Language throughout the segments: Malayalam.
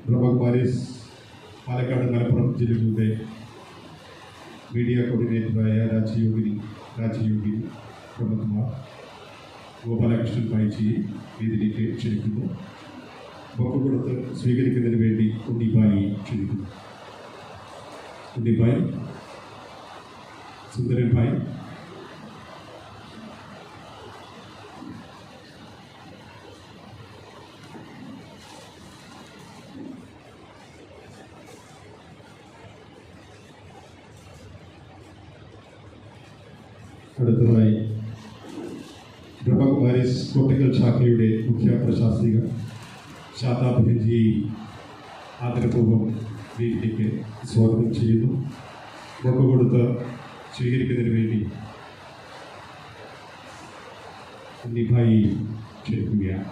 ബ്രഹ്മകുമാരീസ് പാലക്കാട് മലപ്പുറം ജില്ലകളുടെ മീഡിയ കോർഡിനേറ്ററായ രാജയോഗി ബ്രഹ്മകുമാർ ഗോപാലകൃഷ്ണൻ പായിച്ചിയെ ഇതിലേക്ക് ക്ഷണിക്കുന്നു. ബൊക്കെ കൊടുത്ത് സ്വീകരിക്കുന്നതിന് വേണ്ടി ഉണ്ണിഭായി ക്ഷണിക്കുന്നു. ഉണ്ണിഭായി, സുന്ദരൻ ഭായി, അടുത്തതായി ബ്രഹ്മകുമാരീസ് കോട്ടക്കൽ ശാഖയുടെ മുഖ്യ പ്രശാസിക ശാന്താഭിജിയെ ആദരപൂർവ്വം വേദിയിലേക്ക് സ്വാഗതം ചെയ്യുന്നു. ബൊക്കെ കൊടുത്ത് സ്വീകരിക്കുന്നതിന് വേണ്ടി ഉണ്ണിഭായി ക്ഷണിക്കുകയാണ്.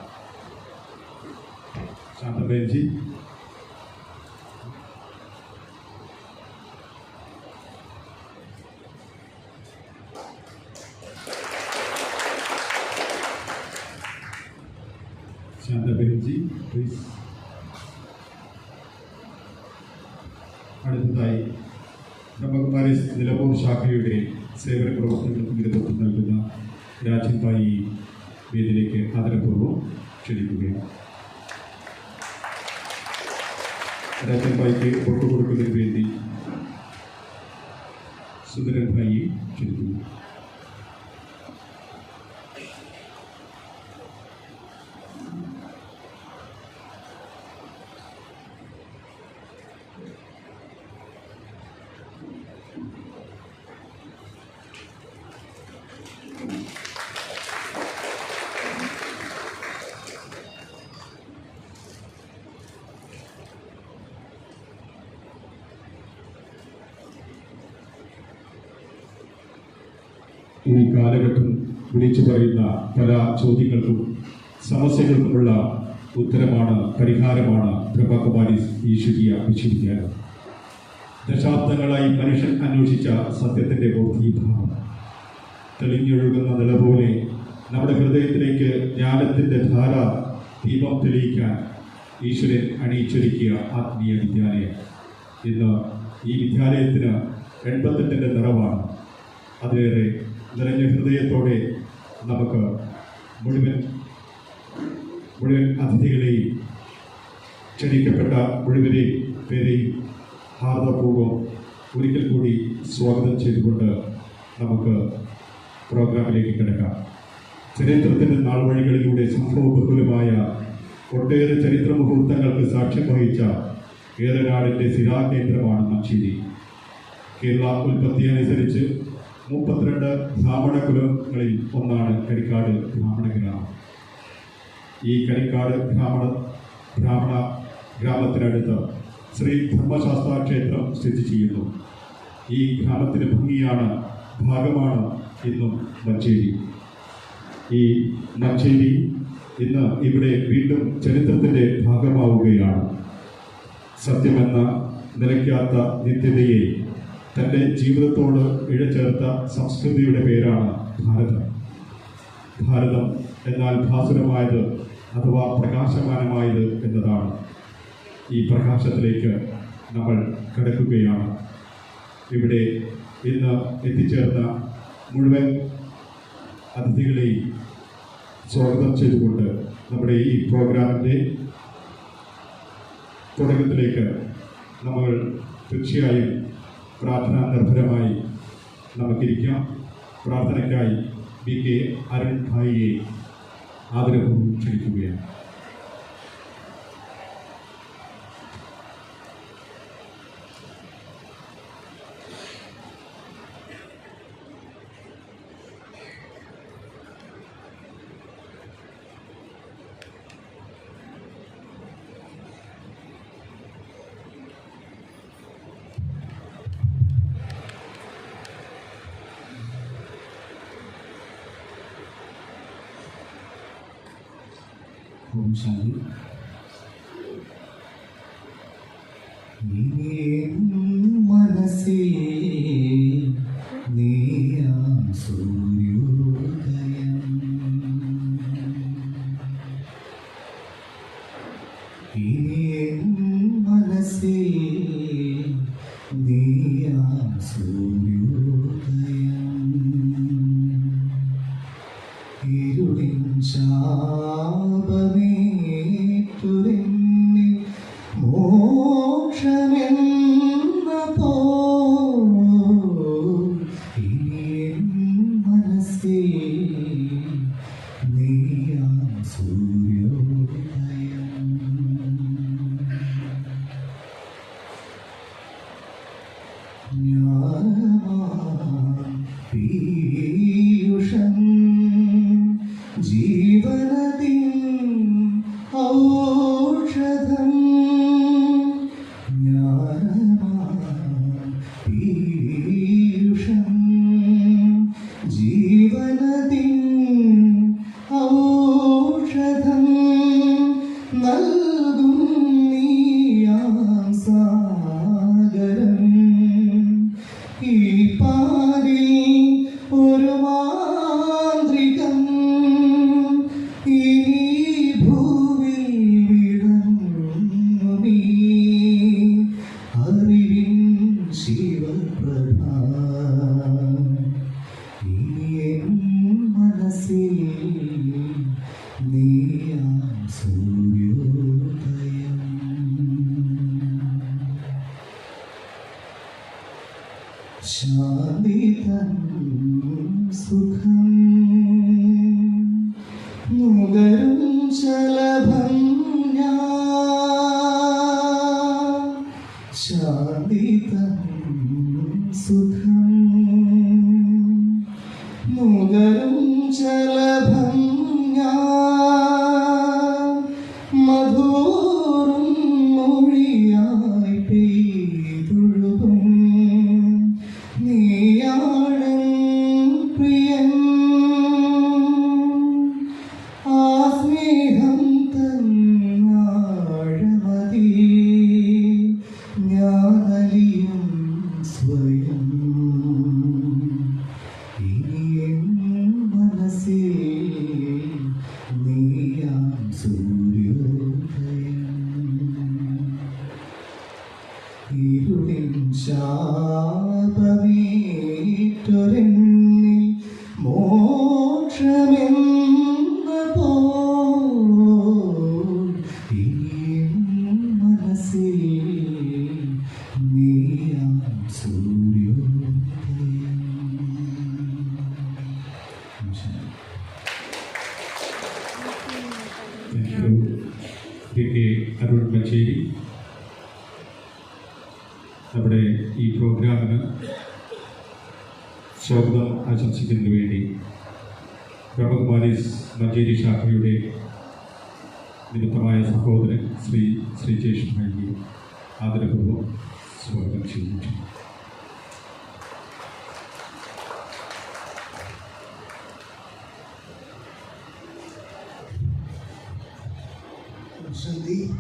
ശാന്താബേൻജി, പ്ലീസ്. അടുത്തതായി ബ്രഹ്മകുമാരീസ് നിലമ്പൂർ ശാഖയുടെ സേവന പ്രവർത്തനങ്ങൾക്ക് നേതൃത്വം നൽകുന്ന രാജൻഭായി വേദിയിലേക്ക് ആദരപൂർവ്വം ക്ഷണിക്കുകയാണ്. രാജൻഭായിക്ക് ഒട്ടു കൊടുക്കുന്നതിന് വേണ്ടി സുന്ദരൻ ഭായി ക്ഷണിക്കുന്നു. ഈ കാലഘട്ടം വിളിച്ചു പറയുന്ന പല ചോദ്യങ്ങൾക്കും സമസ്യകൾക്കുമുള്ള ഉത്തരമാണ്, പരിഹാരമാണ് ബ്രഹ്മകുമാരീസ് ഈശ്വരീയ വിശ്വവിദ്യാലയം. ദശാബ്ദങ്ങളായി മനുഷ്യൻ അന്വേഷിച്ച സത്യത്തിൻ്റെ ബോധീഭാവം തെളിഞ്ഞൊഴുകുന്ന നില പോലെ നമ്മുടെ ഹൃദയത്തിലേക്ക് ജ്ഞാനത്തിൻ്റെ ധാര ദീപം തെളിയിക്കാൻ ഈശ്വരൻ അണിയിച്ചൊരുക്കിയ ആത്മീയ വിദ്യാലയം. ഇന്ന് ഈ വിദ്യാലയത്തിന് 88ൻ്റെ നിറവാണ്. അതിലേറെ നിറഞ്ഞ ഹൃദയത്തോടെ നമുക്ക് മുഴുവൻ അതിഥികളെയും ക്ഷണിക്കപ്പെട്ട മുഴുവനെയും പേരെയും ഹാർദപൂർവ്വം ഒരിക്കൽ കൂടി സ്വാഗതം ചെയ്തുകൊണ്ട് നമുക്ക് പ്രോഗ്രാമിലേക്ക് കിടക്കാം. ചരിത്രത്തിൻ്റെ നാൾവഴികളിലൂടെ സംഭവബഹുലമായ ഒട്ടേറെ ചരിത്ര മുഹൂർത്തങ്ങൾക്ക് സാക്ഷ്യം വഹിച്ച ഏറനാടിൻ്റെ സ്ഥിരാകേന്ദ്രമാണ് മഞ്ചേരി. കേരള ഉൽപ്പത്തി അനുസരിച്ച് 32 ബ്രാഹ്മണ കുലങ്ങളിൽ ഒന്നാണ് കരിക്കാട് ബ്രാഹ്മണ ഗ്രാമം. ഈ കരിക്കാട് ബ്രാഹ്മണ ഗ്രാമത്തിനടുത്ത് ശ്രീ ധർമ്മശാസ്ത്ര ക്ഷേത്രം സ്ഥിതി ചെയ്യുന്നു. ഈ ഗ്രാമത്തിന് ഭംഗിയാണ്, ഭാഗമാണ് ഇന്നും മഞ്ചേരി. ഈ മഞ്ചേരി ഇന്ന് ഇവിടെ വീണ്ടും ചരിത്രത്തിൻ്റെ ഭാഗമാവുകയാണ്. സത്യമെന്ന നിലയ്ക്കാത്ത നിത്യതയെ തൻ്റെ ജീവിതത്തോട് ഇഴചേർത്ത സംസ്കൃതിയുടെ പേരാണ് ഭാരതം. ഭാരതം എന്നാൽ ഭാസുരമായത് അഥവാ പ്രകാശമാനമായത് എന്നതാണ്. ഈ പ്രകാശത്തിലേക്ക് നമ്മൾ കടക്കുകയാണ്. ഇവിടെ ഇന്ന് എത്തിച്ചേർന്ന മുഴുവൻ അതിഥികളെയും സ്വാഗതം ചെയ്തുകൊണ്ട് നമ്മുടെ ഈ പ്രോഗ്രാമിൻ്റെ തുടക്കത്തിലേക്ക് നമ്മൾ തീർച്ചയായും പ്രാർത്ഥനാ നിർഭരമായി നമുക്കിരിക്കാം. പ്രാർത്ഥനയ്ക്കായി BK അരുൺ ഭായിയെ ആദരപൂർവ്വം ക്ഷണിക്കുകയാണ്. ശാന്തി. മനസ്സേ നീയാം സൂര്യോദയം ഇനിയും മനസ്സിൽ നീയാം സൂര്യോദയം. പീയൂഷം ജീവനത്തിൻ ഔഷധം. പീയൂഷം ജീവനത്തിൻ ഔഷധം നൽകും നീയാം സാഗരം. ഈ പാരിൽ ഒരു മാന്ത്രികം ഈ ഭൂവിൽ വിടർന്നു നീ അറിവിൻ ശിവപ്രഭ. എൻ മനസ്സിൽ നീയാം സൂര്യോദയം. ശാന്തി തൻ സുഖം നുകരും ശലഭം ഞാൻ. ശാന്തി തൻ സുഖം നുകരും ശലഭം ഞാൻ. മധുരം മൊഴിയായി പെയ്തൊഴുകും നീയാണ് പ്രിയൻ. ആ സ്നേഹം തന്നാഴമതി ഞാനലിയും സ്വയം. ഇനിയും മനസ്സിൽ നീയാം സൂര്യോദയം. ഇരുളിൻ ശാപമേറ്റൊരെന്നിൽ മോക്ഷമെന്ന പോൽ ഇനിയും മനസ്സിൽ നീയാം സൂര്യോദയം. അരുൺ മഞ്ചേരി നമ്മുടെ ഈ പ്രോഗ്രാമിന് സ്വാഗതം ആശംസിക്കുന്നതിന് വേണ്ടി ബ്രഹ്മകുമാരീസ് മഞ്ചേരി ശാഖയുടെ നിമിത്തമായ സഹോദരൻ ശ്രീ ശ്രീജേഷ് ഭായി ആദരപൂർവ്വം സ്വാഗതം ചെയ്യുന്നു.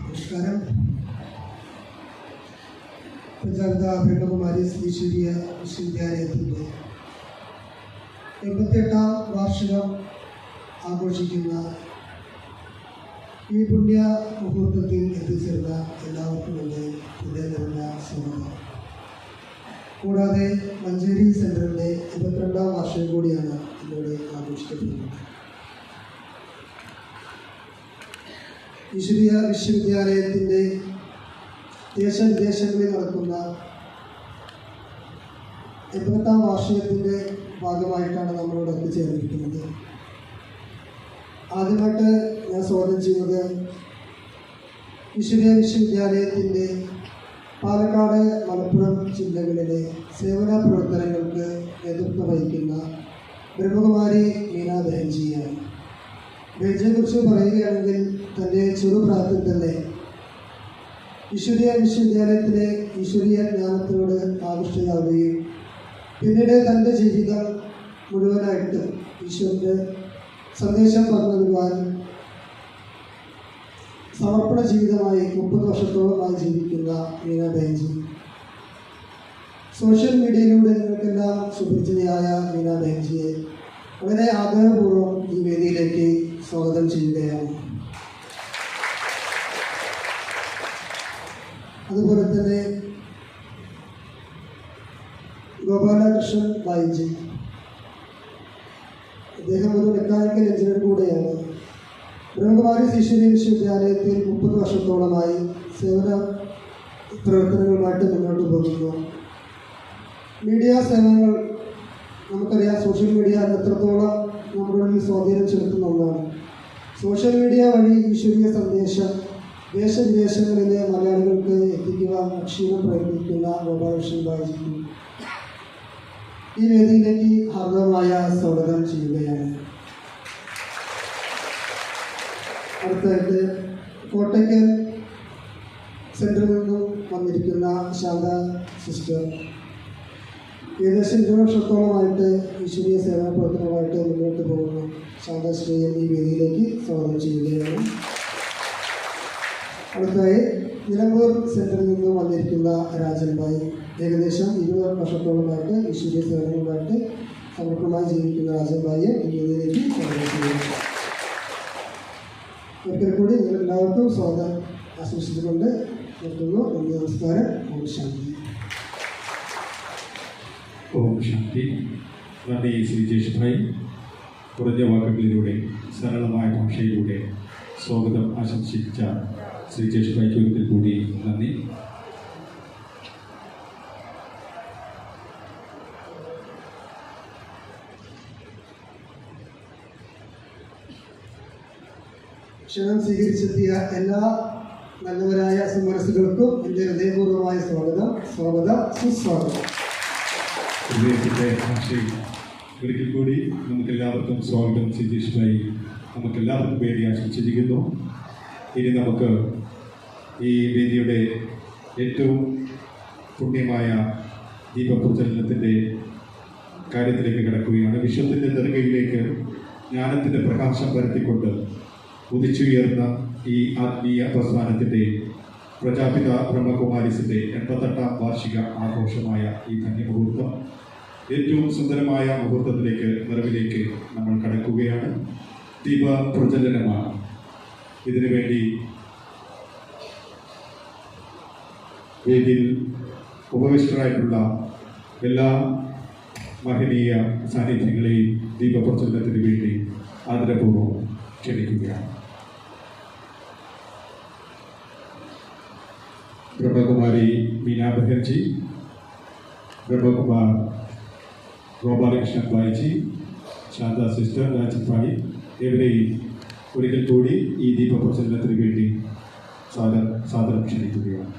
നമസ്കാരം. പ്രചാരിത ബ്രഹ്മകുമാരീസ് ഈശ്വരീയ വിശ്വവിദ്യാലയത്തിൻ്റെ 88ാം വാർഷികം ആഘോഷിക്കുന്ന ഈ പുണ്യ മുഹൂർത്തത്തിൽ എത്തിച്ചേർന്ന എല്ലാവർക്കും എൻ്റെ ഹൃദയം നിറഞ്ഞ സ്വാഗതം. കൂടാതെ മഞ്ചേരി സെൻറ്ററിൻ്റെ 22ാം വാർഷികം കൂടിയാണ് ഇന്നിവിടെ ആഘോഷിക്കപ്പെടുന്നത്. ഈശ്വരീയ വിശ്വവിദ്യാലയത്തിൻ്റെ ദേശവിദേശങ്ങളിൽ നടക്കുന്ന 80ാം വാർഷികത്തിൻ്റെ ഭാഗമായിട്ടാണ് നമ്മളിവിടെ എത്തിച്ചേർന്നിരിക്കുന്നത്. ആദ്യമായിട്ട് ഞാൻ സ്വാഗതം ചെയ്യുന്നത് ഈശ്വരീയ വിശ്വവിദ്യാലയത്തിൻ്റെ പാലക്കാട്, മലപ്പുറം ജില്ലകളിലെ സേവന പ്രവർത്തനങ്ങൾക്ക് നേതൃത്വം വഹിക്കുന്ന ബ്രഹ്മകുമാരി മീന ബഹൻജിയാണ്. ബഹൻജിയെക്കുറിച്ച് പറയുകയാണെങ്കിൽ തൻ്റെ ചെറുപ്രായത്തിൽ തന്നെ ഈശ്വരീയ വിശ്വവിദ്യാലയത്തിലെ ഈശ്വരീയ ജ്ഞാനത്തിനോട് ആകൃഷ്ടയാവുകയും പിന്നീട് തൻ്റെ ജീവിതം മുഴുവനായിട്ട് ഈശ്വരൻ്റെ സന്ദേശം പറഞ്ഞു നൽകുവാൻ സമർപ്പണ ജീവിതമായി 30 വർഷത്തോളമായി ജീവിക്കുന്ന മീന ബഹൻജി. സോഷ്യൽ മീഡിയയിലൂടെ നിങ്ങൾക്കെല്ലാം സുപരിചിതയായ മീന ബഹൻജിയെ വളരെ ആദരപൂർവ്വം ഈ വേദിയിലേക്ക് സ്വാഗതം ചെയ്യുകയാണ്. അതുപോലെ തന്നെ ഗോപാലകൃഷ്ണൻ ഭായിജി, അദ്ദേഹം ഒരു മെക്കാനിക്കൽ എഞ്ചിനീയർ കൂടെയാണ്. ബ്രഹ്മകുമാരീസ് ഈശ്വരീയ വിശ്വവിദ്യാലയത്തിൽ 30 വർഷത്തോളമായി സേവന പ്രവർത്തനങ്ങളുമായിട്ട് മുന്നോട്ട് പോകുന്നു. മീഡിയ സേവനങ്ങൾ നമുക്കറിയാം സോഷ്യൽ മീഡിയ എത്രത്തോളം നമ്മുടെ ഉള്ളിൽ സ്വാധീനം ചെലുത്തുന്ന ഒന്നാണ്. സോഷ്യൽ മീഡിയ വഴി ഈശ്വരീയ സന്ദേശം ദേശവിദേശങ്ങളിലെ മലയാളികൾക്ക് എത്തിക്കുവാൻ അക്ഷീണം പ്രയത്നിക്കുന്ന ഗോപാലകൃഷ്ണൻ ഭായിജിക്ക് ഈ വേദിയിലേക്ക് ഹാർദവമായ സ്വാഗതം ചെയ്യുകയാണ്. അടുത്തായിട്ട് കോട്ടയ്ക്കൽ സെൻറ്ററിൽ നിന്നും വന്നിരിക്കുന്ന ശാന്ത സിസ്റ്റർ ഏകദേശം 20 വർഷത്തോളമായിട്ട് ഈശ്വരീയ സേവന പ്രവർത്തനമായിട്ട് മുന്നോട്ട് പോകുന്നു. ശാന്ത ശ്രീയെ ഈ വേദിയിലേക്ക് സ്വാഗതം ചെയ്യുകയാണ്. അടുത്തായി നിലമ്പൂർ സെൻറ്ററിൽ നിന്നും വന്നിരിക്കുന്ന രാജൻ ഭായി ഏകദേശം 20 വർഷത്തോളമായിട്ട് ഈശ്വരീയ സേവനങ്ങളുമായിട്ട് സമർപ്പണമായി ജീവിക്കുന്ന രാജൻ ഭായിയെ ഈ വേദിയിലേക്ക് സ്വാഗതം ചെയ്യുന്നു. ഒരിക്കൽ കൂടി നിങ്ങൾ എല്ലാവർക്കും സ്വാഗതം ആശംസിച്ചുകൊണ്ട് നിർത്തുന്നു. നന്ദി, നമസ്കാരം. ഓം ശാന്തി. ഓം ശാന്തി. നന്ദി ശ്രീജേഷ് ഭായ്. കുറഞ്ഞ വാക്കുകളിലൂടെ സരളമായ ഭാഷയിലൂടെ സ്വാഗതം ആശംസിച്ച ശ്രീജേഷ് ഭായ്ക്ക് ഒരിക്കൽ കൂടി നന്ദി. ക്ഷണം സ്വീകരിച്ചെത്തിയ എല്ലാ നല്ലവരായ സുമനസ്സുകൾക്കും എൻ്റെ ഹൃദയപൂർവ്വമായ സ്വാഗതം, സുസ്വാഗതം. ഹൃദയത്തിൻ്റെ ഭാഷയിൽ ഒരിക്കൽ കൂടി നമുക്കെല്ലാവർക്കും സ്വാഗതം ശ്രീജേഷ് ഭായ് നമുക്കെല്ലാവർക്കും വേണ്ടി ആശംസിച്ചിരിക്കുന്നു. ഇനി നമുക്ക് ഈ വേദിയുടെ ഏറ്റവും പുണ്യമായ ദീപപ്രജ്വലനത്തിൻ്റെ കാര്യത്തിലേക്ക് കിടക്കുകയാണ്. വിശ്വത്തിൻ്റെ നെറുകയിലേക്ക് ജ്ഞാനത്തിൻ്റെ പ്രകാശം പരത്തിക്കൊണ്ട് ഉദിച്ചുയർന്ന ഈ ആത്മീയ പ്രസ്ഥാനത്തിൻ്റെ പ്രജാപിത ബ്രഹ്മകുമാരിസിൻ്റെ 88ാം വാർഷിക ആഘോഷമായ ഈ ധന്യമുഹൂർത്തം ഏറ്റവും സുന്ദരമായ മുഹൂർത്തത്തിലേക്ക് നിറവിലേക്ക് നമ്മൾ കടക്കുകയാണ്. ദീപപ്രജ്വലനമാണ്. ഇതിനുവേണ്ടി വേദിയിൽ ഉപവിഷ്ടരായിട്ടുള്ള എല്ലാ മഹനീയ സാന്നിധ്യങ്ങളെയും ദീപപ്രജ്വലനത്തിന് വേണ്ടി ആദരപൂർവ്വം ക്ഷണിക്കുകയാണ്. ബ്രഹ്മകുമാരി മീനാ ബഹർജി, ബ്രഹ്മകുമാർ ഗോപാലകൃഷ്ണൻ ഭായിജി, ശാന്ത സിസ്റ്റർ, രാജീവ് ഭായ് ഇവരെയും ഒരിക്കൽ കൂടി ഈ ദീപപ്രജ്വലനത്തിന് വേണ്ടി സാദരം ക്ഷണിക്കുകയാണ്.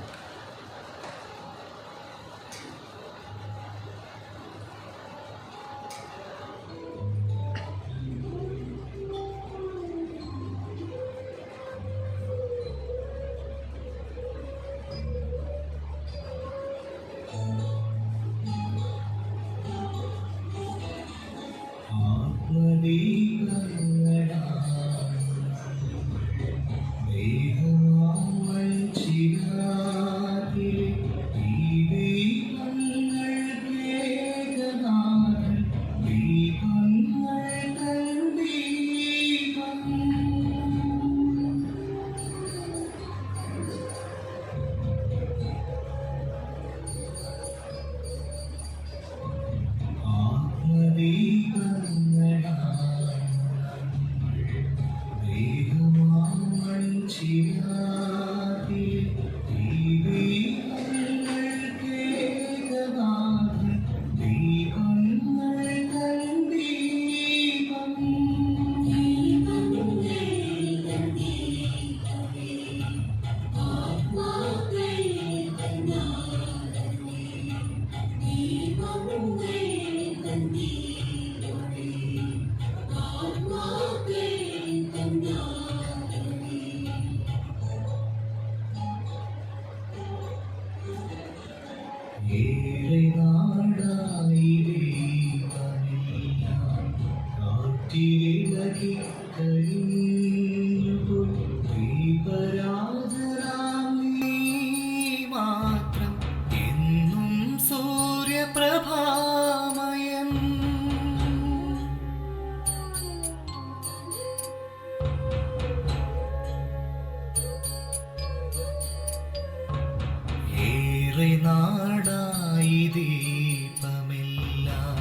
നാടായി ദീപമെല്ലാം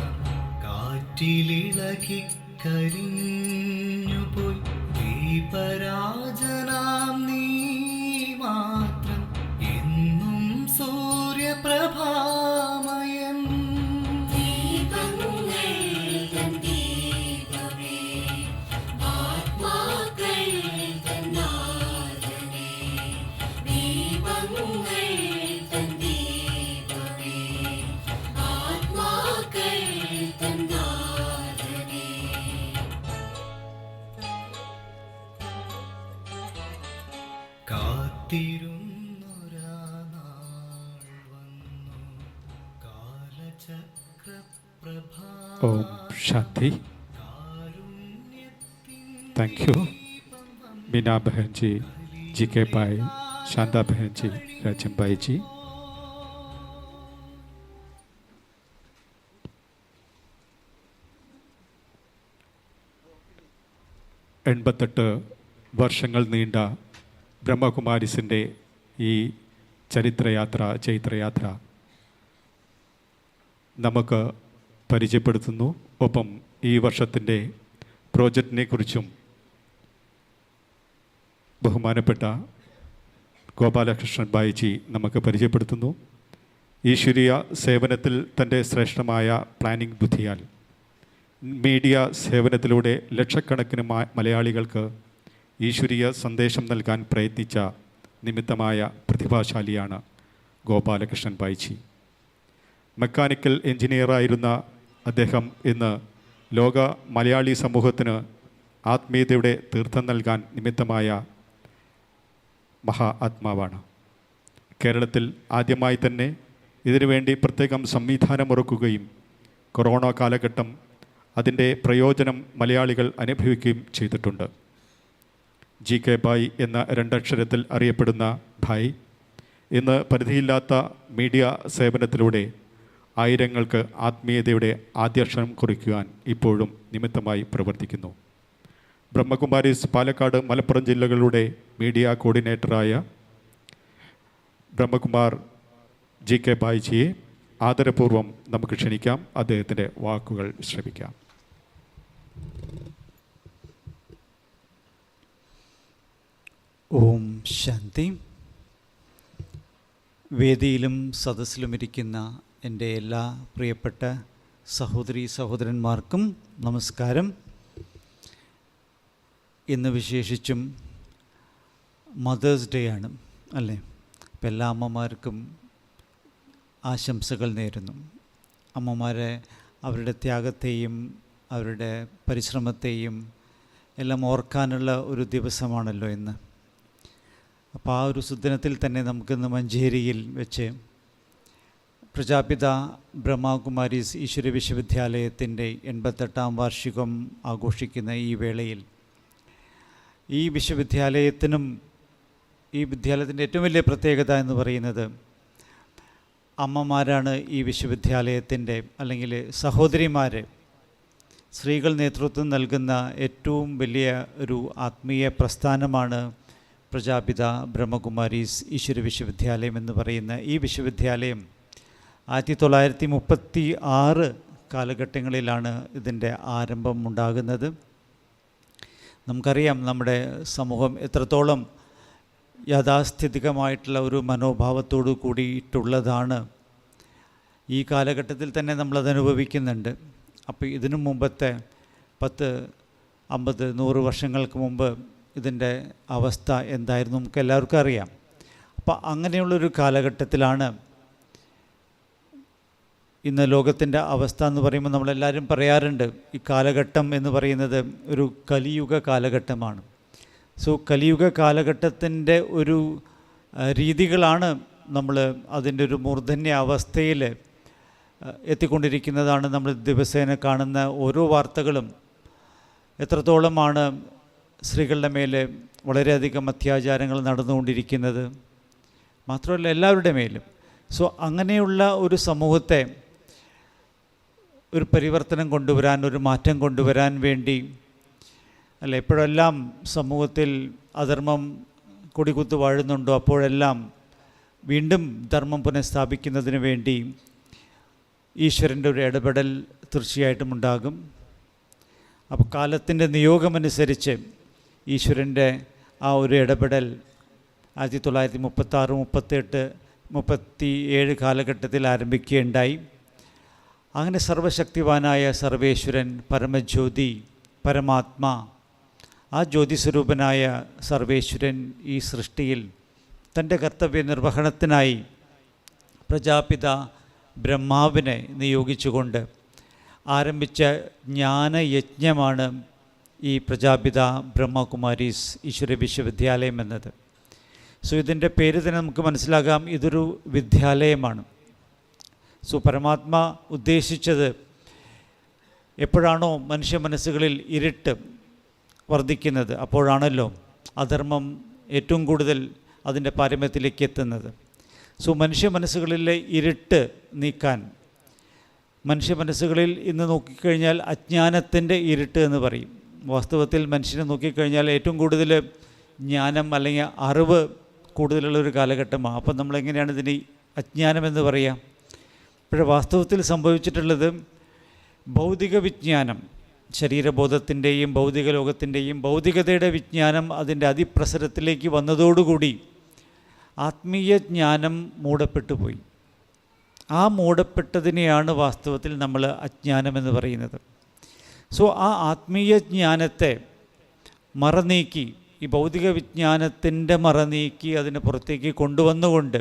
കാറ്റിലിളകി കരിഞ്ഞുപോയി. ദീപരാജനാം നീ മാത്രം എന്നും സൂര്യപ്രഭാമയൻ. ദീപങ്ങൾ കാത്തിരുന്നൊരാ നാൾ വന്നു കാലചക്രപ്രഭാ ഓം ശാന്തി. താങ്ക് യു मीना बहन जी, जी.के. भाई, शांता बहन जी, राजन भाई जी. എൺപത്തെട്ട് വർഷങ്ങൾ നീണ്ട ബ്രഹ്മകുമാരീസിൻ്റെ ഈ ചൈത്രയാത്ര നമുക്ക് പരിചയപ്പെടുത്തുന്നു. ഒപ്പം ഈ വർഷത്തിൻ്റെ പ്രോജക്റ്റിനെ കുറിച്ചും ബഹുമാനപ്പെട്ട ഗോപാലകൃഷ്ണൻ ഭായിജി നമുക്ക് പരിചയപ്പെടുത്തുന്നു. ഈശ്വരീയ സേവനത്തിൽ തൻ്റെ ശ്രേഷ്ഠമായ പ്ലാനിംഗ് ബുദ്ധിയാൽ മീഡിയ സേവനത്തിലൂടെ ലക്ഷക്കണക്കിന് മലയാളികൾക്ക് ഈശ്വരീയ സന്ദേശം നൽകാൻ പ്രയത്നിച്ച നിമിത്തമായ പ്രതിഭാശാലിയാണ് ഗോപാലകൃഷ്ണൻ ഭായിജി. മെക്കാനിക്കൽ എഞ്ചിനീയറായിരുന്ന അദ്ദേഹം ഇന്ന് ലോക മലയാളി സമൂഹത്തിന് ആത്മീയതയുടെ തീർത്ഥം നൽകാൻ നിമിത്തമായ മഹാ ആത്മാവാണ്. കേരളത്തിൽ ആദ്യമായി തന്നെ ഇതിനുവേണ്ടി പ്രത്യേകം സംവിധാനമൊരുക്കുകയും കൊറോണ കാലഘട്ടം അതിൻ്റെ പ്രയോജനം മലയാളികൾ അനുഭവിക്കുകയും ചെയ്തിട്ടുണ്ട്. ജി.കെ. ഭായ് എന്ന രണ്ടക്ഷരത്തിൽ അറിയപ്പെടുന്ന ഭായ് ഇന്ന് പരിധിയില്ലാത്ത മീഡിയ സേവനത്തിലൂടെ ആയിരങ്ങൾക്ക് ആത്മീയതയുടെ ആദ്യാക്ഷരം കുറിക്കുവാൻ ഇപ്പോഴും നിമിത്തമായി പ്രവർത്തിക്കുന്നു. ബ്രഹ്മകുമാരീസ് പാലക്കാട്, മലപ്പുറം ജില്ലകളുടെ മീഡിയ കോർഡിനേറ്ററായ ബ്രഹ്മകുമാർ ജി.കെ. ഭായിജിയെ ആദരപൂർവ്വം നമുക്ക് ക്ഷണിക്കാം. അദ്ദേഹത്തിൻ്റെ വാക്കുകൾ ശ്രമിക്കാം. ഓം ശാന്തി. വേദിയിലും സദസ്സിലുമിരിക്കുന്ന എൻ്റെ എല്ലാ പ്രിയപ്പെട്ട സഹോദരീ സഹോദരന്മാർക്കും നമസ്കാരം. ഇന്ന് വിശേഷിച്ചും മദേഴ്സ് ഡേ ആണ് അല്ലേ? അപ്പം എല്ലാ അമ്മമാർക്കും ആശംസകൾ നേരുന്നു. അമ്മമാരെ അവരുടെ ത്യാഗത്തെയും അവരുടെ പരിശ്രമത്തെയും എല്ലാം ഓർക്കാനുള്ള ഒരു ദിവസമാണല്ലോ ഇന്ന്. അപ്പോൾ ആ ഒരു സുദിനത്തിൽ തന്നെ നമുക്കിന്ന് മഞ്ചേരിയിൽ വെച്ച് പ്രജാപിത ബ്രഹ്മകുമാരീസ് ഈശ്വര വിശ്വവിദ്യാലയത്തിൻ്റെ 88ാം വാർഷികം ആഘോഷിക്കുന്ന ഈ വേളയിൽ ഈ വിശ്വവിദ്യാലയത്തിനും ഈ വിദ്യാലയത്തിൻ്റെ ഏറ്റവും വലിയ പ്രത്യേകത എന്ന് പറയുന്നത് അമ്മമാരാണ്. ഈ വിശ്വവിദ്യാലയത്തിൻ്റെ അല്ലെങ്കിൽ സഹോദരിമാർ, സ്ത്രീകൾ നേതൃത്വം നൽകുന്ന ഏറ്റവും വലിയ ഒരു ആത്മീയ പ്രസ്ഥാനമാണ് പ്രജാപിത ബ്രഹ്മകുമാരീസ് ഈശ്വര വിശ്വവിദ്യാലയം എന്ന് പറയുന്ന ഈ വിശ്വവിദ്യാലയം 1936 കാലഘട്ടങ്ങളിലാണ് ഇതിൻ്റെ ആരംഭം ഉണ്ടാകുന്നത്. നമുക്കറിയാം നമ്മുടെ സമൂഹം എത്രത്തോളം യാഥാസ്ഥിതികമായിട്ടുള്ള ഒരു മനോഭാവത്തോടു കൂടിയിട്ടുള്ളതാണ്. ഈ കാലഘട്ടത്തിൽ തന്നെ നമ്മളത് അനുഭവിക്കുന്നുണ്ട്. അപ്പോൾ ഇതിനു മുമ്പത്തെ 10, 50, 100 വർഷങ്ങൾക്ക് മുമ്പ് ഇതിൻ്റെ അവസ്ഥ എന്തായിരുന്നു നമുക്ക് എല്ലാവർക്കും അറിയാം. അപ്പോൾ അങ്ങനെയുള്ളൊരു കാലഘട്ടത്തിലാണ് ഇന്ന് ലോകത്തിൻ്റെ അവസ്ഥ എന്ന് പറയുമ്പോൾ നമ്മളെല്ലാവരും പറയാറുണ്ട് ഈ കാലഘട്ടം എന്ന് പറയുന്നത് ഒരു കലിയുഗ കാലഘട്ടമാണ്. സോ കലിയുഗ കാലഘട്ടത്തിൻ്റെ ഒരു രീതികളാണ് നമ്മൾ അതിൻ്റെ ഒരു മൂർധന്യ അവസ്ഥയിൽ എത്തിക്കൊണ്ടിരിക്കുന്നതാണ് നമ്മൾ ദിവസേന കാണുന്ന ഓരോ വാർത്തകളും. എത്രത്തോളമാണ് സ്ത്രീകളുടെ മേലെ വളരെയധികം അത്യാചാരങ്ങൾ നടന്നുകൊണ്ടിരിക്കുന്നത്, മാത്രമല്ല എല്ലാവരുടെ മേലും. സോ അങ്ങനെയുള്ള ഒരു സമൂഹത്തെ ഒരു പരിവർത്തനം കൊണ്ടുവരാൻ, ഒരു മാറ്റം കൊണ്ടുവരാൻ വേണ്ടി അല്ല, എപ്പോഴെല്ലാം സമൂഹത്തിൽ അധർമ്മം കൊടികുത്ത് വാഴുന്നുണ്ടോ അപ്പോഴെല്ലാം വീണ്ടും ധർമ്മം പുനഃസ്ഥാപിക്കുന്നതിന് വേണ്ടി ഈശ്വരൻ്റെ ഒരു ഇടപെടൽ തീർച്ചയായിട്ടും ഉണ്ടാകും. അപ്പോൾ കാലത്തിൻ്റെ നിയോഗമനുസരിച്ച് ഈശ്വരൻ്റെ ആ ഒരു ഇടപെടൽ 1936, 38, 37 കാലഘട്ടത്തിൽ ആരംഭിക്കുകയുണ്ടായി. അങ്ങനെ സർവശക്തിവാനായ സർവേശ്വരൻ, പരമജ്യോതി, പരമാത്മാ, ആ ജ്യോതിസ്വരൂപനായ സർവേശ്വരൻ ഈ സൃഷ്ടിയിൽ തൻ്റെ കർത്തവ്യ നിർവഹണത്തിനായി പ്രജാപിത ബ്രഹ്മാവിനെ നിയോഗിച്ചുകൊണ്ട് ആരംഭിച്ച ജ്ഞാനയജ്ഞമാണ് ഈ പ്രജാപിത ബ്രഹ്മകുമാരീസ് ഈശ്വര വിശ്വവിദ്യാലയം എന്നത്. സോ ഇതിൻ്റെ പേര് തന്നെ നമുക്ക് മനസ്സിലാകാം, ഇതൊരു വിദ്യാലയമാണ്. സോ പരമാത്മ ഉദ്ദേശിച്ചത് എപ്പോഴാണോ മനുഷ്യ മനസ്സുകളിൽ ഇരുട്ട് വർദ്ധിക്കുന്നത്, അപ്പോഴാണല്ലോ അധർമ്മം ഏറ്റവും കൂടുതൽ അതിൻ്റെ പാരമ്യത്തിലേക്ക് എത്തുന്നത്. സോ മനുഷ്യ മനസ്സുകളിലെ ഇരുട്ട് നീക്കാൻ, മനുഷ്യ മനസ്സുകളിൽ ഇന്ന് നോക്കിക്കഴിഞ്ഞാൽ അജ്ഞാനത്തിൻ്റെ ഇരുട്ട് എന്ന് പറയും. വാസ്തവത്തിൽ മനുഷ്യനെ നോക്കിക്കഴിഞ്ഞാൽ ഏറ്റവും കൂടുതൽ ജ്ഞാനം അല്ലെങ്കിൽ അറിവ് കൂടുതലുള്ളൊരു കാലഘട്ടമാണ്. അപ്പം നമ്മളെങ്ങനെയാണ് ഇതിന് അജ്ഞാനമെന്ന് പറയുക? ഇപ്പോഴേ വാസ്തവത്തിൽ സംഭവിച്ചിട്ടുള്ളത് ഭൗതിക വിജ്ഞാനം, ശരീരബോധത്തിൻ്റെയും ഭൗതിക ലോകത്തിൻ്റെയും ഭൗതികതയുടെ വിജ്ഞാനം അതിൻ്റെ അതിപ്രസരത്തിലേക്ക് വന്നതോടുകൂടി ആത്മീയ ജ്ഞാനം മൂടപ്പെട്ടു പോയി. ആ മൂടപ്പെട്ടതിനെയാണ് വാസ്തവത്തിൽ നമ്മൾ അജ്ഞാനമെന്ന് പറയുന്നത്. സോ ആ ആത്മീയ ജ്ഞാനത്തെ മറനീക്കി, ഈ ഭൗതിക വിജ്ഞാനത്തിൻ്റെ മറനീക്കി അതിനെ പുറത്തേക്ക് കൊണ്ടുവന്നുകൊണ്ട്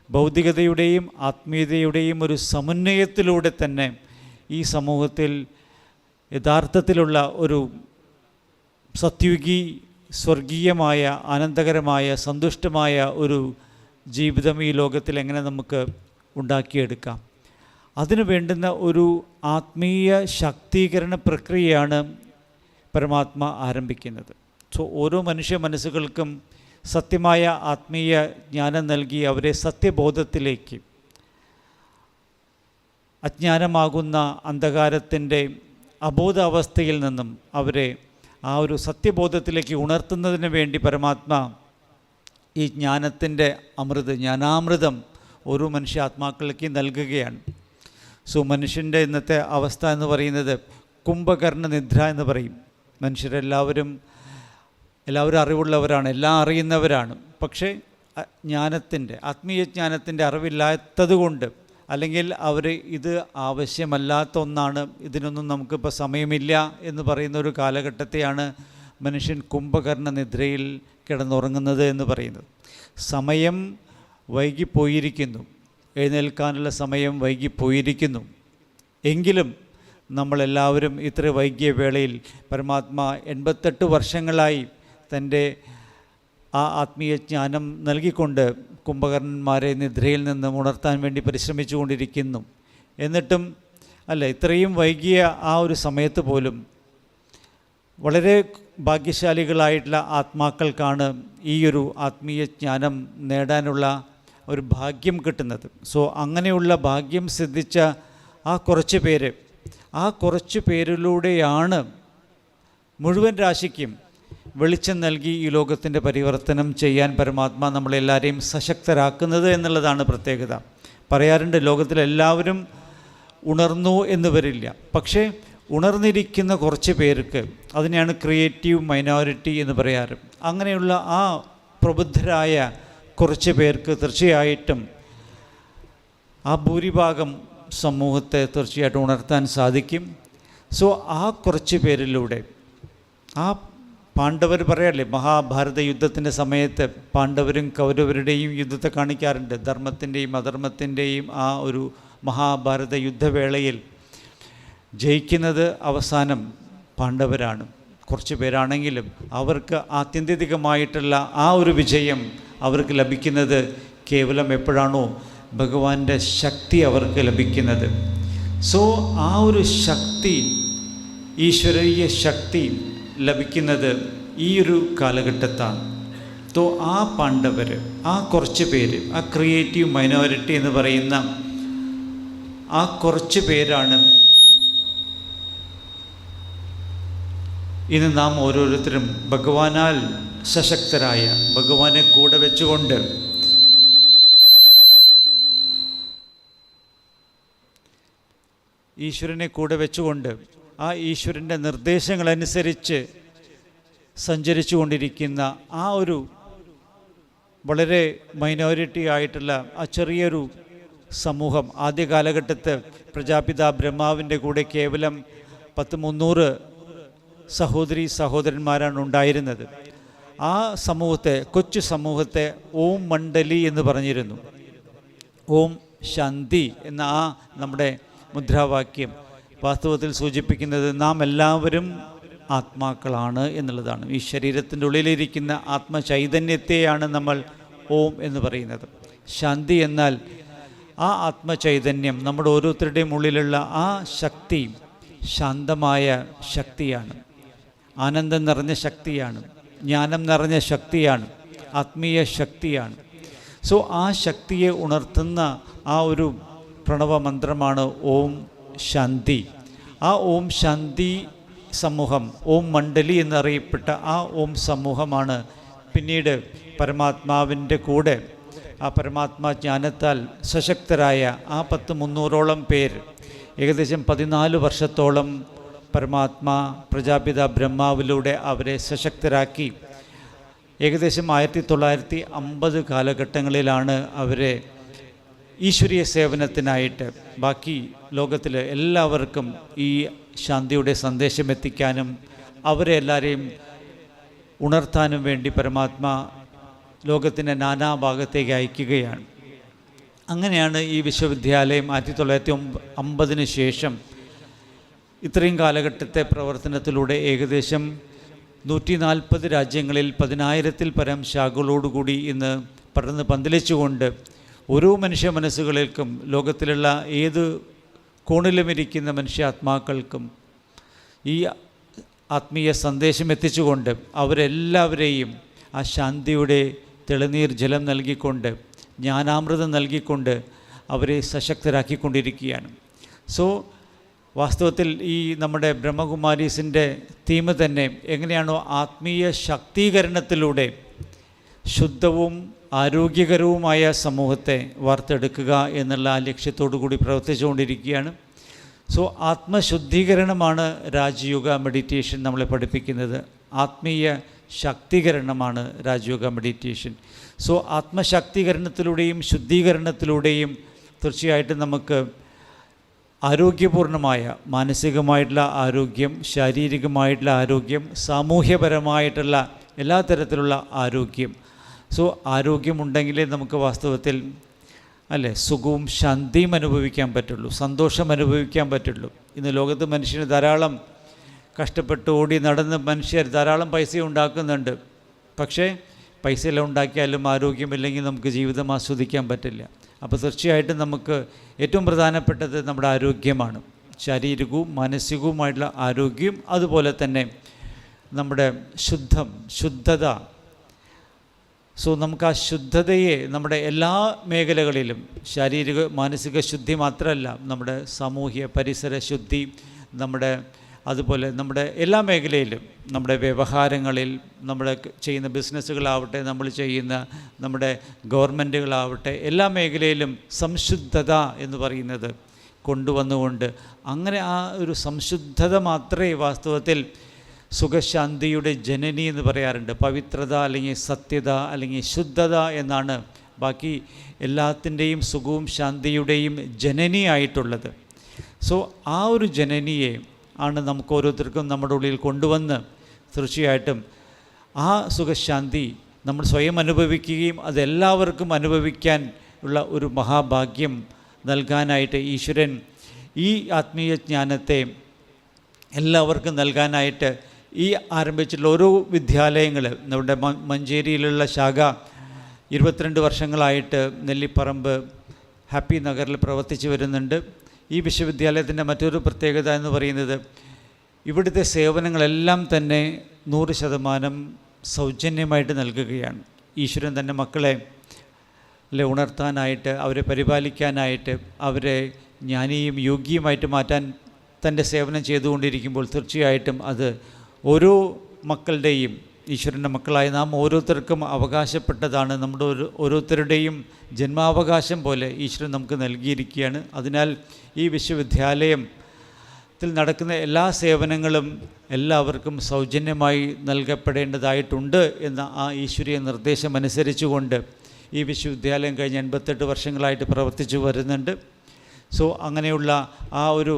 ഭൗതികതയുടെയും ആത്മീയതയുടെയും ഒരു സമന്വയത്തിലൂടെ തന്നെ ഈ സമൂഹത്തിൽ യഥാർത്ഥത്തിലുള്ള ഒരു സത്യുഗി സ്വർഗീയമായ ആനന്ദകരമായ സന്തുഷ്ടമായ ഒരു ജീവിതം ഈ ലോകത്തിൽ എങ്ങനെ നമുക്ക് ഉണ്ടാക്കിയെടുക്കാം, അതിനു വേണ്ടുന്ന ഒരു ആത്മീയ ശാക്തീകരണ പ്രക്രിയയാണ് പരമാത്മ ആരംഭിക്കുന്നത്. സോ ഓരോ മനുഷ്യ മനസ്സുകൾക്കും സത്യമായ ആത്മീയ ജ്ഞാനം നൽകി അവരെ സത്യബോധത്തിലേക്ക്, അജ്ഞാനമാകുന്ന അന്ധകാരത്തിൻ്റെ അബോധാവസ്ഥയിൽ നിന്നും അവരെ ആ ഒരു സത്യബോധത്തിലേക്ക് ഉണർത്തുന്നതിന് വേണ്ടി പരമാത്മ ഈ ജ്ഞാനത്തിൻ്റെ ജ്ഞാനാമൃതം ഓരോ മനുഷ്യാത്മാക്കൾക്ക് നൽകുകയാണ്. സോ മനുഷ്യൻ്റെ ഇന്നത്തെ അവസ്ഥ എന്ന് പറയുന്നത് കുംഭകർണ നിദ്ര എന്ന് പറയും. മനുഷ്യരെല്ലാവരും അറിവുള്ളവരാണ്, എല്ലാം അറിയുന്നവരാണ്. പക്ഷേ ആത്മീയ ജ്ഞാനത്തിൻ്റെ അറിവില്ലാത്തത് കൊണ്ട്, അല്ലെങ്കിൽ അവർ ഇത് ആവശ്യമല്ലാത്ത ഒന്നാണ്, ഇതിനൊന്നും നമുക്കിപ്പോൾ സമയമില്ല എന്ന് പറയുന്ന ഒരു കാലഘട്ടത്തെയാണ് മനുഷ്യൻ കുംഭകർണ നിദ്രയിൽ കിടന്നുറങ്ങുന്നത് എന്ന് പറയുന്നത്. സമയം വൈകിപ്പോയിരിക്കുന്നു, എഴുന്നേൽക്കാനുള്ള സമയം വൈകിപ്പോയിരിക്കുന്നു. എങ്കിലും നമ്മളെല്ലാവരും ഇത്ര വൈകിയ വേളയിൽ പരമാത്മ 88 വർഷങ്ങളായി തൻ്റെ ആ ആത്മീയ ജ്ഞാനം നൽകിക്കൊണ്ട് കുംഭകർണന്മാരെ നിദ്രയിൽ നിന്ന് ഉണർത്താൻ വേണ്ടി പരിശ്രമിച്ചു കൊണ്ടിരിക്കുന്നു. എന്നിട്ടും ഇത്രയും വൈകിയ ആ ഒരു സമയത്ത് പോലും വളരെ ഭാഗ്യശാലികളായിട്ടുള്ള ആത്മാക്കൾക്കാണ് ഈ ഒരു ആത്മീയ ജ്ഞാനം നേടാനുള്ള ഒരു ഭാഗ്യം കിട്ടുന്നത്. സോ അങ്ങനെയുള്ള ഭാഗ്യം സിദ്ധിച്ച ആ കുറച്ച് പേരിലൂടെയാണ് മുഴുവൻ രാശിക്കും വെളിച്ചം നൽകി ഈ ലോകത്തിൻ്റെ പരിവർത്തനം ചെയ്യാൻ പരമാത്മ നമ്മളെല്ലാവരെയും സശക്തരാക്കുന്നത് എന്നുള്ളതാണ് പ്രത്യേകത. പറയാറുണ്ട്, ലോകത്തിലെല്ലാവരും ഉണർന്നു എന്ന് വരില്ല, പക്ഷേ ഉണർന്നിരിക്കുന്ന കുറച്ച് പേർക്ക്, അതിനെയാണ് ക്രിയേറ്റീവ് മൈനോറിറ്റി എന്ന് പറയാറ്. അങ്ങനെയുള്ള ആ പ്രബുദ്ധരായ കുറച്ച് പേർക്ക് തീർച്ചയായിട്ടും ആ ഭൂരിഭാഗം സമൂഹത്തെ തീർച്ചയായിട്ടും ഉണർത്താൻ സാധിക്കും. സോ ആ കുറച്ച് പേരിലൂടെ ആ പാണ്ഡവർ പറയാറില്ലേ, മഹാഭാരത യുദ്ധത്തിൻ്റെ സമയത്ത് പാണ്ഡവരും കൗരവരുടെയും യുദ്ധത്തെ കാണിക്കാറുണ്ട്. ധർമ്മത്തിൻ്റെയും അധർമ്മത്തിൻ്റെയും ആ ഒരു മഹാഭാരത യുദ്ധവേളയിൽ ജയിക്കുന്നത് അവസാനം പാണ്ഡവരാണ്. കുറച്ച് പേരാണെങ്കിലും അവർക്ക് ആത്യന്തികമായിട്ടുള്ള ആ ഒരു വിജയം അവർക്ക് ലഭിക്കുന്നത് കേവലം എപ്പോഴാണോ ഭഗവാന്റെ ശക്തി അവർക്ക് ലഭിക്കുന്നത്. സോ ആ ഒരു ശക്തി, ഈശ്വരീയ ശക്തി ലഭിക്കുന്നത് ഈ ഒരു കാലഘട്ടത്താണ്. തോ ആ പാണ്ഡവർ, ആ കുറച്ച് പേര്, ആ ക്രിയേറ്റീവ് മൈനോറിറ്റി എന്ന് പറയുന്ന ആ കുറച്ച് പേരാണ് ഇന്ന് നാം ഓരോരുത്തരും ഭഗവാനാൽ സശക്തരായ, ഭഗവാനെ കൂടെ വെച്ചുകൊണ്ട് ഈശ്വരനെ കൂടെ വെച്ചുകൊണ്ട് ആ ഈശ്വരൻ്റെ നിർദ്ദേശങ്ങളനുസരിച്ച് സഞ്ചരിച്ചു കൊണ്ടിരിക്കുന്ന ആ ഒരു വളരെ മൈനോറിറ്റി ആയിട്ടുള്ള ആ ചെറിയൊരു സമൂഹം. ആദ്യ കാലഘട്ടത്ത് പ്രജാപിത ബ്രഹ്മാവിൻ്റെ കൂടെ കേവലം 300 സഹോദരന്മാരാണ് ഉണ്ടായിരുന്നത്. ആ സമൂഹത്തെ, കൊച്ചു സമൂഹത്തെ ഓം മണ്ഡലി എന്ന് പറഞ്ഞിരുന്നു. ഓം ശാന്തി എന്ന ആ നമ്മുടെ മുദ്രാവാക്യം വാസ്തവത്തിൽ സൂചിപ്പിക്കുന്നത് നാം എല്ലാവരും ആത്മാക്കളാണ് എന്നുള്ളതാണ്. ഈ ശരീരത്തിൻ്റെ ഉള്ളിലിരിക്കുന്ന ആത്മചൈതന്യത്തെയാണ് നമ്മൾ ഓം എന്ന് പറയുന്നത്. ശാന്തി എന്നാൽ ആ ആത്മചൈതന്യം, നമ്മുടെ ഓരോരുത്തരുടെയും ഉള്ളിലുള്ള ആ ശക്തി ശാന്തമായ ശക്തിയാണ്, ആനന്ദം നിറഞ്ഞ ശക്തിയാണ്, ജ്ഞാനം നിറഞ്ഞ ശക്തിയാണ്, ആത്മീയ ശക്തിയാണ്. സോ ആ ശക്തിയെ ഉണർത്തുന്ന ആ ഒരു പ്രണവമന്ത്രമാണ് ഓം ശാന്തി. ആ ഓം ശാന്തി സമൂഹം, ഓം മണ്ഡലി എന്നറിയപ്പെട്ട ആ ഓം സമൂഹമാണ് പിന്നീട് പരമാത്മാവിൻ്റെ കൂടെ ആ പരമാത്മാ ജ്ഞാനത്താൽ സശക്തരായ ആ 300ഓളം പേര് ഏകദേശം 14 വർഷത്തോളം പരമാത്മാ പ്രജാപിത ബ്രഹ്മാവിലൂടെ അവരെ സശക്തരാക്കി. ഏകദേശം 1950 കാലഘട്ടങ്ങളിലാണ് അവരെ ഈശ്വരീയ സേവനത്തിനായിട്ട് ബാക്കി ലോകത്തിൽ എല്ലാവർക്കും ഈ ശാന്തിയുടെ സന്ദേശം എത്തിക്കാനും അവരെ എല്ലാവരെയും ഉണർത്താനും വേണ്ടി പരമാത്മാ ലോകത്തിൻ്റെ നാനാഭാഗത്തേക്ക് അയക്കുകയാണ്. അങ്ങനെയാണ് ഈ വിശ്വവിദ്യാലയം 1950 ശേഷം ഇത്രയും കാലഘട്ടത്തെ പ്രവർത്തനത്തിലൂടെ ഏകദേശം 140 രാജ്യങ്ങളിൽ 10,000-ൽ പരം ശാഖകളോടുകൂടി ഇന്ന് പടർന്ന് പന്തലിച്ചുകൊണ്ട് ഓരോ മനുഷ്യ മനസ്സുകളിൽക്കും ലോകത്തിലുള്ള ഏത് കോണിലുമിരിക്കുന്ന മനുഷ്യാത്മാക്കൾക്കും ഈ ആത്മീയ സന്ദേശം എത്തിച്ചുകൊണ്ട് അവരെല്ലാവരെയും ആ ശാന്തിയുടെ തെളിനീർ ജലം നൽകിക്കൊണ്ട് ജ്ഞാനാമൃതം നൽകിക്കൊണ്ട് അവരെ സശക്തരാക്കിക്കൊണ്ടിരിക്കുകയാണ്. സോ വാസ്തവത്തിൽ ഈ നമ്മുടെ ബ്രഹ്മകുമാരീസിൻ്റെ തീം തന്നെ എങ്ങനെയാണോ ആത്മീയ ശാക്തീകരണത്തിലൂടെ ശുദ്ധവും ആരോഗ്യകരവുമായ സമൂഹത്തെ വാർത്തെടുക്കുക എന്നുള്ള ആ ലക്ഷ്യത്തോടു കൂടി പ്രവർത്തിച്ചുകൊണ്ടിരിക്കുകയാണ്. സോ ആത്മശുദ്ധീകരണമാണ് രാജയോഗ മെഡിറ്റേഷൻ നമ്മളെ പഠിപ്പിക്കുന്നത്. ആത്മീയ ശാക്തീകരണമാണ് രാജയോഗ മെഡിറ്റേഷൻ. സോ ആത്മശാക്തീകരണത്തിലൂടെയും ശുദ്ധീകരണത്തിലൂടെയും തീർച്ചയായിട്ടും നമുക്ക് ആരോഗ്യപൂർണമായ മാനസികമായിട്ടുള്ള ആരോഗ്യം, ശാരീരികമായിട്ടുള്ള ആരോഗ്യം, സാമൂഹ്യപരമായിട്ടുള്ള എല്ലാ തരത്തിലുള്ള ആരോഗ്യം. സോ ആരോഗ്യമുണ്ടെങ്കിലേ നമുക്ക് വാസ്തവത്തിൽ സുഖവും ശാന്തിയും അനുഭവിക്കാൻ പറ്റുള്ളൂ, സന്തോഷം അനുഭവിക്കാൻ പറ്റുള്ളൂ. ഇന്ന് ലോകത്ത് മനുഷ്യന് ധാരാളം കഷ്ടപ്പെട്ട് ഓടി നടന്ന് മനുഷ്യർ ധാരാളം പൈസ ഉണ്ടാക്കുന്നുണ്ട്. പക്ഷേ പൈസയെല്ലാം ഉണ്ടാക്കിയാലും ആരോഗ്യമില്ലെങ്കിൽ നമുക്ക് ജീവിതം ആസ്വദിക്കാൻ പറ്റില്ല. അപ്പോൾ തീർച്ചയായിട്ടും നമുക്ക് ഏറ്റവും പ്രധാനപ്പെട്ടത് നമ്മുടെ ആരോഗ്യമാണ്, ശാരീരികവും മാനസികവുമായിട്ടുള്ള ആരോഗ്യം. അതുപോലെ തന്നെ നമ്മുടെ ശുദ്ധത. സോ നമുക്ക് ആ ശുദ്ധതയെ നമ്മുടെ എല്ലാ മേഖലകളിലും, ശാരീരിക മാനസിക ശുദ്ധി മാത്രമല്ല, നമ്മുടെ സാമൂഹ്യ പരിസര ശുദ്ധി, അതുപോലെ നമ്മുടെ എല്ലാ മേഖലയിലും, നമ്മുടെ വ്യവഹാരങ്ങളിൽ, നമ്മുടെ ചെയ്യുന്ന ബിസിനസ്സുകളാവട്ടെ, നമ്മൾ ചെയ്യുന്ന നമ്മുടെ ഗവൺമെൻറ്റുകളാവട്ടെ, എല്ലാ മേഖലയിലും സംശുദ്ധത എന്ന് പറയുന്നത് കൊണ്ടുവന്നുകൊണ്ട് അങ്ങനെ ആ ഒരു സംശുദ്ധത മാത്രമേ വാസ്തവത്തിൽ സുഖശാന്തിയുടെ ജനനി എന്ന് പറയാറുണ്ട്. പവിത്രത അല്ലെങ്കിൽ സത്യത അല്ലെങ്കിൽ ശുദ്ധത എന്നാണ് ബാക്കി എല്ലാത്തിൻ്റെയും സുഖവും ശാന്തിയുടെയും ജനനിയായിട്ടുള്ളത്. സോ ആ ഒരു ജനനിയെ ആണ് നമുക്ക് ഓരോരുത്തർക്കും നമ്മുടെ ഉള്ളിൽ കൊണ്ടുവന്ന് തീർച്ചയായിട്ടും ആ സുഖശാന്തി നമ്മൾ സ്വയം അനുഭവിക്കുകയും അതെല്ലാവർക്കും അനുഭവിക്കാൻ ഉള്ള ഒരു മഹാഭാഗ്യം നൽകാനായിട്ട് ഈശ്വരൻ ഈ ആത്മീയ ജ്ഞാനത്തെ എല്ലാവർക്കും നൽകാനായിട്ട് ഈ ആരംഭിച്ചിട്ടുള്ള ഓരോ വിദ്യാലയങ്ങൾ, നമ്മുടെ മഞ്ചേരിയിലുള്ള ശാഖ 22 വർഷങ്ങളായിട്ട് നെല്ലിപ്പറമ്പ് ഹാപ്പി നഗറിൽ പ്രവർത്തിച്ചു വരുന്നുണ്ട്. ഈ വിശ്വവിദ്യാലയത്തിൻ്റെ മറ്റൊരു പ്രത്യേകത എന്ന് പറയുന്നത് ഇവിടുത്തെ സേവനങ്ങളെല്ലാം തന്നെ 100% സൗജന്യമായിട്ട് നൽകുകയാണ്. ഈശ്വരൻ തന്നെ മക്കളെ ഉണർത്താനായിട്ട്, അവരെ പരിപാലിക്കാനായിട്ട്, അവരെ ജ്ഞാനിയും യോഗ്യയുമായിട്ട് മാറ്റാൻ തൻ്റെ സേവനം ചെയ്തുകൊണ്ടിരിക്കുമ്പോൾ തീർച്ചയായിട്ടും അത് ഓരോ മക്കളുടെയും, ഈശ്വരൻ്റെ മക്കളായ നാം ഓരോരുത്തർക്കും അവകാശപ്പെട്ടതാണ്. നമ്മുടെ ഓരോരുത്തരുടെയും ജന്മാവകാശം പോലെ ഈശ്വരൻ നമുക്ക് നൽകിയിരിക്കുകയാണ്. അതിനാൽ ഈ വിശ്വവിദ്യാലയത്തിൽ നടക്കുന്ന എല്ലാ സേവനങ്ങളും എല്ലാവർക്കും സൗജന്യമായി നൽകപ്പെടേണ്ടതായിട്ടുണ്ട് എന്ന ആ ഈശ്വരീയ നിർദ്ദേശം അനുസരിച്ചുകൊണ്ട് ഈ വിശ്വവിദ്യാലയം കഴിഞ്ഞ 88 വർഷങ്ങളായിട്ട് പ്രവർത്തിച്ചു വരുന്നുണ്ട്. സോ അങ്ങനെയുള്ള ആ ഒരു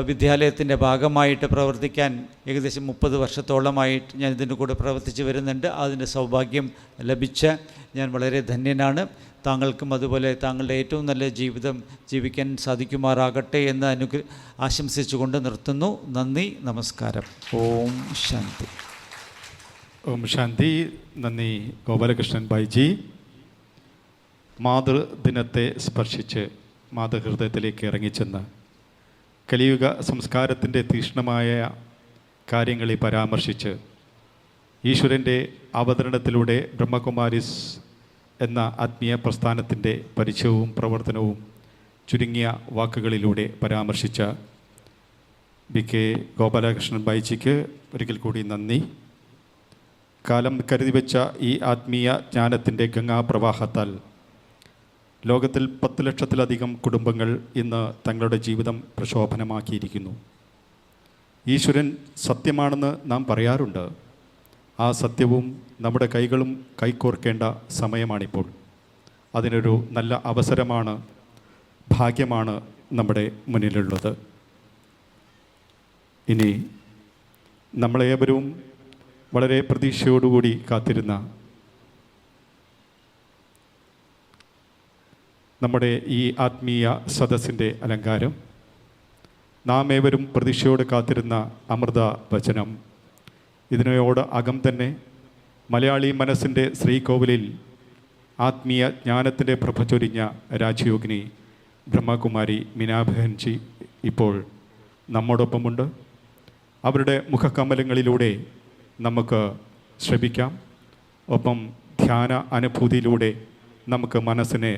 വിദ്യാലയത്തിൻ്റെ ഭാഗമായിട്ട് പ്രവർത്തിക്കാൻ ഏകദേശം 30 വർഷത്തോളമായിട്ട് ഞാൻ ഇതിൻ്റെ കൂടെ പ്രവർത്തിച്ചു വരുന്നുണ്ട്. അതിൻ്റെ സൗഭാഗ്യം ലഭിച്ച ഞാൻ വളരെ ധന്യനാണ്. താങ്കൾക്കും അതുപോലെ താങ്കളുടെ ഏറ്റവും നല്ല ജീവിതം ജീവിക്കാൻ സാധിക്കുമാറാകട്ടെ എന്ന് ആശംസിച്ചുകൊണ്ട് നിർത്തുന്നു. നന്ദി, നമസ്കാരം. ഓം ശാന്തി. ഓം ശാന്തി. നന്ദി ഗോപാലകൃഷ്ണൻ ഭായിജി. മാതൃദിനത്തെ സ്പർശിച്ച് മാതൃഹൃദയത്തിലേക്ക് ഇറങ്ങിച്ചെന്ന് കലിയുഗ സംസ്കാരത്തിൻ്റെ തീക്ഷ്ണമായ കാര്യങ്ങളെ പരാമർശിച്ച് ഈശ്വരൻ്റെ അവതരണത്തിലൂടെ ബ്രഹ്മകുമാരിസ് എന്ന ആത്മീയ പ്രസ്ഥാനത്തിൻ്റെ പരിചയവും പ്രവർത്തനവും ചുരുങ്ങിയ വാക്കുകളിലൂടെ പരാമർശിച്ച BK ഗോപാലകൃഷ്ണൻ ബായിജിക്ക് ഒരിക്കൽ കൂടി നന്ദി. കാലം കരുതി വെച്ച ഈ ആത്മീയ ജ്ഞാനത്തിൻ്റെ ഗംഗാപ്രവാഹത്താൽ ലോകത്തിൽ 10 ലക്ഷത്തിലധികം കുടുംബങ്ങൾ ഇന്ന് തങ്ങളുടെ ജീവിതം പ്രശോഭനമാക്കിയിരിക്കുന്നു. ഈശ്വരൻ സത്യമാണെന്ന് നാം പറയാറുണ്ട്. ആ സത്യവും നമ്മുടെ കൈകളും കൈകോർക്കേണ്ട സമയമാണിപ്പോൾ. അതിനൊരു നല്ല അവസരമാണ്, ഭാഗ്യമാണ് നമ്മുടെ മുന്നിലുള്ളത്. ഇനി നമ്മളേവരും വളരെ പ്രതീക്ഷയോടുകൂടി കാത്തിരുന്ന നമ്മുടെ ഈ ആത്മീയ സദസ്സിൻ്റെ അലങ്കാരം, നാം ഏവരും പ്രതീക്ഷയോട് കാത്തിരുന്ന അമൃത വചനം, ഇതിനോട് അകം തന്നെ മലയാളി മനസ്സിൻ്റെ ശ്രീകോവിലിൽ ആത്മീയ ജ്ഞാനത്തിൻ്റെ പ്രഭ ചൊരിഞ്ഞ രാജയോഗിനി ബ്രഹ്മകുമാരി മീനാബഹൻജി ഇപ്പോൾ നമ്മോടൊപ്പമുണ്ട്. അവരുടെ മുഖകമലങ്ങളിലൂടെ നമുക്ക് ശ്രവിക്കാം. ഒപ്പം ധ്യാന അനുഭൂതിയിലൂടെ നമുക്ക് മനസ്സിനെ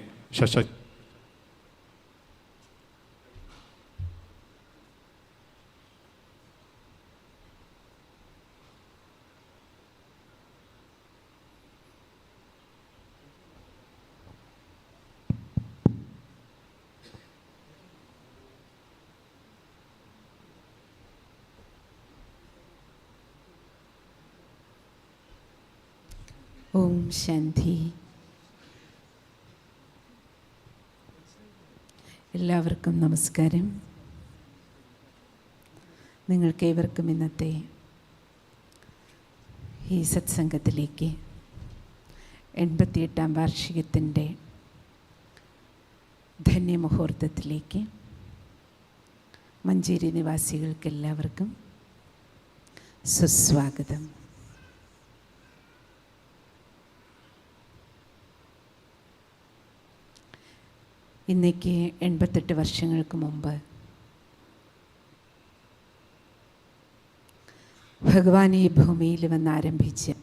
ഓം ശാന്തി. എല്ലാവർക്കും നമസ്കാരം. നിങ്ങൾക്കേവർക്കും ഇന്നത്തെ ഈ സത്സംഗത്തിലേക്ക് 88ാം വാർഷികത്തിൻ്റെ ധന്യമുഹൂർത്തത്തിലേക്ക് മഞ്ചേരി നിവാസികൾക്കെല്ലാവർക്കും സുസ്വാഗതം. ഇന്നേക്ക് 88 വർഷങ്ങൾക്ക് മുമ്പ് ഭഗവാൻ ഈ ഭൂമിയിൽ വന്നാരംഭിച്ച്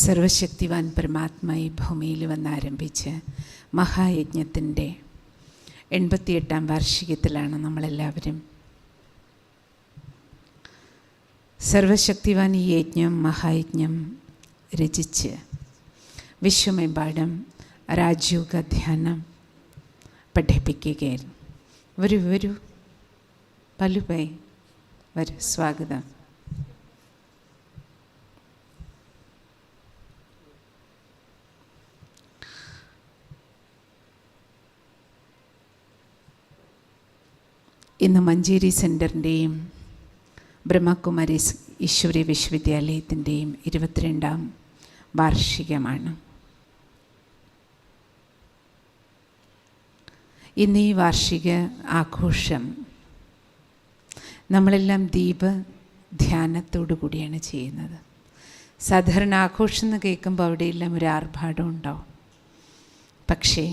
സർവശക്തിവാൻ പരമാത്മ ഈ ഭൂമിയിൽ വന്നാരംഭിച്ച് മഹായജ്ഞത്തിൻ്റെ 88ാം വാർഷികത്തിലാണ് നമ്മളെല്ലാവരും. സർവശക്തിവാൻ ഈ യജ്ഞം, മഹായജ്ഞം രചിച്ച് വിശ്വമെമ്പാടും രാജയോഗ ധ്യാനം പഠിപ്പിക്കുകയായിരുന്നു. വരൂ പലുപൈ വരൂ, സ്വാഗതം. ഇന്ന് മഞ്ചേരി സെൻറ്ററിൻ്റെയും ബ്രഹ്മകുമാരി ഈശ്വരി വിശ്വവിദ്യാലയത്തിൻ്റെയും 22ാം വാർഷികമാണ്. ഇന്ന് ഈ വാർഷിക ആഘോഷം നമ്മളെല്ലാം ധ്യാനത്തോടു കൂടിയാണ് ചെയ്യുന്നത്. സാധാരണ ആഘോഷം എന്ന് കേൾക്കുമ്പോൾ അവിടെയെല്ലാം ഒരു ആർഭാടം ഉണ്ടാവും. പക്ഷേ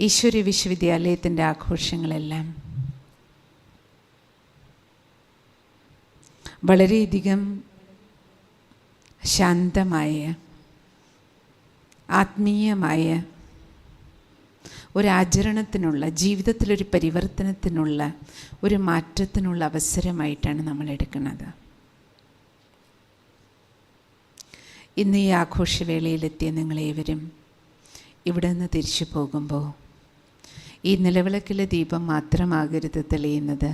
ഈശ്വരി വിശ്വവിദ്യാലയത്തിൻ്റെ ആഘോഷങ്ങളെല്ലാം വളരെയധികം ശാന്തമായ ആത്മീയമായ ഒരാചരണത്തിനുള്ള, ജീവിതത്തിലൊരു പരിവർത്തനത്തിനുള്ള, ഒരു മാറ്റത്തിനുള്ള അവസരമായിട്ടാണ് നമ്മൾ എടുക്കുന്നത്. ഇന്ന് ഈ ആഘോഷവേളയിലെത്തിയ നിങ്ങളേവരും ഇവിടെ നിന്ന് തിരിച്ചു പോകുമ്പോൾ ഈ നിലവിളക്കിലെ ദീപം മാത്രമാകരുത് തെളിയുന്നത്,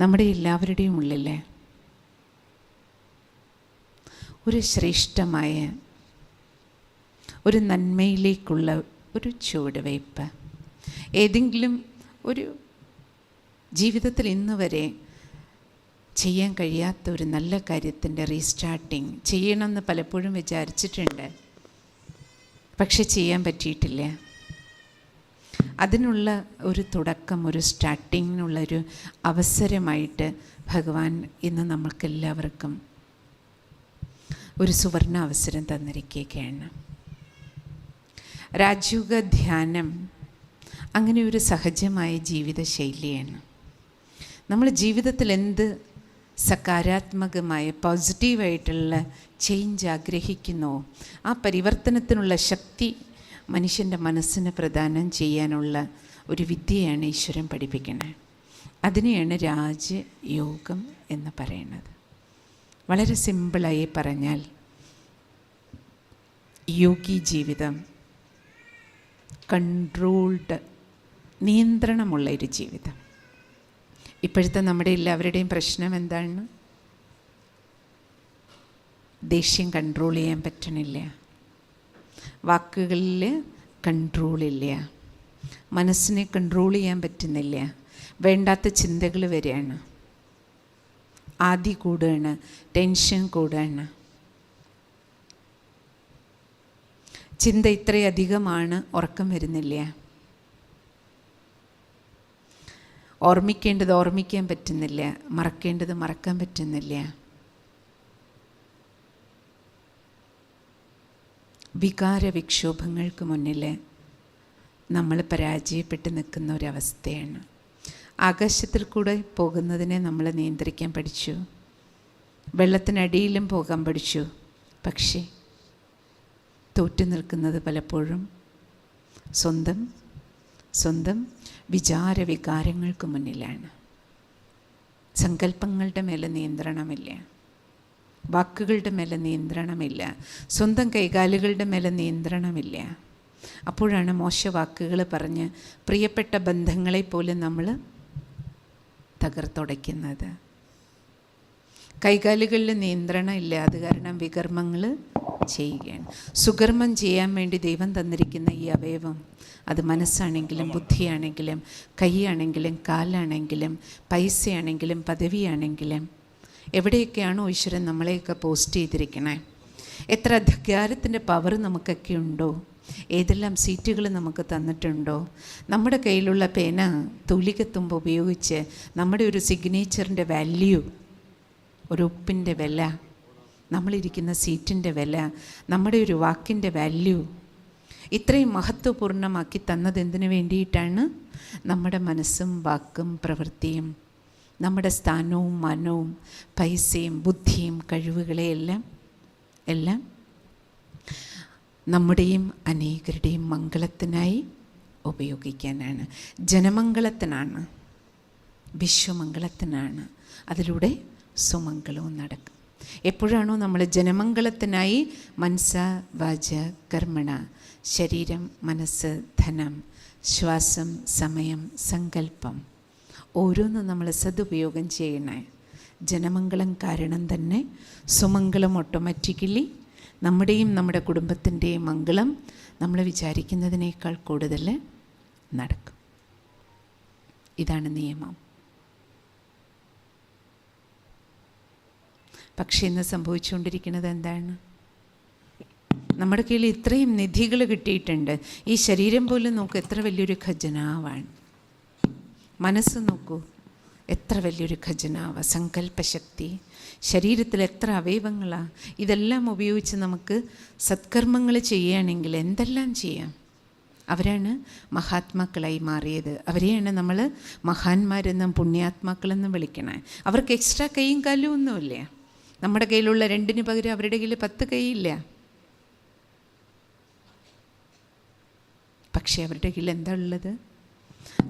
നമ്മുടെ എല്ലാവരുടെയും ഉള്ളിൽ ഒരു ശ്രേഷ്ഠമായ ഒരു നന്മയിലേക്കുള്ള ഒരു ചുവടുവയ്പ്പ്, ഏതെങ്കിലും ഒരു ജീവിതത്തിൽ ഇന്ന് വരെ ചെയ്യാൻ കഴിയാത്ത ഒരു നല്ല കാര്യത്തിൻ്റെ റീസ്റ്റാർട്ടിങ് ചെയ്യണമെന്ന് പലപ്പോഴും വിചാരിച്ചിട്ടുണ്ട്, പക്ഷെ ചെയ്യാൻ പറ്റിയിട്ടില്ല. അതിനുള്ള ഒരു തുടക്കം, ഒരു സ്റ്റാർട്ടിങ്ങിനുള്ളൊരു അവസരമായിട്ട് ഭഗവാൻ ഇന്ന് നമ്മൾക്കെല്ലാവർക്കും ഒരു സുവർണ അവസരം തന്നിരിക്കുകയാണ്. രാജയോഗ ധ്യാനം അങ്ങനെ ഒരു സഹജമായ ജീവിതശൈലിയാണ്. നമ്മൾ ജീവിതത്തിൽ എന്ത് സകാരാത്മകമായ പോസിറ്റീവായിട്ടുള്ള ചേഞ്ച് ആഗ്രഹിക്കുന്നോ ആ പരിവർത്തനത്തിനുള്ള ശക്തി മനുഷ്യൻ്റെ മനസ്സിന് പ്രദാനം ചെയ്യാനുള്ള ഒരു വിദ്യയാണ് ഈശ്വരൻ പഠിപ്പിക്കുന്നത്. അതിനെയാണ് രാജയോഗം എന്ന് പറയുന്നത്. വളരെ സിമ്പിളായി പറഞ്ഞാൽ യോഗി ജീവിതം കൺട്രോൾഡ്, നിയന്ത്രണമുള്ള ഒരു ജീവിതം. ഇപ്പോഴത്തെ നമ്മുടെ എല്ലാവരുടെയും പ്രശ്നം എന്താണ്? ദേഷ്യം കൺട്രോൾ ചെയ്യാൻ പറ്റണില്ല, വാക്കുകളിൽ കൺട്രോളില്ല, മനസ്സിനെ കൺട്രോൾ ചെയ്യാൻ പറ്റുന്നില്ല, വേണ്ടാത്ത ചിന്തകൾ വരികയാണ്, ആദി കൂടുകയാണ്, ടെൻഷൻ കൂടുകയാണ്. ചിന്ത ഇത്രയധികമാണ്, ഉറക്കം വരുന്നില്ല, ഓർമ്മിക്കേണ്ടത് ഓർമ്മിക്കാൻ പറ്റുന്നില്ല, മറക്കേണ്ടത് മറക്കാൻ പറ്റുന്നില്ല. വികാര വിക്ഷോഭങ്ങൾക്ക് മുന്നിൽ നമ്മൾ പരാജയപ്പെട്ട് നിൽക്കുന്ന ഒരവസ്ഥയാണ്. ആകാശത്തിൽ കൂടെ പോകുന്നതിനെ നമ്മൾ നിയന്ത്രിക്കാൻ പഠിച്ചു, വെള്ളത്തിനടിയിലും പോകാൻ പഠിച്ചു, പക്ഷേ തോറ്റു നിൽക്കുന്നത് പലപ്പോഴും സ്വന്തം വികാരങ്ങൾക്ക് മുന്നിലാണ്. സങ്കല്പങ്ങളുടെ മേലെ നിയന്ത്രണമില്ല, വാക്കുകളുടെ മേലെ നിയന്ത്രണമില്ല, സ്വന്തം കൈകാലുകളുടെ മേലെ നിയന്ത്രണമില്ല. അപ്പോഴാണ് മോശവാക്കുകൾ പറഞ്ഞ് പ്രിയപ്പെട്ട ബന്ധങ്ങളെ പോലും നമ്മൾ തകർത്തുടയ്ക്കുന്നത്. കൈകാലുകളിൽ നിയന്ത്രണം ഇല്ല, അത് കാരണം വികർമ്മങ്ങൾ ചെയ്യുകയാണ്. സുകർമ്മം ചെയ്യാൻ വേണ്ടി ദൈവം തന്നിരിക്കുന്ന ഈ അവയവം, അത് മനസ്സാണെങ്കിലും ബുദ്ധിയാണെങ്കിലും കൈയാണെങ്കിലും കാലാണെങ്കിലും പൈസയാണെങ്കിലും പദവിയാണെങ്കിലും എവിടെയൊക്കെയാണോ ഈശ്വരൻ നമ്മളെയൊക്കെ പോസ്റ്റ് ചെയ്തിരിക്കണേ, എത്ര അധികാരത്തിൻ്റെ പവർ നമുക്കൊക്കെ ഉണ്ടോ, ഏതെല്ലാം സീറ്റുകൾ നമുക്ക് തന്നിട്ടുണ്ടോ, നമ്മുടെ കയ്യിലുള്ള പേന തൂലികത്തുമ്പ് ഉപയോഗിച്ച് നമ്മുടെ ഒരു സിഗ്നേച്ചറിൻ്റെ വാല്യൂ, ഒരു ഉപ്പിൻ്റെ വില, നമ്മളിരിക്കുന്ന സീറ്റിൻ്റെ വില, നമ്മുടെ ഒരു വാക്കിൻ്റെ വാല്യൂ ഇത്രയും മഹത്വപൂർണ്ണമാക്കി തന്നത് എന്തിനു വേണ്ടിയിട്ടാണ്? നമ്മുടെ മനസ്സും വാക്കും പ്രവൃത്തിയും, നമ്മുടെ സ്ഥാനവും മനവും പൈസയും ബുദ്ധിയും കഴിവുകളെയെല്ലാം നമ്മുടെയും അനേകരുടെയും മംഗളത്തിനായി ഉപയോഗിക്കാനാണ്, ജനമംഗളത്തിനാണ്, വിശ്വമംഗളത്തിനാണ്. അതിലൂടെ സുമംഗളവും നടക്കും. എപ്പോഴാണോ നമ്മൾ ജനമംഗളത്തിനായി മനസ്സ വാച കർമ്മണ, ശരീരം മനസ്സ് ധനം ശ്വാസം സമയം സങ്കല്പം ഓരോന്നും നമ്മൾ സദുപയോഗം ചെയ്യണേ, ജനമംഗളം കാരണം തന്നെ സുമംഗളം ഓട്ടോമാറ്റിക്കലി നമ്മുടെയും നമ്മുടെ കുടുംബത്തിൻ്റെയും മംഗളം നമ്മൾ വിചാരിക്കുന്നതിനേക്കാൾ കൂടുതൽ നടക്കും. ഇതാണ് നിയമം. പക്ഷേ ഇന്ന് സംഭവിച്ചുകൊണ്ടിരിക്കുന്നത് എന്താണ്? നമ്മുടെ കയ്യിൽ ഇത്രയും നിധികൾ കിട്ടിയിട്ടുണ്ട്. ഈ ശരീരം പോലും നോക്കൂ, എത്ര വലിയൊരു ഖജനാവാണ്. മനസ്സ് നോക്കൂ, എത്ര വലിയൊരു ഖജനാവ്, സങ്കല്പശക്തി. ശരീരത്തിൽ എത്ര അവയവങ്ങളാണ്. ഇതെല്ലാം ഉപയോഗിച്ച് നമുക്ക് സത്കർമ്മങ്ങൾ ചെയ്യുകയാണെങ്കിൽ എന്തെല്ലാം ചെയ്യാം. അവരാണ് മഹാത്മാക്കളായി മാറിയത്. അവരെയാണ് നമ്മൾ മഹാന്മാരെന്നും പുണ്യാത്മാക്കളെന്നും വിളിക്കണേ. അവർക്ക് എക്സ്ട്രാ കൈയും കാലും ഒന്നുമില്ല. നമ്മുടെ കയ്യിലുള്ള 2 പകരം അവരുടെ കയ്യിൽ 10 കൈയില്ല. പക്ഷേ അവരുടെ കയ്യിൽ എന്താ ഉള്ളത്?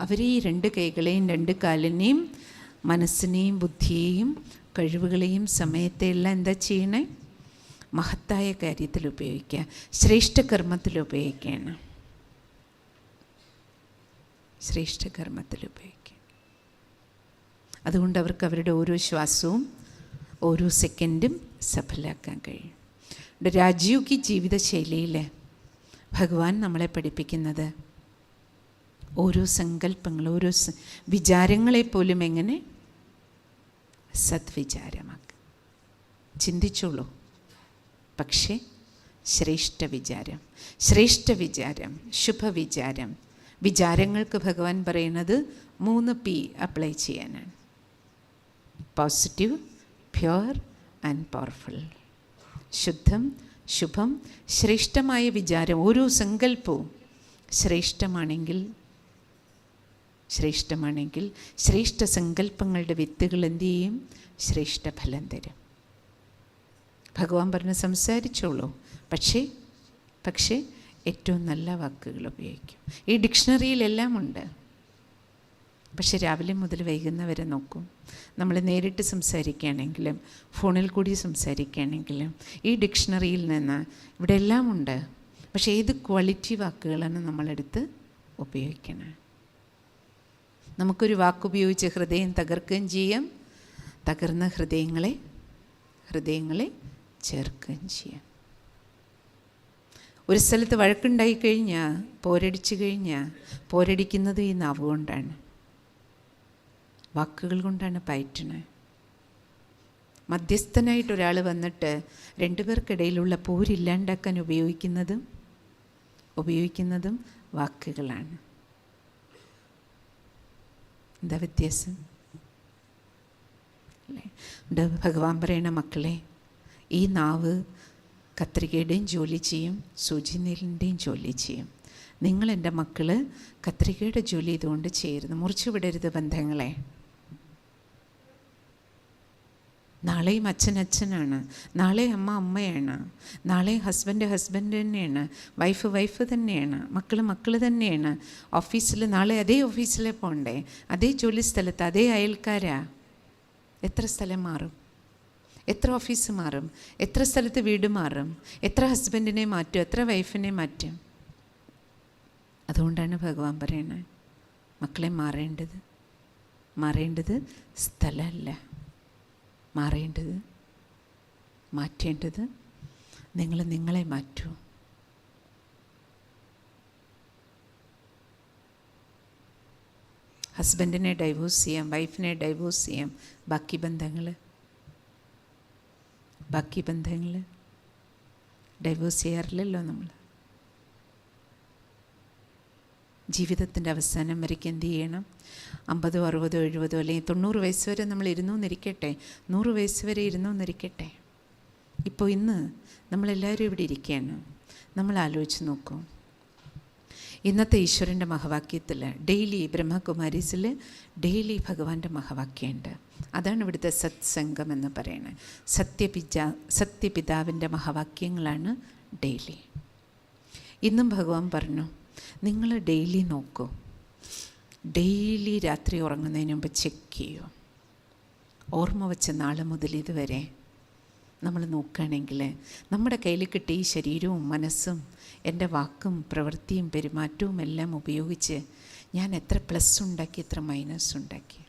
അവർ ഈ 2 കൈകളെയും 2 കാലിനെയും മനസ്സിനെയും ബുദ്ധിയെയും കഴിവുകളെയും സമയത്തെല്ലാം എന്താ ചെയ്യണേ? മഹത്തായ കാര്യത്തിൽ ഉപയോഗിക്കുക, ശ്രേഷ്ഠ കർമ്മത്തിൽ ഉപയോഗിക്കുകയാണ്. ശ്രേഷ്ഠ കർമ്മത്തിൽ ഉപയോഗിക്കുക. അതുകൊണ്ട് അവർക്ക് അവരുടെ ഓരോ ശ്വാസവും ഓരോ സെക്കൻഡും സഫലാക്കാൻ കഴിയും. രാജയോഗി ജീവിതശൈലിയിൽ ഭഗവാൻ നമ്മളെ പഠിപ്പിക്കുന്നത് ഓരോ സങ്കല്പങ്ങൾ, ഓരോ വിചാരങ്ങളെപ്പോലും എങ്ങനെ സദ്വിചാരമാക്കുക. ചിന്തിച്ചോളൂ. പക്ഷേ ശ്രേഷ്ഠ വിചാരം, ശ്രേഷ്ഠ വിചാരം, ശുഭവിചാരം. വിചാരങ്ങൾക്ക് ഭഗവാൻ പറയുന്നത് 3 P അപ്ലൈ ചെയ്യാനാണ്. Positive, pure and powerful. ശുദ്ധം, ശുഭം, ശ്രേഷ്ഠമായ വിചാരം. ഓരോ സങ്കല്പവും ശ്രേഷ്ഠമാണെങ്കിൽ ശ്രേഷ്ഠ സങ്കല്പങ്ങളുടെ വിത്തുകൾ എന്തു ചെയ്യും? ശ്രേഷ്ഠ ഫലം തരും. ഭഗവാൻ പറഞ്ഞ് സംസാരിച്ചോളൂ. പക്ഷേ ഏറ്റവും നല്ല വാക്കുകൾ ഉപയോഗിക്കും. ഈ ഡിക്ഷണറിയിലെല്ലാം ഉണ്ട്. പക്ഷെ രാവിലെ മുതൽ വൈകുന്നവരെ നോക്കും. നമ്മൾ നേരിട്ട് സംസാരിക്കുകയാണെങ്കിലും ഫോണിൽ കൂടി സംസാരിക്കുകയാണെങ്കിലും ഈ ഡിക്ഷണറിയിൽ നിന്ന് ഇവിടെ എല്ലാം ഉണ്ട്. പക്ഷേ ഏത് ക്വാളിറ്റി വാക്കുകളാണ് നമ്മളെടുത്ത് ഉപയോഗിക്കണം? നമുക്കൊരു വാക്കുപയോഗിച്ച് ഹൃദയം തകർക്കുകയും ചെയ്യാം, തകർന്ന ഹൃദയങ്ങളെ ചേർക്കുകയും ചെയ്യാം. ഒരു സ്ഥലത്ത് വഴക്കുണ്ടായി കഴിഞ്ഞാൽ, പോരടിച്ചു കഴിഞ്ഞാൽ, പോരടിക്കുന്നത് ഈ നാവ് കൊണ്ടാണ്, വാക്കുകൾ കൊണ്ടാണ് പയറ്റണത്. മധ്യസ്ഥനായിട്ട് ഒരാൾ വന്നിട്ട് 2 പേർക്കിടയിലുള്ള പോരില്ലാണ്ടാക്കാൻ ഉപയോഗിക്കുന്നതും വാക്കുകളാണ്. എന്താ വ്യത്യാസം അല്ലേ? ഭഗവാൻ പറയണ, മക്കളെ, ഈ നാവ് കത്രികയുടെയും ജോലി ചെയ്യും, സൂചിനീലിൻ്റെയും ജോലി ചെയ്യും. നിങ്ങളെൻ്റെ മക്കൾ കത്രികയുടെ ജോലി ഇതുകൊണ്ട് ചെയ്യരുത്, മുറിച്ചു വിടരുത് ബന്ധങ്ങളെ. നാളെയും അച്ഛനാണ്, നാളെ അമ്മയാണ്, നാളെ ഹസ്ബൻഡ് തന്നെയാണ്, വൈഫ് തന്നെയാണ്, മക്കൾ തന്നെയാണ്. ഓഫീസിൽ നാളെ അതേ ഓഫീസിലെ പോകണ്ടേ, അതേ ജോലി സ്ഥലത്ത്, അതേ അയൽക്കാരാ. എത്ര സ്ഥലം മാറും? എത്ര ഓഫീസ് മാറും? എത്ര സ്ഥലത്ത് വീട് മാറും? എത്ര ഹസ്ബൻഡിനെ മാറ്റും? എത്ര വൈഫിനെ മാറ്റും? അതുകൊണ്ടാണ് ഭഗവാൻ പറയണത്, മക്കളെ, മാറേണ്ടത് സ്ഥലമല്ല, മാറ്റേണ്ടത് നിങ്ങളെ മാറ്റൂ. ഹസ്ബൻഡിനെ ഡൈവോഴ്സ് ചെയ്യാം, വൈഫിനെ ഡൈവോഴ്സ് ചെയ്യാം. ബാക്കി ബന്ധങ്ങൾ ഡൈവോഴ്സ് ചെയ്യാറില്ലല്ലോ നമ്മൾ. ജീവിതത്തിൻ്റെ അവസാനം വരയ്ക്ക് എന്ത് ചെയ്യണം? 50, 60, 70 അല്ലെങ്കിൽ 90 വയസ്സ് വരെ നമ്മൾ ഇരുന്നു എന്നിരിക്കട്ടെ, 100 വയസ്സ് വരെ ഇരുന്നു എന്നിരിക്കട്ടെ. ഇപ്പോൾ ഇന്ന് നമ്മളെല്ലാവരും ഇവിടെ ഇരിക്കുകയാണ്. നമ്മൾ ആലോചിച്ച് നോക്കൂ, ഇന്നത്തെ ഈശ്വരൻ്റെ മഹവാക്യത്തിൽ ഡെയിലി ബ്രഹ്മകുമാരീസിൽ ഡെയിലി ഭഗവാന്റെ മഹവാക്യമുണ്ട്. അതാണ് ഇവിടുത്തെ സത്സംഗം എന്ന് പറയുന്നത്. സത്യപിതാവിൻ്റെ മഹവാക്യങ്ങളാണ് ഡെയിലി. ഇന്നും ഭഗവാൻ പറഞ്ഞു, നിങ്ങൾ ഡെയിലി നോക്കൂ, ഡെയിലി രാത്രി ഉറങ്ങുന്നതിന് മുമ്പ് ചെക്ക് ചെയ്യൂ. ഓർമ്മ വെച്ച നാൾ മുതൽ ഇതുവരെ നമ്മൾ നോക്കുകയാണെങ്കിൽ നമ്മുടെ കയ്യിൽ കിട്ടിയ ഈ ശരീരവും മനസ്സും എൻ്റെ വാക്കും പ്രവൃത്തിയും പെരുമാറ്റവും എല്ലാം ഉപയോഗിച്ച് ഞാൻ എത്ര പ്ലസ് ഉണ്ടാക്കി, എത്ര മൈനസ് ഉണ്ടാക്കി.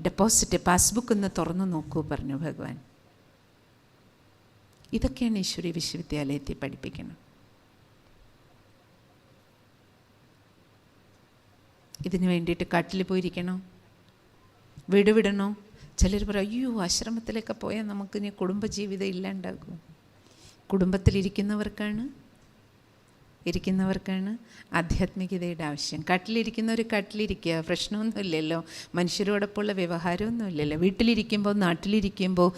ഡെപ്പോസിറ്റ് പാസ്ബുക്ക് ഒന്ന് തുറന്നു നോക്കൂ പറഞ്ഞു ഭഗവാൻ. ഇതൊക്കെയാണ് ഈശ്വരീയ വിശ്വവിദ്യാലയത്തിൽ പഠിപ്പിക്കണം. ഇതിന് വേണ്ടിയിട്ട് കാട്ടിൽ പോയിരിക്കണോ? വീട് വിടണോ? ചിലർ പറയും, അയ്യോ ആശ്രമത്തിലൊക്കെ പോയാൽ നമുക്ക് ഇനി കുടുംബജീവിതം ഇല്ലാണ്ടാകും. കുടുംബത്തിലിരിക്കുന്നവർക്കാണ് ആധ്യാത്മികതയുടെ ആവശ്യം. കാട്ടിലിരിക്കുന്നവർ കാട്ടിലിരിക്കുക, പ്രശ്നമൊന്നുമില്ലല്ലോ, മനുഷ്യരോടൊപ്പമുള്ള വ്യവഹാരമൊന്നുമില്ലല്ലോ. വീട്ടിലിരിക്കുമ്പോൾ, നാട്ടിലിരിക്കുമ്പോൾ,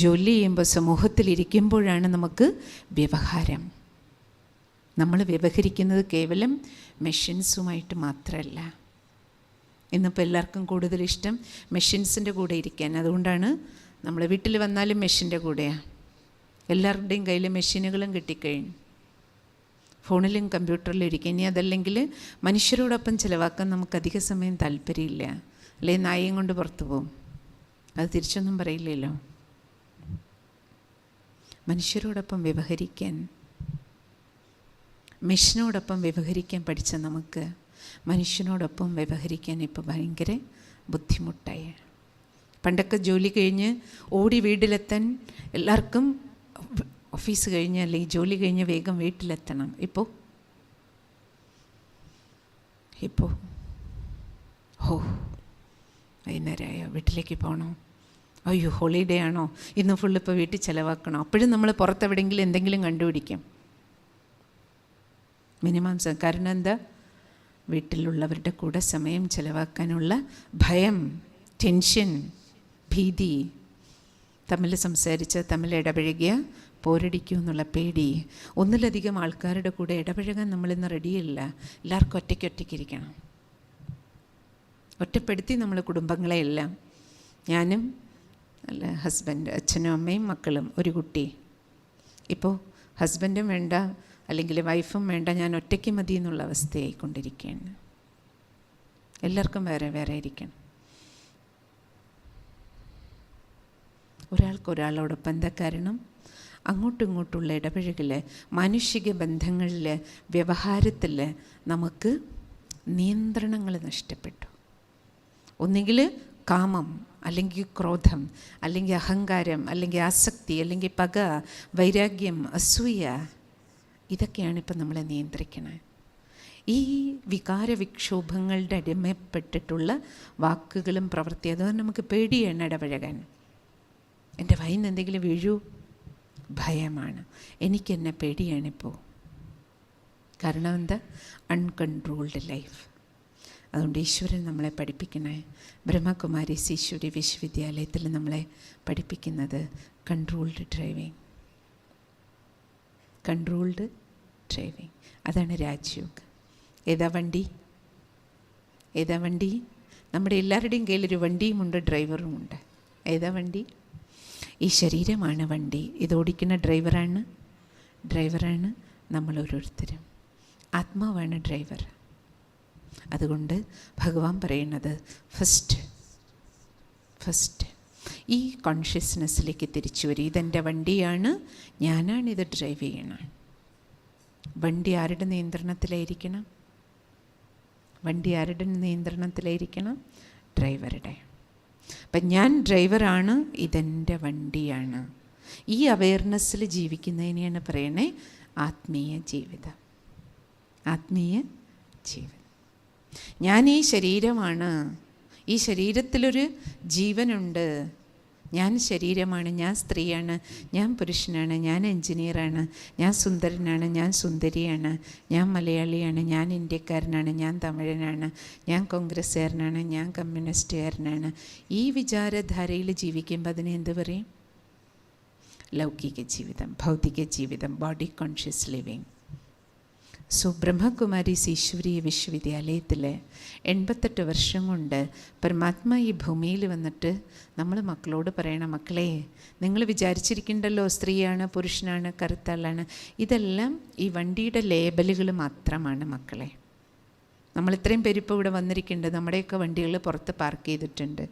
ജോലി ചെയ്യുമ്പോൾ, സമൂഹത്തിലിരിക്കുമ്പോഴാണ് നമുക്ക് വ്യവഹാരം. നമ്മൾ വ്യവഹരിക്കുന്നത് കേവലം മെഷീൻസുമായിട്ട് മാത്രമല്ല. ഇന്നിപ്പോൾ എല്ലാവർക്കും കൂടുതൽ ഇഷ്ടം മെഷീൻസിൻ്റെ കൂടെ ഇരിക്കാൻ. അതുകൊണ്ടാണ് നമ്മൾ വീട്ടിൽ വന്നാലും മെഷീൻ്റെ കൂടെയാണ്. എല്ലാവരുടെയും കയ്യിൽ മെഷീനുകളും കിട്ടിക്കഴിഞ്ഞു. ഫോണിലും കമ്പ്യൂട്ടറിലും ഇരിക്കുക. ഇനി അതല്ലെങ്കിൽ മനുഷ്യരോടൊപ്പം ചിലവാക്കാൻ നമുക്ക് അധിക സമയം താല്പര്യമില്ല. അല്ലെങ്കിൽ നായയും കൊണ്ട് പുറത്തു പോകും. അത് തിരിച്ചൊന്നും പറയില്ലല്ലോ. മനുഷ്യരോടൊപ്പം വ്യവഹരിക്കാൻ, മെഷീനോടൊപ്പം വ്യവഹരിക്കാൻ പഠിച്ച നമുക്ക് മനുഷ്യനോടൊപ്പം വ്യവഹരിക്കാൻ ഇപ്പോൾ ഭയങ്കര ബുദ്ധിമുട്ടായി. പണ്ടൊക്കെ ജോലി കഴിഞ്ഞ് ഓടി വീട്ടിലെത്താൻ എല്ലാവർക്കും ഓഫീസ് കഴിഞ്ഞ് അല്ലെങ്കിൽ ജോലി കഴിഞ്ഞ് വേഗം വീട്ടിലെത്തണം. ഇപ്പോൾ വൈകുന്നേരമായോ വീട്ടിലേക്ക് പോകണോ, അയ്യോ ഹോളിഡേ ആണോ, ഇന്ന് ഫുള്ള് ഇപ്പോൾ വീട്ടിൽ ചിലവാക്കണോ. അപ്പോഴും നമ്മൾ പുറത്തെവിടെയെങ്കിലും എന്തെങ്കിലും കണ്ടുപിടിക്കും. മിനിമം. കാരണം എന്താ? വീട്ടിലുള്ളവരുടെ കൂടെ സമയം ചിലവാക്കാനുള്ള ഭയം, ടെൻഷൻ, ഭീതി, തമ്മിൽ സംസാരിച്ച് തമ്മിൽ ഇടപഴകിയ പോരടിക്കൂ എന്നുള്ള പേടി. ഒന്നിലധികം ആൾക്കാരുടെ കൂടെ ഇടപഴകാൻ നമ്മളിന്ന് റെഡിയല്ല. എല്ലാവർക്കും ഒറ്റയ്ക്കിരിക്കണം. ഒറ്റപ്പെടുത്തി നമ്മൾ കുടുംബങ്ങളെയെല്ലാം, ഞാനും അല്ല ഹസ്ബൻഡ്, അച്ഛനും അമ്മയും മക്കളും, ഒരു കുട്ടി. ഇപ്പോൾ ഹസ്ബൻഡും വേണ്ട അല്ലെങ്കിൽ വൈഫും വേണ്ട, ഞാൻ ഒറ്റയ്ക്ക് മതി എന്നുള്ള അവസ്ഥയായിക്കൊണ്ടിരിക്കുകയാണ്. എല്ലാവർക്കും വേറെ വേറെ ഇരിക്കണം. ഒരാൾക്കൊരാളോടൊപ്പം എന്താ കാരണം? അങ്ങോട്ടും ഇങ്ങോട്ടുള്ള ഇടപഴകൽ, മാനുഷിക ബന്ധങ്ങളിൽ, വ്യവഹാരത്തിൽ നമുക്ക് നിയന്ത്രണങ്ങൾ നഷ്ടപ്പെട്ടു. ഒന്നുകിൽ കാമം, അല്ലെങ്കിൽ ക്രോധം, അല്ലെങ്കിൽ അഹങ്കാരം, അല്ലെങ്കിൽ ആസക്തി, അല്ലെങ്കിൽ പക, വൈരാഗ്യം, അസൂയ, ഇതൊക്കെയാണ് ഇപ്പം നമ്മളെ നിയന്ത്രിക്കണത്. ഈ വികാരവിക്ഷോഭങ്ങളുടെ അടിമപ്പെട്ടിട്ടുള്ള വാക്കുകളും പ്രവൃത്തി, അതുകൊണ്ട് നമുക്ക് പേടിയാണ് ഇടപഴകാൻ. എൻ്റെ വായിൽ നിന്ന് എന്തെങ്കിലും വീഴൂ, ഭയമാണ്. എനിക്കെന്നെ പേടിയാണിപ്പോൾ. കാരണം എന്താ? Uncontrolled life. അതുകൊണ്ട് ഈശ്വരൻ നമ്മളെ പഠിപ്പിക്കണേ. ബ്രഹ്മകുമാരീസ് ഈശ്വരി വിശ്വവിദ്യാലയത്തിൽ നമ്മളെ പഠിപ്പിക്കുന്നത് കൺട്രോൾഡ് ഡ്രൈവിങ്. കൺട്രോൾഡ് ഡ്രൈവിങ്, അതാണ് രാജ്യോഗ്. ഏതാ വണ്ടി? നമ്മുടെ എല്ലാവരുടെയും കയ്യിലൊരു വണ്ടിയുമുണ്ട്, ഡ്രൈവറുമുണ്ട്. ഏതാ വണ്ടി? ഈ ശരീരമാണ് വണ്ടി. ഇതോടിക്കുന്ന ഡ്രൈവറാണ് നമ്മൾ ഓരോരുത്തരും. ആത്മാവാണ് ഡ്രൈവർ. അതുകൊണ്ട് ഭഗവാൻ പറയുന്നത് ഫസ്റ്റ് ഈ കോൺഷ്യസ്നെസ്സിലേക്ക് തിരിച്ചു വരും. ഇതെൻ്റെ വണ്ടിയാണ്, ഞാനാണിത് ഡ്രൈവ് ചെയ്യണം. വണ്ടി ആരുടെ നിയന്ത്രണത്തിലായിരിക്കണം? ഡ്രൈവറുടെ. അപ്പം ഞാൻ ഡ്രൈവറാണ്, ഇതെൻ്റെ വണ്ടിയാണ്. ഈ അവയർനെസ്സിൽ ജീവിക്കുന്നതിനെയാണ് പറയണേ ആത്മീയ ജീവിതം. ഞാൻ ഈ ശരീരമാണ്, ഈ ശരീരത്തിലൊരു ജീവനുണ്ട്. ഞാൻ ശരീരമാണ്, ഞാൻ സ്ത്രീയാണ്, ഞാൻ പുരുഷനാണ്, ഞാൻ എൻജിനീയറാണ്, ഞാൻ സുന്ദരനാണ്, ഞാൻ സുന്ദരിയാണ്, ഞാൻ മലയാളിയാണ്, ഞാൻ ഇന്ത്യക്കാരനാണ്, ഞാൻ തമിഴനാണ്, ഞാൻ കോൺഗ്രസ്സുകാരനാണ്, ഞാൻ കമ്മ്യൂണിസ്റ്റുകാരനാണ്. ഈ വിചാരധാരയിൽ ജീവിക്കുമ്പോൾ അതിനെ എന്ത് പറയും? ലൗകിക ജീവിതം, ഭൗതിക ജീവിതം, body conscious living. So Brahma Kumaris ഈശ്വരീയ വിശ്വവിദ്യാലയത്തിൽ 88 വർഷം കൊണ്ട് പരമാത്മ ഈ ഭൂമിയിൽ വന്നിട്ട് നമ്മൾ മക്കളോട് പറയണം, മക്കളെ നിങ്ങൾ വിചാരിച്ചിരിക്കണ്ടല്ലോ സ്ത്രീയാണ്, പുരുഷനാണ്, കറുത്താളാണ്, ഇതെല്ലാം ഈ വണ്ടിയുടെ ലേബലുകൾ മാത്രമാണ് മക്കളെ. നമ്മളിത്രയും പേരിപ്പോൾ ഇവിടെ വന്നിരിക്കുന്നുണ്ട്. നമ്മുടെയൊക്കെ വണ്ടികൾ പുറത്ത് പാർക്ക് ചെയ്തിട്ടുണ്ട്.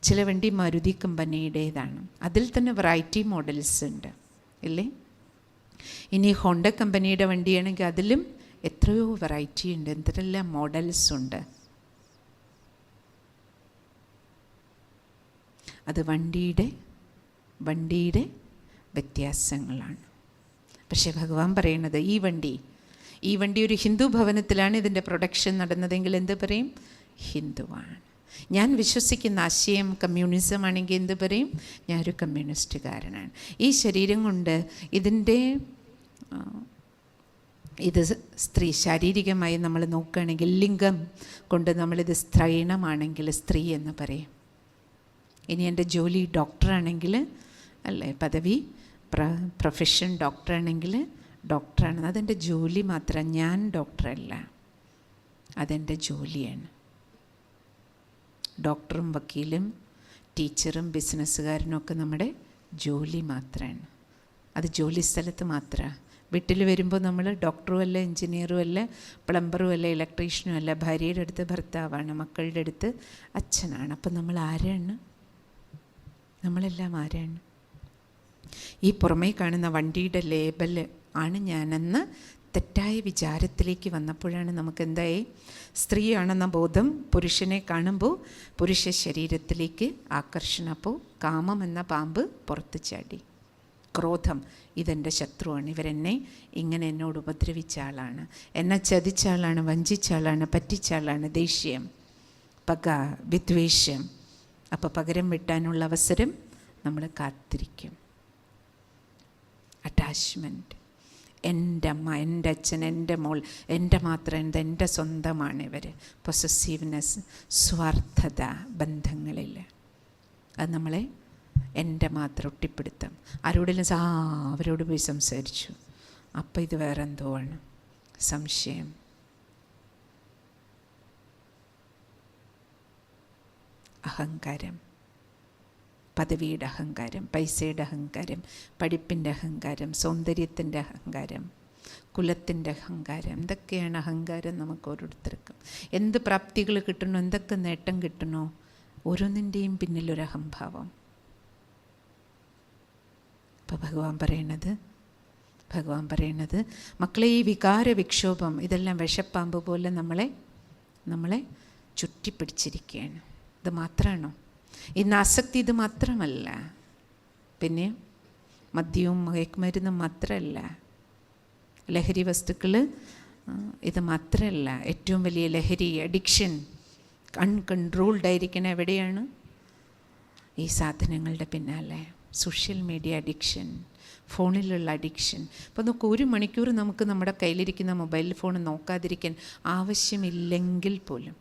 ചില വണ്ടി മാരുതി കമ്പനിയുടേതാണ്. അതിൽ തന്നെ വെറൈറ്റി മോഡൽസ് ഉണ്ട് ഇല്ലേ? ഇനി ഹോണ്ട കമ്പനിയുടെ വണ്ടിയാണെങ്കിൽ അതിലും എത്രയോ വെറൈറ്റി ഉണ്ട്, എന്തെല്ലാം മോഡൽസ് ഉണ്ട്. അത് വണ്ടിയുടെ വ്യത്യാസങ്ങളാണ്. പക്ഷേ ഭഗവാൻ പറയുന്നത് ഈ വണ്ടി ഒരു ഹിന്ദു ഭവനത്തിലാണ് ഇതിൻ്റെ പ്രൊഡക്ഷൻ നടന്നതെങ്കിൽ എന്ത് പറയും? ഹിന്ദുവാണ്. ഞാൻ വിശ്വസിക്കുന്ന ആശയം കമ്മ്യൂണിസം ആണെങ്കിൽ എന്ത് പറയും? ഞാനൊരു കമ്മ്യൂണിസ്റ്റുകാരനാണ്. ഈ ശരീരം കൊണ്ട് ഇത് സ്ത്രീ, ശാരീരികമായി നമ്മൾ നോക്കുകയാണെങ്കിൽ ലിംഗം കൊണ്ട് നമ്മളിത് സ്ത്രൈണമാണെങ്കിൽ സ്ത്രീ എന്ന് പറയും. ഇനി എൻ്റെ ജോലി ഡോക്ടറാണെങ്കിൽ, അല്ലേ, പദവി പ്രൊഫഷൻ ഡോക്ടറാണെങ്കിൽ ഡോക്ടറാണ്. അതെൻ്റെ ജോലി മാത്രം. ഞാൻ ഡോക്ടറല്ല, അതെൻ്റെ ജോലിയാണ്. ഡോക്ടറും വക്കീലും ടീച്ചറും ബിസിനസ്സുകാരനും ഒക്കെ നമ്മുടെ ജോലി മാത്രമാണ്. അത് ജോലി സ്ഥലത്ത് മാത്രമാണ്. വീട്ടിൽ വരുമ്പോൾ നമ്മൾ ഡോക്ടറും അല്ല, എൻജിനീയറും അല്ല, പ്ലംബറും അല്ല, ഇലക്ട്രീഷ്യനും അല്ല. ഭാര്യയുടെ അടുത്ത് ഭർത്താവാണ്, മക്കളുടെ അടുത്ത് അച്ഛനാണ്. അപ്പം നമ്മൾ ആരാണ്? നമ്മളെല്ലാം ആരാണ്? ഈ പുറമേ കാണുന്ന വണ്ടിയുടെ ലേബൽ ആണ് ഞാനെന്ന് തെറ്റായ വിചാരത്തിലേക്ക് വന്നപ്പോഴാണ് നമുക്കെന്തായി? സ്ത്രീയാണെന്ന ബോധം പുരുഷനെ കാണുമ്പോൾ പുരുഷ ശരീരത്തിലേക്ക് ആകർഷണം. അപ്പോൾ കാമം എന്ന പാമ്പ് പുറത്ത് ചാടി. ക്രോധം, ഇതെൻ്റെ ശത്രുവാണ്, ഇവരെന്നെ ഇങ്ങനെ എന്നോട് ഉപദ്രവിച്ച ആളാണ്, എന്നെ ചതിച്ച ആളാണ്, വഞ്ചിച്ച ആളാണ്, പറ്റിച്ച ആളാണ്. ദേഷ്യം, പക, വിദ്വേഷം. അപ്പോൾ പകരം വെട്ടാനുള്ള അവസരം നമ്മൾ കാത്തിരിക്കും. അറ്റാച്ച്മെൻറ്റ്. എൻ്റെ അമ്മ, എൻ്റെ അച്ഛൻ, എൻ്റെ മോൾ, എൻ്റെ മാത്രം, എൻ്റെ സ്വന്തമാണ് ഇവർ. പൊസസീവ്നെസ്, സ്വാർത്ഥത ബന്ധങ്ങളിൽ. അത് നമ്മളെ എൻ്റെ മാത്രം ഒട്ടിപ്പിടുത്തം. ആരോടെങ്കിലും അവരോട് പോയി സംസാരിച്ചു, അപ്പം ഇത് വേറെ എന്തോ ആണ്. സംശയം. അഹങ്കാരം. പദവിയുടെ അഹങ്കാരം, പൈസയുടെ അഹങ്കാരം, പഠിപ്പിൻ്റെ അഹങ്കാരം, സൗന്ദര്യത്തിൻ്റെ അഹങ്കാരം, കുലത്തിൻ്റെ അഹങ്കാരം. എന്തൊക്കെയാണ് അഹങ്കാരം നമുക്ക് ഓരോരുത്തർക്കും? എന്ത് പ്രാപ്തികൾ കിട്ടണോ, എന്തൊക്കെ നേട്ടം കിട്ടണോ, ഓരോന്നിൻ്റെയും പിന്നിലൊരു അഹംഭാവം. അപ്പോൾ ഭഗവാൻ പറയണത് മക്കളെ, ഈ വികാര വിക്ഷോഭം ഇതെല്ലാം വിഷപ്പാമ്പ് പോലെ നമ്മളെ ചുറ്റിപ്പിടിച്ചിരിക്കുകയാണ്. ഇത് മാത്രമാണോ? ഇന്ന് ആസക്തി ഇത് മാത്രമല്ല, പിന്നെ മദ്യവും മയക്കുമരുന്നും മാത്രമല്ല, ലഹരി വസ്തുക്കൾ ഇത് മാത്രമല്ല. ഏറ്റവും വലിയ ലഹരി, അഡിക്ഷൻ, അൺകൺട്രോൾഡ് ആയിരിക്കണ എവിടെയാണ്? ഈ സാധനങ്ങളുടെ പിന്നാലെ. സോഷ്യൽ മീഡിയ അഡിക്ഷൻ, ഫോണിലുള്ള അഡിക്ഷൻ. അപ്പോൾ നോക്കൂ, 1 മണിക്കൂർ നമുക്ക് നമ്മുടെ കയ്യിലിരിക്കുന്ന മൊബൈൽ ഫോൺ നോക്കാതിരിക്കാൻ ആവശ്യമില്ലെങ്കിൽ പോലും,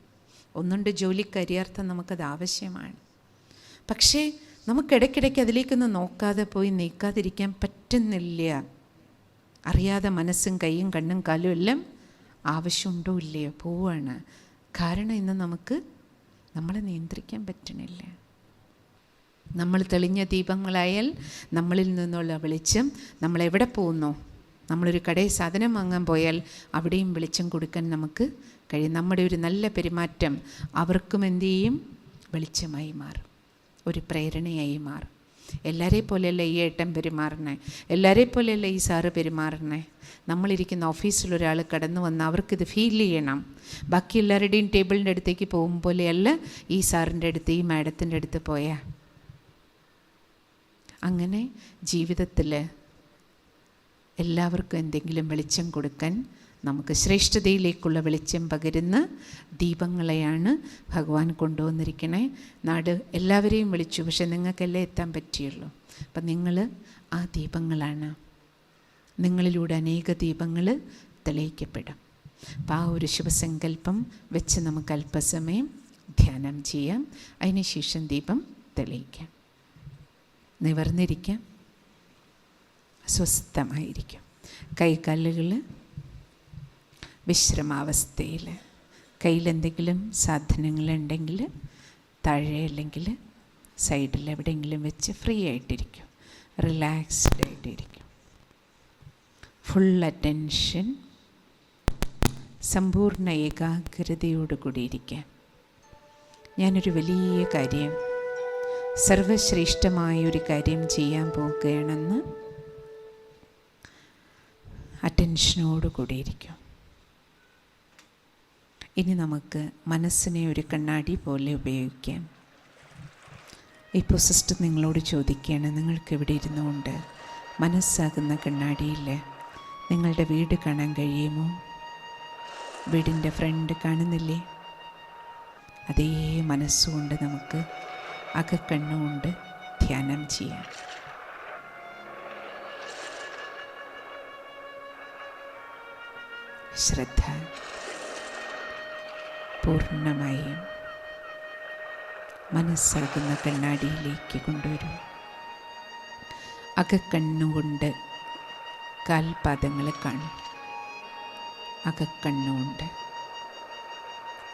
ഒന്നുണ്ട് ജോലിക്കരിയാർത്ഥം നമുക്കത് ആവശ്യമാണ്. പക്ഷേ നമുക്കിടയ്ക്കിടയ്ക്ക് അതിലേക്കൊന്ന് നോക്കാതെ പോയി നീക്കാതിരിക്കാൻ പറ്റുന്നില്ല. അറിയാതെ മനസ്സും കൈയും കണ്ണും കാലും എല്ലാം ആവശ്യമുണ്ടോ ഇല്ലയോ പോവാണ്. കാരണം ഇന്ന് നമുക്ക് നമ്മളെ നിയന്ത്രിക്കാൻ പറ്റണില്ല. നമ്മൾ തെളിഞ്ഞ ദീപങ്ങളായാൽ നമ്മളിൽ നിന്നുള്ള വെളിച്ചം നമ്മളെവിടെ പോകുന്നോ, നമ്മളൊരു കടയിൽ സാധനം വാങ്ങാൻ പോയാൽ അവിടെയും വെളിച്ചം കൊടുക്കാൻ നമുക്ക് കഴിയും. നമ്മുടെ ഒരു നല്ല പെരുമാറ്റം അവർക്കും എന്തു ചെയ്യും? വെളിച്ചമായി മാറും, ഒരു പ്രേരണയായി മാറും. എല്ലാവരെ പോലെയല്ല ഈ ഏട്ടൻ പെരുമാറണേ, എല്ലാവരെ പോലെയല്ല ഈ സാറ് പെരുമാറണേ. നമ്മളിരിക്കുന്ന ഓഫീസിലൊരാൾ കടന്നു വന്ന് അവർക്കിത് ഫീൽ ചെയ്യണം. ബാക്കി എല്ലാവരുടെയും ടേബിളിൻ്റെ അടുത്തേക്ക് പോകും പോലെയല്ല ഈ സാറിൻ്റെ അടുത്ത്, ഈ മാഡത്തിൻ്റെ അടുത്ത് പോയാൽ. അങ്ങനെ ജീവിതത്തിൽ എല്ലാവർക്കും എന്തെങ്കിലും വെളിച്ചം കൊടുക്കാൻ നമുക്ക് ശ്രേഷ്ഠതയിലേക്കുള്ള വെളിച്ചം പകരുന്ന ദീപങ്ങളെയാണ് ഭഗവാൻ കൊണ്ടുവന്നിരിക്കണേ. നാട് എല്ലാവരെയും വിളിച്ചു, പക്ഷെ നിങ്ങൾക്കെല്ലാം എത്താൻ പറ്റിയുള്ളൂ. അപ്പം നിങ്ങൾ ആ ദീപങ്ങളാണ്. നിങ്ങളിലൂടെ അനേക ദീപങ്ങൾ തെളിയിക്കപ്പെടും. അപ്പം ആ ഒരു ശുഭസങ്കല്പം വെച്ച് നമുക്ക് അല്പസമയം ധ്യാനം ചെയ്യാം. അതിനുശേഷം ദീപം തെളിയിക്കാം. നിവർന്നിരിക്കാം, സ്വസ്ഥമായിരിക്കും. കൈകാലുകൾ വിശ്രമാവസ്ഥയിൽ. കയ്യിലെന്തെങ്കിലും സാധനങ്ങളുണ്ടെങ്കിൽ താഴെ അല്ലെങ്കിൽ സൈഡിൽ എവിടെയെങ്കിലും വെച്ച് ഫ്രീ ആയിട്ടിരിക്കും, റിലാക്സ്ഡ് ആയിട്ടിരിക്കും. ഫുൾ അറ്റൻഷൻ, സമ്പൂർണ്ണ ഏകാഗ്രതയോട് കൂടിയിരിക്കാം. ഞാനൊരു വലിയ കാര്യം, സർവശ്രേഷ്ഠമായൊരു കാര്യം ചെയ്യാൻ പോകുകയാണെന്ന് അറ്റൻഷനോട് കൂടിയിരിക്കും. ഇനി നമുക്ക് മനസ്സിനെ ഒരു കണ്ണാടി പോലെ ഉപയോഗിക്കാം. ഇപ്പോൾ സിസ്റ്റർ നിങ്ങളോട് ചോദിക്കുകയാണ്, നിങ്ങൾക്ക് ഇവിടെ ഇരുന്നുകൊണ്ട് മനസ്സാകുന്ന കണ്ണാടിയിൽ നിങ്ങളുടെ വീട് കാണാൻ കഴിയുമോ? വീടിൻ്റെ ഫ്രണ്ട് കാണുന്നില്ലേ? അതേ മനസ്സുകൊണ്ട് നമുക്ക് അകക്കണ്ണുകൊണ്ട് ധ്യാനം ചെയ്യാം. ശ്രദ്ധ പൂർണ്ണമായും മനസ്സാകുന്ന കണ്ണാടിയിലേക്ക് കൊണ്ടുവരും. അകക്കണ്ണുകൊണ്ട് കാൽപാദങ്ങൾ കാണും. അകക്കണ്ണുണ്ട്.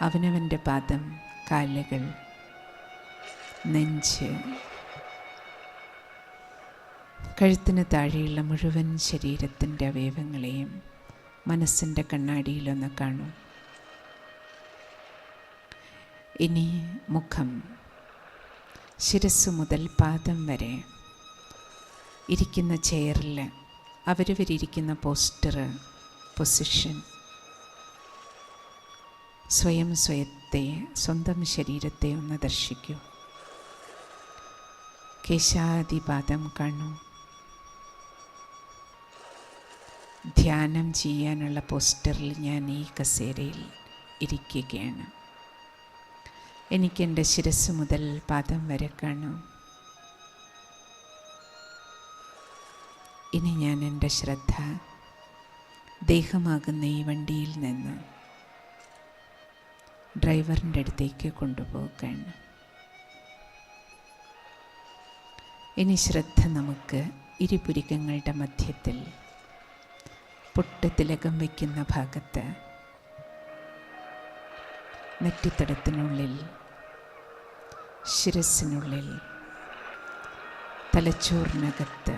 അവനവൻ്റെ പാദം, കാലുകൾ, നെഞ്ച്, കഴുത്തിന് താഴെയുള്ള മുഴുവൻ ശരീരത്തിൻ്റെ അവയവങ്ങളെയും മനസ്സിൻ്റെ കണ്ണാടിയിലൊന്ന് കാണൂ. ഇനി മുഖം, ശിരസ് മുതൽ പാദം വരെ ഇരിക്കുന്ന ചെയറിൽ അവരവരിയ്ക്കുന്ന പൊസിഷൻ, സ്വന്തം ശരീരത്തെ ഒന്ന് ദർശിക്കൂ. കേശാദിപാദം കാണൂ. ധ്യാനം ചെയ്യാനുള്ള പോസ്റ്ററിൽ ഞാൻ ഈ കസേരയിൽ ഇരിക്കുകയാണ്. എനിക്കെൻ്റെ ശിരസ് മുതൽ പാദം വരെ കാണൂ. ഇനി ഞാൻ എൻ്റെ ശ്രദ്ധ ദേഹമാകുന്ന ഈ വണ്ടിയിൽ നിന്ന് ഡ്രൈവറിൻ്റെ അടുത്തേക്ക് കൊണ്ടുപോവുകയാണ്. ഇനി ശ്രദ്ധ നമുക്ക് ഇരുപുരികങ്ങളുടെ മധ്യത്തിൽ പൊട്ടത്തിലകം വയ്ക്കുന്ന ഭാഗത്ത്, നെറ്റിത്തടത്തിനുള്ളിൽ, ശിരസിനുള്ളിൽ, തലച്ചോറിനകത്ത്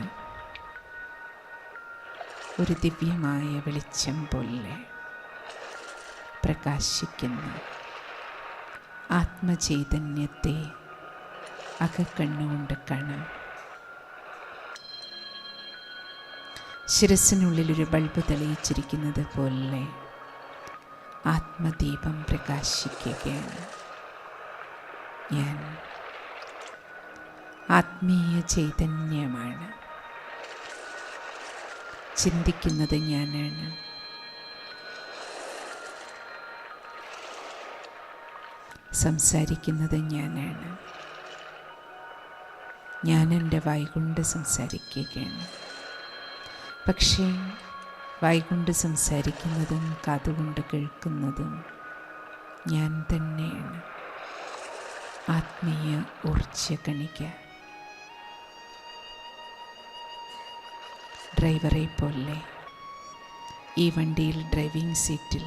ഒരു ദിവ്യമായ വെളിച്ചം പോലെ പ്രകാശിക്കുന്ന ആത്മചൈതന്യത്തെ അകക്കണ്ണുകൊണ്ട് കാണാം. ശിരസിനുള്ളിലൊരു ബൾബ് തെളിയിച്ചിരിക്കുന്നത് പോലെ ആത്മദീപം പ്രകാശിക്കുകയാണ്. ഞാൻ ആത്മീയ ചൈതന്യമാണ്. ചിന്തിക്കുന്നത് ഞാനാണ്. സംസാരിക്കുന്നത് ഞാനാണ്. ഞാൻ എൻ്റെ വായ്കൊണ്ട് സംസാരിക്കുകയാണ്. പക്ഷേ വായ്കൊണ്ട് സംസാരിക്കുന്നതും കാതുകൊണ്ട് കേൾക്കുന്നതും ഞാൻ തന്നെയാണ്. ആത്മീയ ഊർജ്ജകണിക. ഡ്രൈവറെ പോലെ ഈ വണ്ടിയിൽ ഡ്രൈവിംഗ് സീറ്റിൽ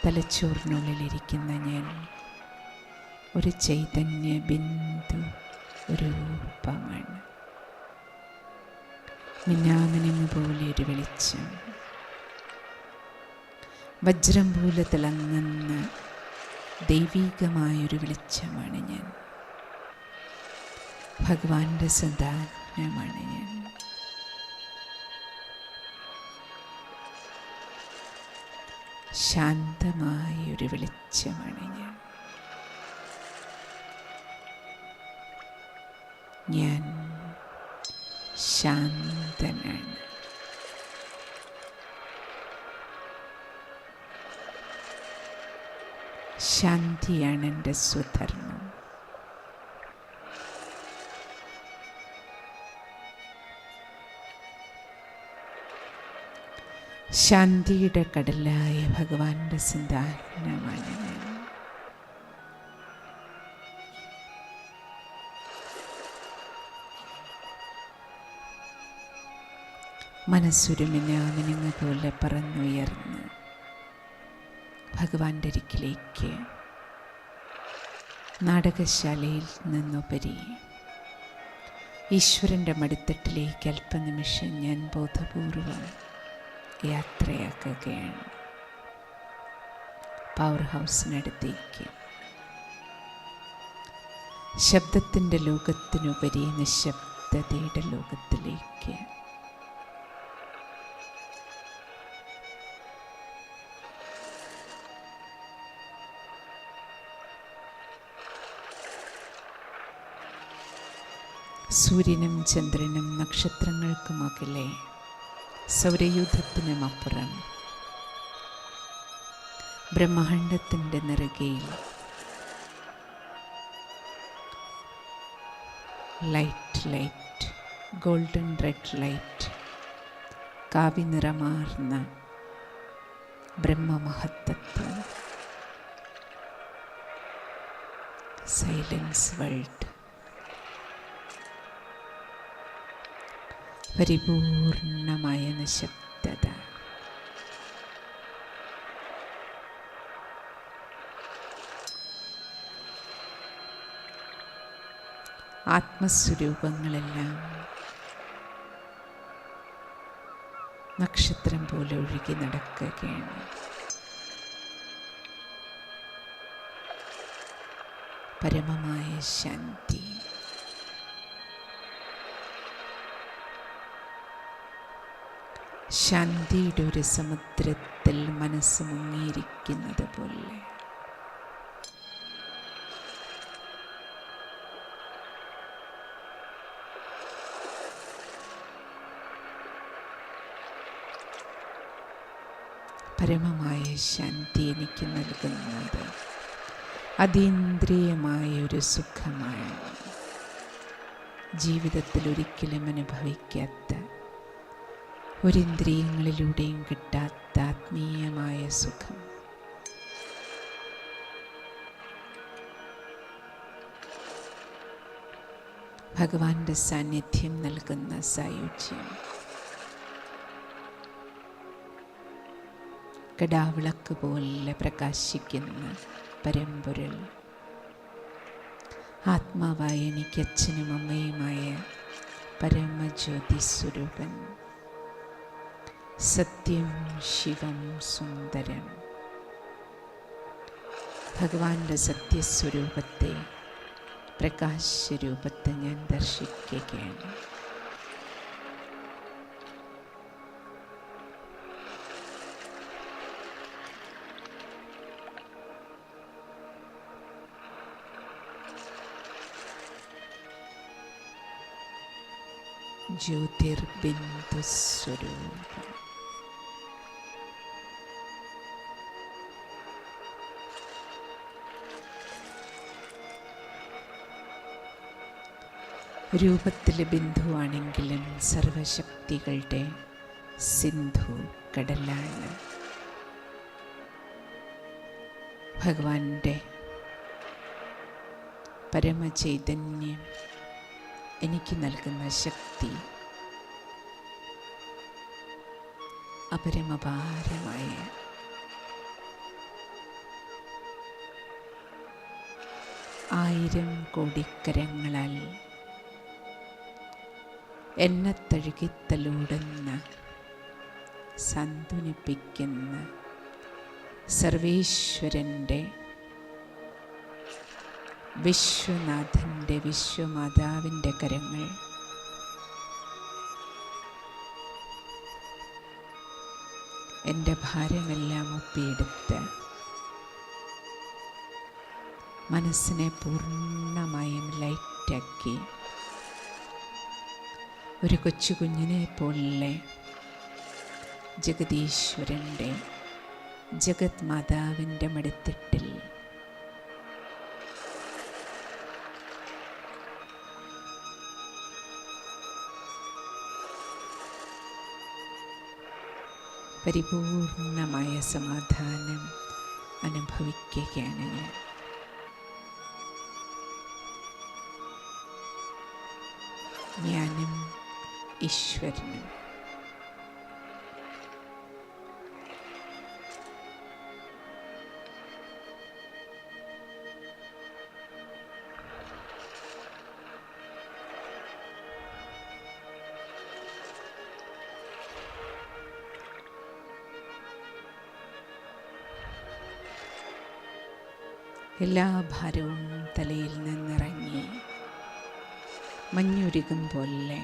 തലച്ചോറിനുള്ളിലിരിക്കുന്ന ഞാൻ ഒരു ചൈതന്യ ബിന്ദു രൂപമാണ്. മിന്നാമിനുങ്ങ് പോലെ ഒരു വെളിച്ചം, വജ്രം പോലെ തിളങ്ങുന്ന ദൈവീകമായൊരു വെളിച്ചമാണ് ഞാൻ. ഭഗവാന്റെ സന്താനമാണ് ഞാൻ. ശാന്തമായൊരു വെളിച്ചമാണ് ഞാൻ. ഞാൻ ശാന്തനാണ്. ശാന്തിയാണ് എൻ്റെ സ്വധർമ്മം. ശാന്തിയുടെ കടലായ ഭഗവാന്റെ സന്താനമാണ് ഞാൻ. മനസ്സൊരു മിന്നാമിനുങ്ങ് പോലെ പറന്നുയർന്ന് ഭഗവാന്റെ അരികിലേക്ക്, നാടകശാലയിൽ നിന്നുപരി ഈശ്വരൻ്റെ മടിത്തട്ടിലേക്ക് അല്പനിമിഷം ഞാൻ ബോധപൂർവം യാത്രയാക്കുകയാണ്. പവർ ഹൗസിനടുത്തേക്ക്, ശബ്ദത്തിൻ്റെ ലോകത്തിനുപരി നിശബ്ദതയുടെ ലോകത്തിലേക്ക്. സൂര്യനും ചന്ദ്രനും നക്ഷത്രങ്ങൾക്കുമകലെ, സൗരയൂഥത്തിനുമപ്പുറം, ബ്രഹ്മാണ്ഡത്തിൻ്റെ നെറുകയിൽ ലൈറ്റ്, ഗോൾഡൻ റെഡ് ലൈറ്റ്, കാവി നിറമാർന്ന ബ്രഹ്മമഹത്തത്വം, സൈലൻസ് വേൾഡ്. പരിപൂർണമായ നിശബ്ദത. ആത്മസ്വരൂപങ്ങളെല്ലാം നക്ഷത്രം പോലെ ഒഴുകി നടക്കുകയാണ്. പരമമായ ശാന്തി. ശാന്തിയുടെ ഒരു സമുദ്രത്തിൽ മനസ്സ് മുങ്ങിയിരിക്കുന്നത് പോലെ. പരമമായ ശാന്തി എനിക്ക് നൽകുന്നത് അതീന്ദ്രിയമായ ഒരു സുഖമാണ്. ജീവിതത്തിൽ ഒരിക്കലും അനുഭവിക്കാത്ത, ഒരിന്ദ്രിയങ്ങളിലൂടെയും കിട്ടാത്ത ആത്മീയമായ സുഖം. ഭഗവാന്റെ സാന്നിധ്യം നൽകുന്ന സായുജ്യം. കടാവിളക്ക് പോലെ പ്രകാശിക്കുന്ന പരമ്പൊരുൾ. ആത്മാവായ എനിക്ക് അച്ഛനും അമ്മയുമായ പരമജ്യോതി സ്വരൂപൻ. സത്യം ശിവം സുന്ദരം. ഭഗവാന്റെ സത്യസ്വരൂപത്തെ, പ്രകാശരൂപത്തെ ഞാൻ ദർശിക്കുകയാണ്. ജ്യോതിർബിന്ദു സ്വരൂപം. രൂപത്തിലെ ബിന്ദുവാണെങ്കിലും സർവശക്തികളുടെ സിന്ധു കടലാണ്. ഭഗവാന്റെ പരമചൈതന്യം എനിക്ക് നൽകുന്ന ശക്തി അപരമപാരമായ ആയിരം കോടിക്കരങ്ങളാൽ എന്നെ തഴുകിത്തലോടുന്ന, സാന്ത്വനിപ്പിക്കുന്ന സർവേശ്വരൻ്റെ, വിശ്വനാഥൻ്റെ, വിശ്വമാതാവിൻ്റെ കരങ്ങൾ എൻ്റെ ഭാരമെല്ലാം ഒപ്പിയെടുത്ത് മനസ്സിനെ പൂർണ്ണമായും ലൈറ്റാക്കി ഒരു കൊച്ചു കുഞ്ഞിനെ പോലെ ജഗദീശ്വരൻ്റെ, ജഗത് മാതാവിൻ്റെ മടിത്തട്ടിൽ പരിപൂർണമായ സമാധാനം അനുഭവിക്കുകയാണ് ഞാൻ. ഞാനും ഈശ്വരനും. എല്ലാ ഭാരവും തലയിൽ നിന്നിറങ്ങി മഞ്ഞുരുകും പോലെ,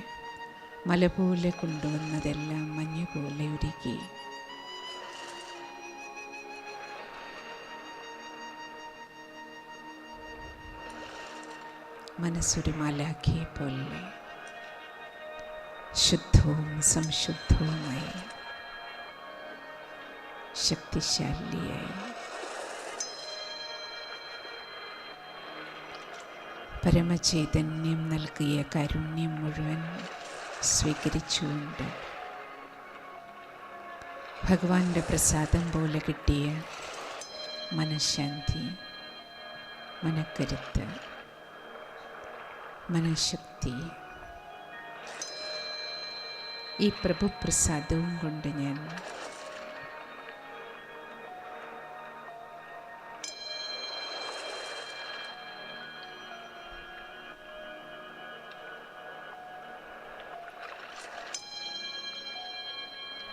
മല പോലെ കൊണ്ടുവന്നതെല്ലാം മഞ്ഞു പോലെ ഉരുകി. മനസ്സൊരു മാലാഖയെ പോലെ ശുദ്ധവും സംശുദ്ധവുമായി, ശക്തിശാലിയായി പരമചൈതന്യം നൽകിയ കാരുണ്യം മുഴുവൻ സ്വീകരിച്ചുകൊണ്ട് ഭഗവാന്റെ പ്രസാദം പോലെ കിട്ടിയ മനഃശാന്തി, മനക്കരുത്ത്, മനഃശക്തി ഈ പ്രഭുപ്രസാദവും കൊണ്ട് ഞാൻ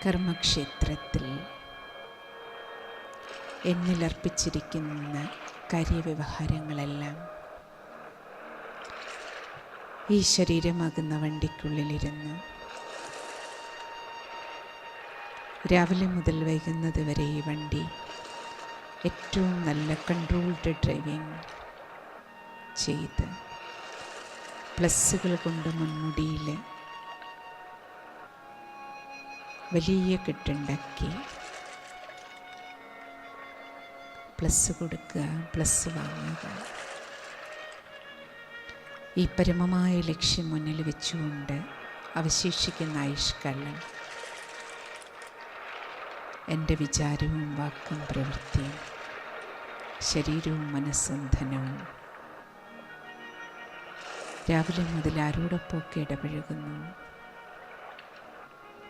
കർമ്മക്ഷേത്രത്തിൽ എന്നിലർപ്പിച്ചിരിക്കുന്ന കാര്യവ്യവഹാരങ്ങളെല്ലാം ഈ ശരീരമാകുന്ന വണ്ടിക്കുള്ളിലിരുന്ന് രാവിലെ മുതൽ വൈകുന്നത് വരെ ഈ വണ്ടി ഏറ്റവും നല്ല കൺട്രോൾഡ് ഡ്രൈവിംഗ് ചെയ്ത് പ്ലസ്സുകൾ കൊണ്ട് മുൻമുടിയിൽ വലിയ കെട്ടുണ്ടാക്കി പ്ലസ് കൊടുക്കുക, പ്ലസ് വാങ്ങുക, ഈ പരമമായ ലക്ഷ്യം മുന്നിൽ വെച്ചുകൊണ്ട് അവശേഷിക്കുന്ന ആയുഷ്കാലം എൻ്റെ വിചാരവും വാക്കും പ്രവൃത്തിയും ശരീരവും മനസ്സും ധനവും രാവിലെ മുതൽ ആരോടൊപ്പമൊക്കെ ഇടപഴകുന്നു,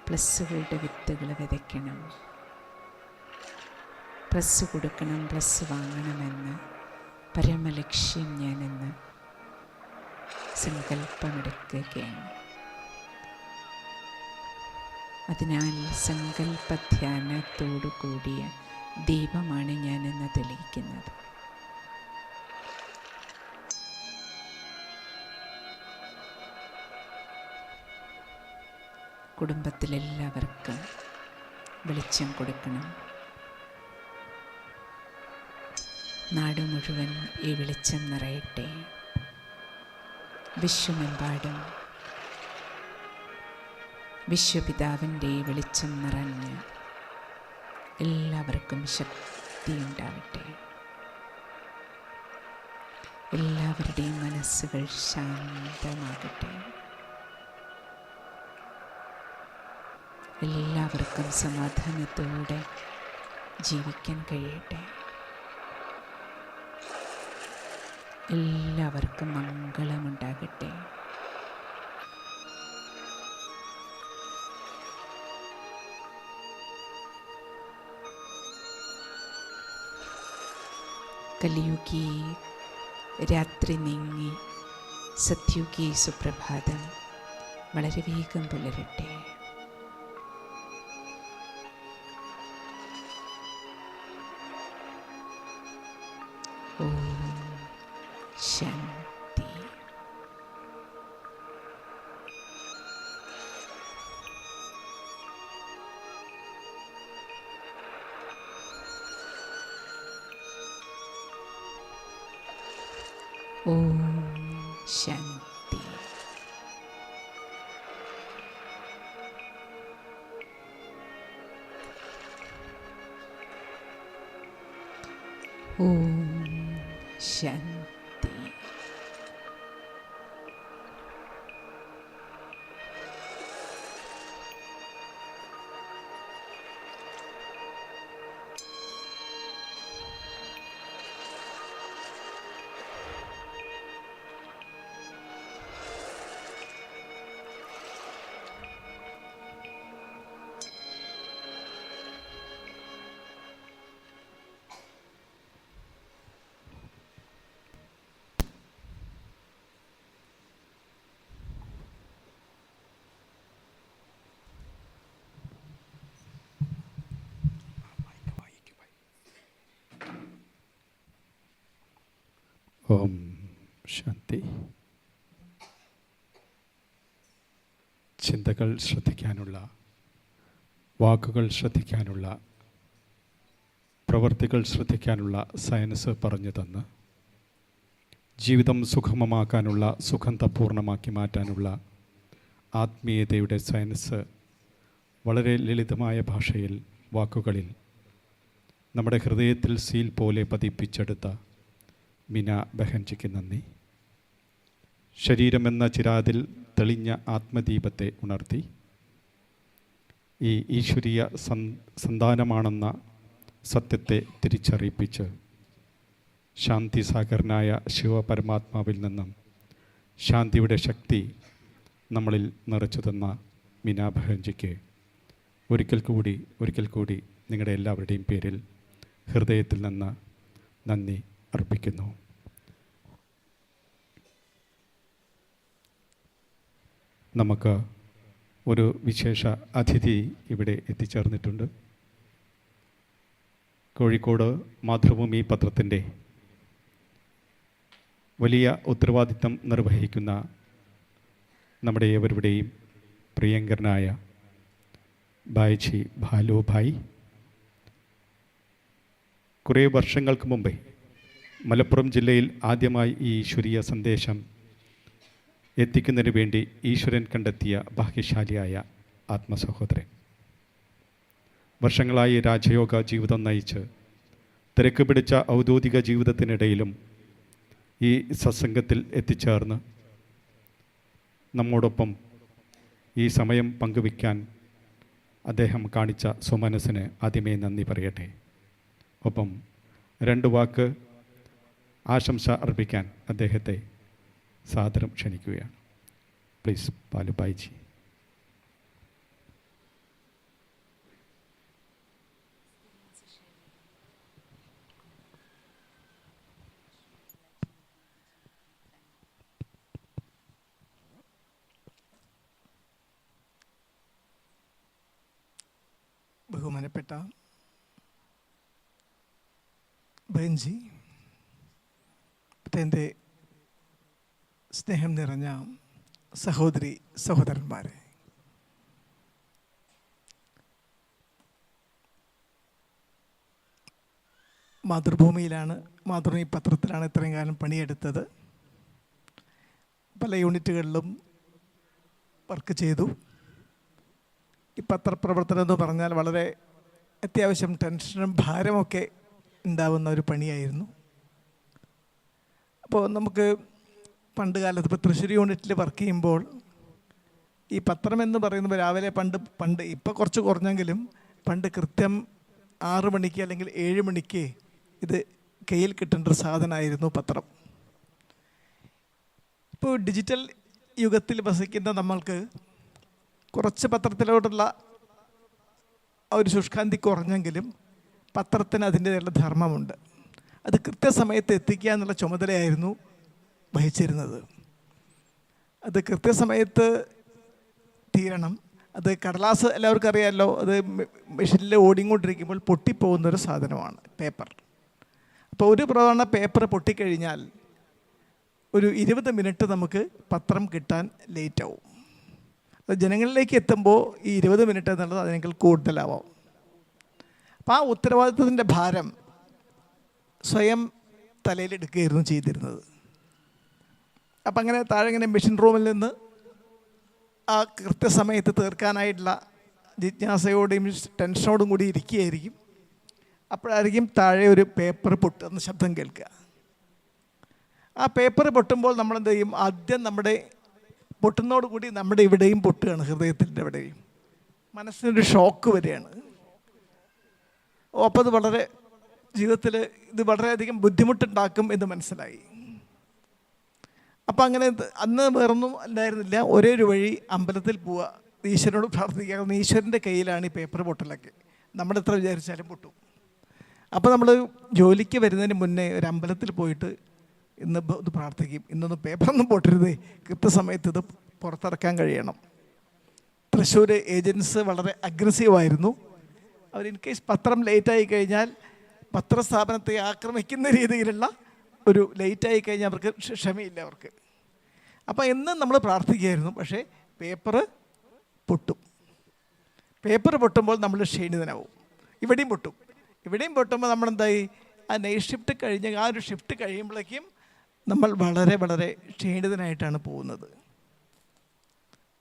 പ്ലസ്സുകളുടെ വിത്തുകൾ വിതയ്ക്കണം, പ്ലസ് കൊടുക്കണം, പ്ലസ് വാങ്ങണമെന്ന് പരമലക്ഷ്യം ഞാനെന്ന് സങ്കല്പമെടുക്കുകയാണ്. അതിനാൽ സങ്കല്പധ്യാനത്തോടു കൂടിയ ദീപമാണ് ഞാനെന്ന് തെളിയിക്കുന്നത്. കുടുംബത്തിലെല്ലാവർക്കും വെളിച്ചം കൊടുക്കണം. നാട് മുഴുവൻ ഈ വെളിച്ചം നിറയട്ടെ. വിശ്വമെമ്പാടും വിശ്വപിതാവിൻ്റെ വെളിച്ചം നിറഞ്ഞ് എല്ലാവർക്കും ശക്തിയുണ്ടാവട്ടെ. എല്ലാവരുടെയും മനസ്സുകൾ ശാന്തമാകട്ടെ. എല്ലാവർക്കും സമാധാനത്തോടെ ജീവിക്കാൻ കഴിയട്ടെ. എല്ലാവർക്കും മംഗളമുണ്ടാകട്ടെ. കലിയുഗി രാത്രി നീങ്ങി സത്യുഗി സുപ്രഭാതം വളരെ വേഗം പുലരട്ടെ. ഓം ശാന്തി. ഓം ശാന്തി. ഓം ശാന്തി. ഓം ശാന്തി. ചിന്തകൾ ശ്രദ്ധിക്കാനുള്ള, വാക്കുകൾ ശ്രദ്ധിക്കാനുള്ള, പ്രവൃത്തികൾ ശ്രദ്ധിക്കാനുള്ള സയൻസ് പറഞ്ഞു തന്ന് ജീവിതം സുഗമമാക്കാനുള്ള, സുഗന്ധപൂർണ്ണമാക്കി മാറ്റാനുള്ള ആത്മീയതയുടെ സയൻസ് വളരെ ലളിതമായ ഭാഷയിൽ, വാക്കുകളിൽ നമ്മുടെ ഹൃദയത്തിൽ സീൽ പോലെ പതിപ്പിച്ചെടുത്ത മിന ബഹൻജിക്ക് നന്ദി. ശരീരമെന്ന ചിരാതിൽ തെളിഞ്ഞ ആത്മദീപത്തെ ഉണർത്തി ഈ ഈശ്വരീയ സന്താനമാണെന്ന സത്യത്തെ തിരിച്ചറിയിപ്പിച്ച് ശാന്തിസാഗരനായ ശിവപരമാത്മാവിൽ നിന്നും ശാന്തിയുടെ ശക്തി നമ്മളിൽ നിറച്ചു തന്ന മീനാ ബഹൻജിക്ക് ഒരിക്കൽ കൂടി നിങ്ങളുടെ എല്ലാവരുടെയും പേരിൽ ഹൃദയത്തിൽ നിന്ന് നന്ദി അർപ്പിക്കുന്നു. നമുക്ക് ഒരു വിശേഷ അതിഥി ഇവിടെ എത്തിച്ചേർന്നിട്ടുണ്ട്. കോഴിക്കോട് മാതൃഭൂമി പത്രത്തിൻ്റെ വലിയ ഉത്തരവാദിത്തം നിർവഹിക്കുന്ന നമ്മുടെ ഏവരുടെയും പ്രിയങ്കരനായ ഭായിജി ഭാലു ഭായ് കുറേ വർഷങ്ങൾക്ക് മുമ്പേ മലപ്പുറം ജില്ലയിൽ ആദ്യമായി ഈ ഈശ്വരീയ സന്ദേശം എത്തിക്കുന്നതിന് വേണ്ടി ഈശ്വരൻ കണ്ടെത്തിയ ഭാഗ്യശാലിയായ ആത്മസഹോദരൻ. വർഷങ്ങളായി രാജയോഗ ജീവിതം നയിച്ച് തിരക്ക് പിടിച്ച ഔദ്യോഗിക ജീവിതത്തിനിടയിലും ഈ സത്സംഗത്തിൽ എത്തിച്ചേർന്ന് നമ്മോടൊപ്പം ഈ സമയം പങ്കുവയ്ക്കാൻ അദ്ദേഹം കാണിച്ച സുമനസ്സിന് ആദ്യമേ നന്ദി പറയട്ടെ. ഒപ്പം 2 വാക്ക് ആശംസ അർപ്പിക്കാൻ അദ്ദേഹത്തെ സാദരം ക്ഷണിക്കുകയാണ്. പ്ലീസ് ഭാലു ഭായിജി. ബഹുമാനപ്പെട്ട ബഹൻജി, എൻ്റെ സ്നേഹം നിറഞ്ഞ സഹോദരി സഹോദരന്മാരെ, മാതൃഭൂമി പത്രത്തിലാണ് ഇത്രയും കാലം പണിയെടുത്തത്. പല യൂണിറ്റുകളിലും വർക്ക് ചെയ്തു. ഈ പത്രപ്രവർത്തനം എന്ന് പറഞ്ഞാൽ വളരെ അത്യാവശ്യം ടെൻഷനും ഭാരമൊക്കെ ഉണ്ടാവുന്ന ഒരു പണിയായിരുന്നു. അപ്പോൾ നമുക്ക് പണ്ട് കാലത്ത് ഇപ്പോൾ തൃശ്ശൂർ യൂണിറ്റിൽ വർക്ക് ചെയ്യുമ്പോൾ ഈ പത്രം എന്ന് പറയുന്നത് രാവിലെ പണ്ട് ഇപ്പോൾ കുറച്ച് കുറഞ്ഞെങ്കിലും പണ്ട് കൃത്യം 6 മണിക്ക് അല്ലെങ്കിൽ 7 മണിക്ക് ഇത് കയ്യിൽ കിട്ടേണ്ട ഒരു സാധനമായിരുന്നു പത്രം. ഇപ്പോൾ ഡിജിറ്റൽ യുഗത്തിൽ വസിക്കുന്ന നമ്മൾക്ക് കുറച്ച് പത്രത്തിലോട്ടുള്ള ആ ഒരു ശുഷ്കാന്തി കുറഞ്ഞെങ്കിലും പത്രത്തിന് അതിൻ്റേതായുള്ള ധർമ്മമുണ്ട്. അത് കൃത്യസമയത്ത് എത്തിക്കുക എന്നുള്ള ചുമതലയായിരുന്നു വഹിച്ചിരുന്നത്. അത് കൃത്യസമയത്ത് തീരണം. അത് കടലാസ് എല്ലാവർക്കും അറിയാമല്ലോ, അത് മെഷീനിൽ ഓടിക്കൊണ്ടിരിക്കുമ്പോൾ പൊട്ടിപ്പോകുന്നൊരു സാധനമാണ് പേപ്പർ. അപ്പോൾ ഒരു പ്രവണ പേപ്പർ പൊട്ടിക്കഴിഞ്ഞാൽ ഒരു 20 മിനിറ്റ് നമുക്ക് പത്രം കിട്ടാൻ ലേറ്റാവും. അത് ജനങ്ങളിലേക്ക് എത്തുമ്പോൾ ഈ 20 മിനിറ്റ് എന്നുള്ളത് അതിനേക്കാൾ കൂടുതലാവാം. അപ്പം ആ ഉത്തരവാദിത്വത്തിൻ്റെ ഭാരം സ്വയം തലയിലെടുക്കുകയായിരുന്നു ചെയ്തിരുന്നത്. അപ്പം അങ്ങനെ താഴെ ഇങ്ങനെ മെഷീൻ റൂമിൽ നിന്ന് ആ കൃത്യസമയത്ത് തീർക്കാനായിട്ടുള്ള ജിജ്ഞാസയോടെയും ടെൻഷനോടും കൂടി ഇരിക്കുകയായിരിക്കും. അപ്പോഴായിരിക്കും താഴെ ഒരു പേപ്പർ പൊട്ടുന്ന ശബ്ദം കേൾക്കുക. ആ പേപ്പർ പൊട്ടുമ്പോൾ നമ്മളെന്ത് ചെയ്യും? ആദ്യം നമ്മുടെ പൊട്ടുന്നതോടുകൂടി നമ്മുടെ ഇവിടെയും പൊട്ടുകയാണ്, ഹൃദയത്തിൻ്റെ ഇവിടെയും. മനസ്സിനൊരു ഷോക്ക് വരികയാണ്. അപ്പോൾ അത് വളരെ ജീവിതത്തിൽ ഇത് വളരെയധികം ബുദ്ധിമുട്ടുണ്ടാക്കും എന്ന് മനസ്സിലായി. അപ്പം അങ്ങനെ അന്ന് വേറൊന്നും ഉണ്ടായിരുന്നില്ല. ഒരേ ഒരു വഴി അമ്പലത്തിൽ പോവുക, ഈശ്വരനോട് പ്രാർത്ഥിക്കുക. ഈശ്വരൻ്റെ കയ്യിലാണ് ഈ പേപ്പർ പൊട്ടലൊക്കെ. നമ്മളെത്ര വിചാരിച്ചാലും പൊട്ടും. അപ്പോൾ നമ്മൾ ജോലിക്ക് വരുന്നതിന് മുന്നേ ഒരു അമ്പലത്തിൽ പോയിട്ട് ഇന്ന് ഇത് പ്രാർത്ഥിക്കും, ഇന്നൊന്നും പേപ്പറൊന്നും പൊട്ടരുതേ, കൃത്യസമയത്ത് ഇത് പുറത്തിറക്കാൻ കഴിയണം. തൃശ്ശൂർ ഏജൻസ് വളരെ അഗ്രസീവായിരുന്നു. അവർ ഇൻ കേസ് പത്രം ലേറ്റായി കഴിഞ്ഞാൽ പത്രസ്ഥാപനത്തെ ആക്രമിക്കുന്ന രീതിയിലുള്ള ഒരു ലേറ്റായി കഴിഞ്ഞാൽ അവർക്ക് ക്ഷമയില്ല അവർക്ക്. അപ്പോൾ എന്നും നമ്മൾ പ്രാർത്ഥിക്കുകയായിരുന്നു. പക്ഷേ പേപ്പർ പൊട്ടും. പേപ്പർ പൊട്ടുമ്പോൾ നമ്മൾ ക്ഷീണിതനാവും. ഇവിടെയും പൊട്ടുമ്പോൾ നമ്മളെന്തായി, ആ നൈറ്റ് ഷിഫ്റ്റ് കഴിഞ്ഞ് ആ ഒരു ഷിഫ്റ്റ് കഴിയുമ്പോഴേക്കും നമ്മൾ വളരെ വളരെ ക്ഷീണിതനായിട്ടാണ് പോകുന്നത്.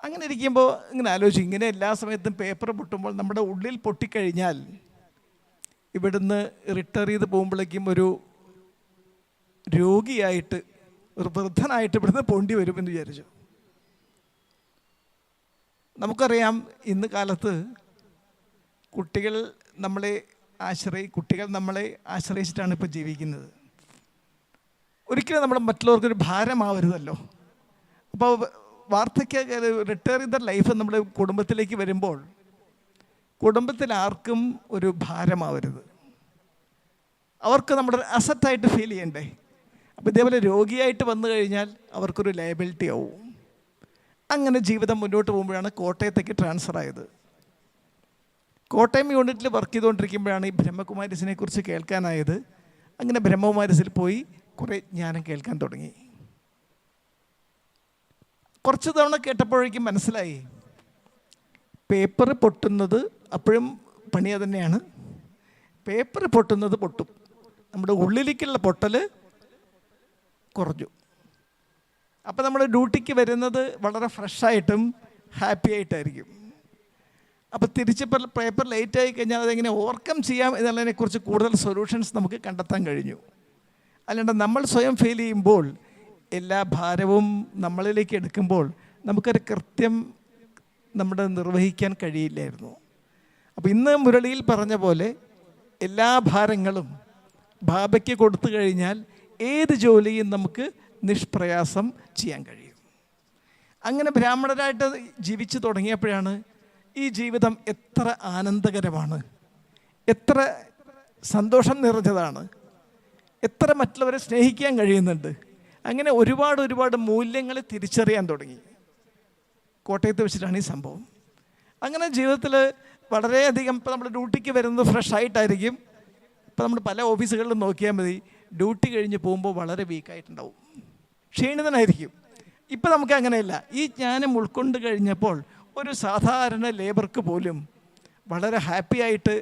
അങ്ങനെ ഇരിക്കുമ്പോൾ ഇങ്ങനെ ആലോചിക്കും, ഇങ്ങനെ എല്ലാ സമയത്തും പേപ്പർ പൊട്ടുമ്പോൾ നമ്മുടെ ഉള്ളിൽ പൊട്ടിക്കഴിഞ്ഞാൽ ഇവിടുന്ന് റിട്ടയർ ചെയ്ത് പോകുമ്പോഴേക്കും ഒരു രോഗിയായിട്ട്, ഒരു വൃദ്ധനായിട്ട് ഇവിടുന്ന് പോണ്ടി വരുമെന്ന് വിചാരിച്ചു. നമുക്കറിയാം ഇന്ന് കാലത്ത് കുട്ടികൾ നമ്മളെ ആശ്രയിച്ചിട്ടാണ് ഇപ്പോൾ ജീവിക്കുന്നത്. ഒരിക്കലും നമ്മൾ മറ്റുള്ളവർക്കൊരു ഭാരമാവരുതല്ലോ. അപ്പോൾ വാർദ്ധക്യ റിട്ടയർ ചെയ്ത ലൈഫ് നമ്മുടെ കുടുംബത്തിലേക്ക് വരുമ്പോൾ കുടുംബത്തിൽ ആർക്കും ഒരു ഭാരമാവരുത്. അവർക്ക് നമ്മുടെ അസറ്റായിട്ട് ഫീൽ ചെയ്യണ്ടേ. അപ്പോൾ ഇതേപോലെ രോഗിയായിട്ട് വന്നു കഴിഞ്ഞാൽ അവർക്കൊരു ലയബിലിറ്റി ആവും. അങ്ങനെ ജീവിതം മുന്നോട്ട് പോകുമ്പോഴാണ് കോട്ടയത്തേക്ക് ട്രാൻസ്ഫർ ആയത്. കോട്ടയം യൂണിറ്റിൽ വർക്ക് ചെയ്തുകൊണ്ടിരിക്കുമ്പോഴാണ് ഈ ബ്രഹ്മകുമാരീസിനെ കുറിച്ച് കേൾക്കാനായത്. അങ്ങനെ ബ്രഹ്മകുമാരീസിൽ പോയി കുറേ ജ്ഞാനം കേൾക്കാൻ തുടങ്ങി. കുറച്ച് തവണ കേട്ടപ്പോഴേക്കും മനസ്സിലായി, പേപ്പർ പൊട്ടുന്നത് അപ്പോഴും പണിയ തന്നെയാണ്. പേപ്പർ പൊട്ടുന്നത് പൊട്ടും, നമ്മുടെ ഉള്ളിലേക്കുള്ള പൊട്ടൽ കുറഞ്ഞു. അപ്പോൾ നമ്മൾ ഡ്യൂട്ടിക്ക് വരുന്നത് വളരെ ഫ്രഷായിട്ടും ഹാപ്പി ആയിട്ടായിരിക്കും. അപ്പോൾ തിരിച്ച് പേപ്പർ ലേറ്റ് ആയി കഴിഞ്ഞാൽ അതെങ്ങനെ ഓവർകം ചെയ്യാം എന്നുള്ളതിനെക്കുറിച്ച് കൂടുതൽ സൊല്യൂഷൻസ് നമുക്ക് കണ്ടെത്താൻ കഴിഞ്ഞു. അല്ലാണ്ട് നമ്മൾ സ്വയം ഫീൽ ചെയ്യുമ്പോൾ എല്ലാ ഭാരവും നമ്മളിലേക്ക് എടുക്കുമ്പോൾ നമുക്കൊരു കൃത്യം നമ്മുടെ നിർവഹിക്കാൻ കഴിയില്ലായിരുന്നു. അപ്പോൾ ഇന്ന് മുരളിയിൽ പറഞ്ഞ പോലെ എല്ലാ ഭാരങ്ങളും ബാബയ്ക്ക് കൊടുത്തു കഴിഞ്ഞാൽ ഏത് ജോലിയും നമുക്ക് നിഷ്പ്രയാസം ചെയ്യാൻ കഴിയും. അങ്ങനെ ബ്രാഹ്മണരായിട്ട് ജീവിച്ചു തുടങ്ങിയപ്പോഴാണ് ഈ ജീവിതം എത്ര ആനന്ദകരമാണ്, എത്ര സന്തോഷം നിറഞ്ഞതാണ്, എത്ര മറ്റുള്ളവരെ സ്നേഹിക്കാൻ കഴിയുന്നുണ്ട്. അങ്ങനെ ഒരുപാട് മൂല്യങ്ങൾ തിരിച്ചറിയാൻ തുടങ്ങി. കോട്ടയത്ത് വെച്ചിട്ടാണ് ഈ സംഭവം. അങ്ങനെ ജീവിതത്തിൽ വളരെയധികം ഇപ്പോൾ നമ്മൾ ഡ്യൂട്ടിക്ക് വരുന്നത് ഫ്രഷ് ആയിട്ടായിരിക്കും. ഇപ്പോൾ നമ്മൾ പല ഓഫീസുകളിലും നോക്കിയാൽ മതി, ഡ്യൂട്ടി കഴിഞ്ഞ് പോകുമ്പോൾ വളരെ വീക്കായിട്ടുണ്ടാവും, ക്ഷീണിതനായിരിക്കും. ഇപ്പം നമുക്ക് അങ്ങനെയല്ല. ഈ ജ്ഞാനം ഉൾക്കൊണ്ട് കഴിഞ്ഞപ്പോൾ ഒരു സാധാരണ ലേബർക്ക് പോലും വളരെ ഹാപ്പി ആയിട്ട്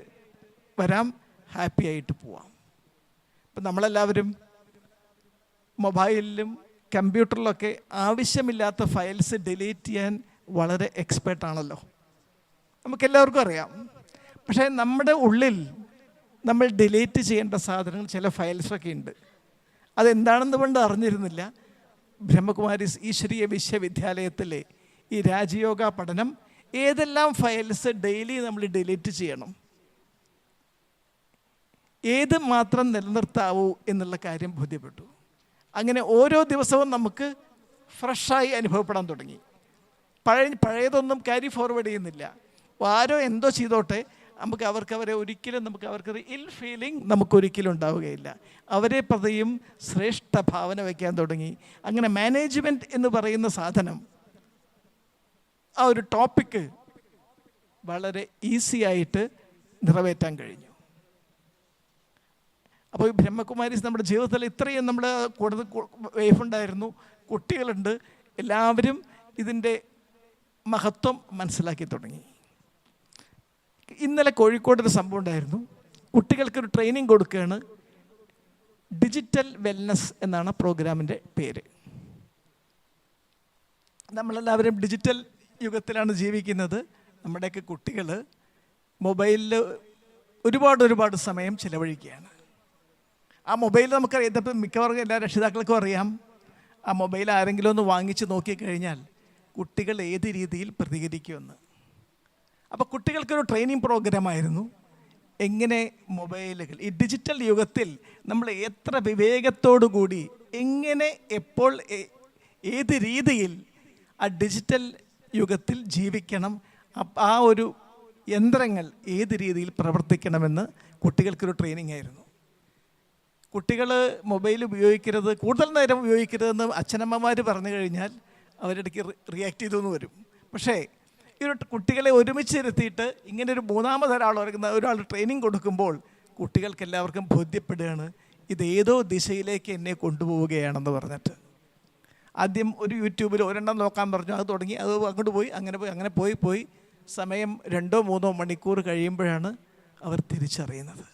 വരാം, ഹാപ്പി ആയിട്ട് പോവാം. ഇപ്പം നമ്മളെല്ലാവരും മൊബൈലിലും കമ്പ്യൂട്ടറിലൊക്കെ ആവശ്യമില്ലാത്ത ഫയൽസ് ഡിലീറ്റ് ചെയ്യാൻ വളരെ എക്സ്പേർട്ടാണല്ലോ, നമുക്കെല്ലാവർക്കും അറിയാം. പക്ഷേ നമ്മുടെ ഉള്ളിൽ നമ്മൾ ഡിലീറ്റ് ചെയ്യേണ്ട സാധനങ്ങൾ, ചില ഫയൽസൊക്കെ ഉണ്ട്. അതെന്താണെന്ന് കൊണ്ട് അറിഞ്ഞിരുന്നില്ല. ബ്രഹ്മകുമാരീസ് ഈശ്വരീയ വിശ്വവിദ്യാലയത്തിലെ ഈ രാജയോഗ പഠനം ഏതെല്ലാം ഫയൽസ് ഡെയിലി നമ്മൾ ഡിലീറ്റ് ചെയ്യണം, ഏത് മാത്രം നിലനിർത്താവൂ എന്നുള്ള കാര്യം ബോധ്യപ്പെട്ടു. അങ്ങനെ ഓരോ ദിവസവും നമുക്ക് ഫ്രഷായി അനുഭവപ്പെടാൻ തുടങ്ങി. പഴയതൊന്നും ക്യാരി ഫോർവേഡ് ചെയ്യുന്നില്ല. ആരോ എന്തോ ചെയ്തോട്ടെ, അവരെ ഒരിക്കലും അവർക്കൊരു ഇൽ ഫീലിംഗ് നമുക്കൊരിക്കലും ഉണ്ടാവുകയില്ല. അവരെ പ്രതിയും ശ്രേഷ്ഠ ഭാവന വയ്ക്കാൻ തുടങ്ങി. അങ്ങനെ മാനേജ്മെൻറ്റ് എന്ന് പറയുന്ന സാധനം, ആ ഒരു ടോപ്പിക്ക് വളരെ ഈസി ആയിട്ട് നിറവേറ്റാൻ കഴിഞ്ഞു. അപ്പോൾ ഈ ബ്രഹ്മകുമാരീസ് നമ്മുടെ ജീവിതത്തിൽ ഇത്രയും നമ്മുടെ കൂടുതൽ വൈഫുണ്ടായിരുന്നു, കുട്ടികളുണ്ട്, എല്ലാവരും ഇതിൻ്റെ മഹത്വം മനസ്സിലാക്കി തുടങ്ങി. ഇന്നലെ കോഴിക്കോടൊരു സംഭവം ഉണ്ടായിരുന്നു. കുട്ടികൾക്കൊരു ട്രെയിനിങ് കൊടുക്കുകയാണ്. ഡിജിറ്റൽ വെൽനസ് എന്നാണ് പ്രോഗ്രാമിൻ്റെ പേര്. നമ്മളെല്ലാവരും ഡിജിറ്റൽ യുഗത്തിലാണ് ജീവിക്കുന്നത്. നമ്മുടെയൊക്കെ കുട്ടികൾ മൊബൈലിൽ ഒരുപാട് സമയം ചിലവഴിക്കുകയാണ്. ആ മൊബൈൽ നമുക്കറിയാം, ഇതിപ്പോൾ മിക്കവാറും എല്ലാ രക്ഷിതാക്കൾക്കും അറിയാം. ആ മൊബൈൽ ആരെങ്കിലും ഒന്ന് വാങ്ങിച്ച് നോക്കിക്കഴിഞ്ഞാൽ കുട്ടികൾ ഏത് രീതിയിൽ പ്രതികരിക്കുമെന്ന്. അപ്പോൾ കുട്ടികൾക്കൊരു ട്രെയിനിങ് പ്രോഗ്രാമായിരുന്നു, എങ്ങനെ മൊബൈലുകൾ ഈ ഡിജിറ്റൽ യുഗത്തിൽ നമ്മൾ എത്ര വിവേകത്തോടു കൂടി എങ്ങനെ എപ്പോൾ ഏത് രീതിയിൽ ആ ഡിജിറ്റൽ യുഗത്തിൽ ജീവിക്കണം, ആ ഒരു യന്ത്രങ്ങൾ ഏത് രീതിയിൽ പ്രവർത്തിക്കണമെന്ന് കുട്ടികൾക്കൊരു ട്രെയിനിങ് ആയിരുന്നു. കുട്ടികൾ മൊബൈൽ ഉപയോഗിക്കരുത്, കൂടുതൽ നേരം ഉപയോഗിക്കരുതെന്ന് അച്ഛനമ്മമാർ പറഞ്ഞു കഴിഞ്ഞാൽ അവരിടയ്ക്ക് റിയാക്ട് ചെയ്തെന്ന് വരും. പക്ഷേ ഈ ഒരു കുട്ടികളെ ഒരുമിച്ചിരുത്തിയിട്ട് ഇങ്ങനെ ഒരു ഒരാൾ ട്രെയിനിങ് കൊടുക്കുമ്പോൾ കുട്ടികൾക്ക് എല്ലാവർക്കും ബോധ്യപ്പെടുകയാണ് ഇതേതോ ദിശയിലേക്ക് എന്നെ കൊണ്ടുപോവുകയാണെന്ന് പറഞ്ഞിട്ട്. ആദ്യം ഒരു യൂട്യൂബിൽ ഒരെണ്ണം നോക്കാൻ പറഞ്ഞു, അത് തുടങ്ങി, അത് അങ്ങോട്ട് പോയി, അങ്ങനെ പോയി സമയം 2-3 മണിക്കൂർ കഴിയുമ്പോഴാണ് അവർ തിരിച്ചറിയുന്നത്.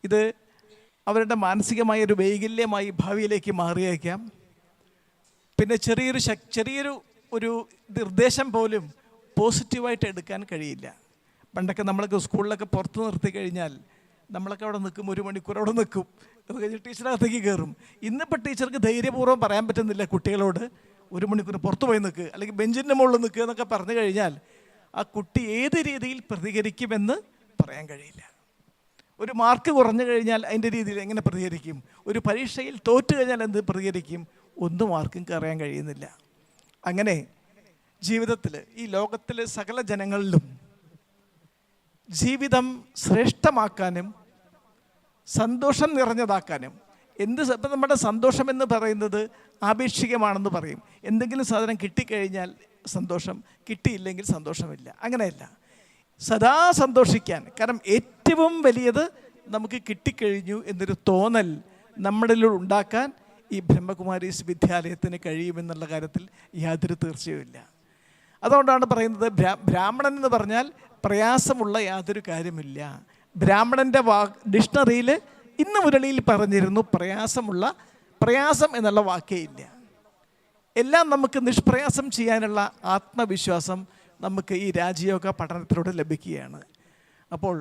ഇത് അവരുടെ മാനസികമായ ഒരു വൈകല്യമായി ഭാവിയിലേക്ക് മാറിയേക്കാം. പിന്നെ ചെറിയൊരു ഒരു നിർദ്ദേശം പോലും പോസിറ്റീവായിട്ട് എടുക്കാൻ കഴിയില്ല. പണ്ടൊക്കെ നമ്മളൊക്കെ സ്കൂളിലൊക്കെ പുറത്ത് നിർത്തി കഴിഞ്ഞാൽ നമ്മളൊക്കെ അവിടെ നിൽക്കും, 1 മണിക്കൂർ അവിടെ നിൽക്കും, അത് കഴിഞ്ഞ് ടീച്ചറകത്തേക്ക് കയറും. ഇന്നിപ്പോൾ ടീച്ചർക്ക് ധൈര്യപൂർവ്വം പറയാൻ പറ്റുന്നില്ല കുട്ടികളോട് 1 മണിക്കൂർ പുറത്ത് പോയി നിൽക്കുക, അല്ലെങ്കിൽ ബെഞ്ചിൻ്റെ മുകളിൽ നിൽക്കുക എന്നൊക്കെ പറഞ്ഞു കഴിഞ്ഞാൽ ആ കുട്ടി ഏത് രീതിയിൽ പ്രതികരിക്കുമെന്ന് പറയാൻ കഴിയില്ല. ഒരു മാർക്ക് കുറഞ്ഞു കഴിഞ്ഞാൽ അതിൻ്റെ രീതിയിൽ എങ്ങനെ പ്രതികരിക്കും, ഒരു പരീക്ഷയിൽ തോറ്റു കഴിഞ്ഞാൽ എന്ത് പ്രതികരിക്കും, ഒന്നും ആർക്കും അറിയാൻ കഴിയുന്നില്ല. അങ്ങനെ ജീവിതത്തിൽ ഈ ലോകത്തിലെ സകല ജനങ്ങളിലും ജീവിതം ശ്രേഷ്ഠമാക്കാനും സന്തോഷം നിറഞ്ഞതാക്കാനും ഇപ്പം നമ്മുടെ സന്തോഷം എന്ന് പറയുന്നത് ആപേക്ഷികമാണെന്ന് പറയും. എന്തെങ്കിലും സാധനം കിട്ടിക്കഴിഞ്ഞാൽ സന്തോഷം, കിട്ടിയില്ലെങ്കിൽ സന്തോഷമില്ല. അങ്ങനെയല്ല, സദാ സന്തോഷിക്കാൻ. കാരണം ഏറ്റവും വലിയത് നമുക്ക് കിട്ടിക്കഴിഞ്ഞു എന്നൊരു തോന്നൽ നമ്മളിലൂടെ ഉണ്ടാക്കാൻ ഈ ബ്രഹ്മകുമാരീസ് വിദ്യാലയത്തിന് കഴിയുമെന്നുള്ള കാര്യത്തിൽ യാതൊരു തീർച്ചയുമില്ല. അതുകൊണ്ടാണ് പറയുന്നത് ബ്രാഹ്മണൻ എന്ന് പറഞ്ഞാൽ പ്രയാസമുള്ള യാതൊരു കാര്യമില്ല. ബ്രാഹ്മണൻ്റെ ഡിക്ഷണറിയിൽ ഇന്ന് മുരളിയിൽ പറഞ്ഞിരുന്നു പ്രയാസം എന്നുള്ള വാക്കേ ഇല്ല. എല്ലാം നമുക്ക് നിഷ്പ്രയാസം ചെയ്യാനുള്ള ആത്മവിശ്വാസം നമുക്ക് ഈ രാജയോഗ പഠനത്തിലൂടെ ലഭിക്കുകയാണ്. അപ്പോൾ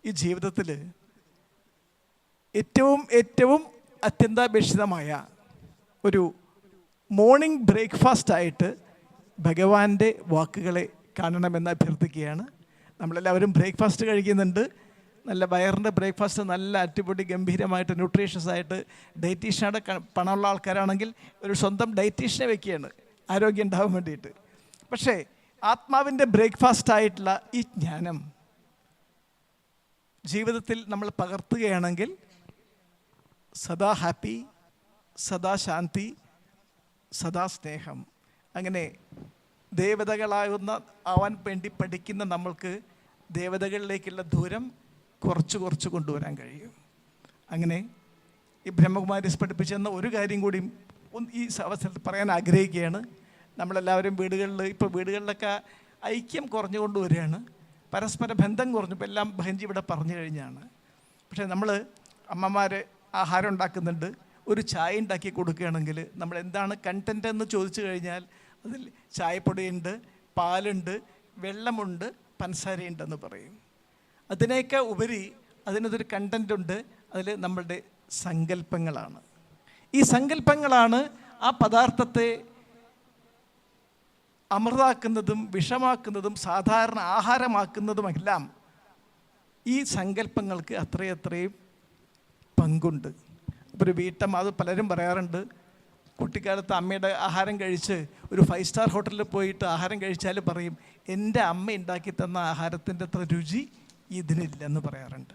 ഈ ജീവിതത്തിൽ ഏറ്റവും അത്യന്താപേക്ഷിതമായ ഒരു മോർണിംഗ് ബ്രേക്ക്ഫാസ്റ്റായിട്ട് ഭഗവാന്റെ വാക്കുകളെ കാണണമെന്ന് അഭ്യർത്ഥിക്കുകയാണ്. നമ്മളെല്ലാവരും ബ്രേക്ക്ഫാസ്റ്റ് കഴിക്കുന്നുണ്ട്. നല്ല വയറിൻ്റെ ബ്രേക്ക്ഫാസ്റ്റ്, നല്ല അടിപൊളി ഗംഭീരമായിട്ട് ന്യൂട്രീഷ്യസ് ആയിട്ട് ഡയറ്റീഷ്യനുടെ പണമുള്ള ആൾക്കാരാണെങ്കിൽ ഒരു സ്വന്തം ഡയറ്റീഷ്യനെ വെക്കുകയാണ് ആരോഗ്യം ഉണ്ടാവാൻ വേണ്ടിയിട്ട്. പക്ഷേ ആത്മാവിൻ്റെ ബ്രേക്ക്ഫാസ്റ്റായിട്ടുള്ള ഈ ജ്ഞാനം ജീവിതത്തിൽ നമ്മൾ പകർത്തുകയാണെങ്കിൽ സദാ ഹാപ്പി, സദാ ശാന്തി, സദാ സ്നേഹം, അങ്ങനെ ആവാൻ വേണ്ടി പഠിക്കുന്ന നമ്മൾക്ക് ദേവതകളിലേക്കുള്ള ദൂരം കുറച്ച് കൊണ്ടുവരാൻ കഴിയും. അങ്ങനെ ഈ ബ്രഹ്മകുമാരീസ് പഠിപ്പിച്ചെന്ന ഒരു കാര്യം കൂടി ഈ അവസരത്തിൽ പറയാൻ ആഗ്രഹിക്കുകയാണ്. നമ്മളെല്ലാവരും വീടുകളിലൊക്കെ ഐക്യം കുറഞ്ഞുകൊണ്ട് വരികയാണ്, പരസ്പര ബന്ധം കുറഞ്ഞു. ഇപ്പോൾ എല്ലാം ബഹൻജി ഇവിടെ പറഞ്ഞു കഴിഞ്ഞാണ്. പക്ഷേ നമ്മൾ അമ്മമാർ ആഹാരം ഉണ്ടാക്കുന്നുണ്ട്, ഒരു ചായ ഉണ്ടാക്കി കൊടുക്കുകയാണെങ്കിൽ നമ്മൾ എന്താണ് കണ്ടൻറ്റ് എന്ന് ചോദിച്ചു കഴിഞ്ഞാൽ അതിൽ ചായപ്പൊടിയുണ്ട്, പാലുണ്ട്, വെള്ളമുണ്ട്, പഞ്ചസാരയുണ്ടെന്ന് പറയും. അതിനേക്കാൾ ഉപരി അതിനൊരു കണ്ടൻ്റ് ഉണ്ട്, അതിൽ നമ്മളുടെ സങ്കല്പങ്ങളാണ്. ഈ സങ്കല്പങ്ങളാണ് ആ പദാർത്ഥത്തെ അമൃതാക്കുന്നതും വിഷമാക്കുന്നതും സാധാരണ ആഹാരമാക്കുന്നതുമെല്ലാം. ഈ സങ്കല്പങ്ങൾക്ക് അത്രയും പങ്കുണ്ട്. ഇപ്പോൾ ഒരു വീട്ടമ്മ, അത് പലരും പറയാറുണ്ട്, കുട്ടിക്കാലത്ത് അമ്മയുടെ ആഹാരം കഴിച്ച് ഒരു 5 സ്റ്റാർ ഹോട്ടലിൽ പോയിട്ട് ആഹാരം കഴിച്ചാൽ പറയും, എൻ്റെ അമ്മ ഉണ്ടാക്കി തന്ന ആഹാരത്തിൻ്റെ അത്ര രുചി ഇതിനില്ലെന്ന് പറയാറുണ്ട്.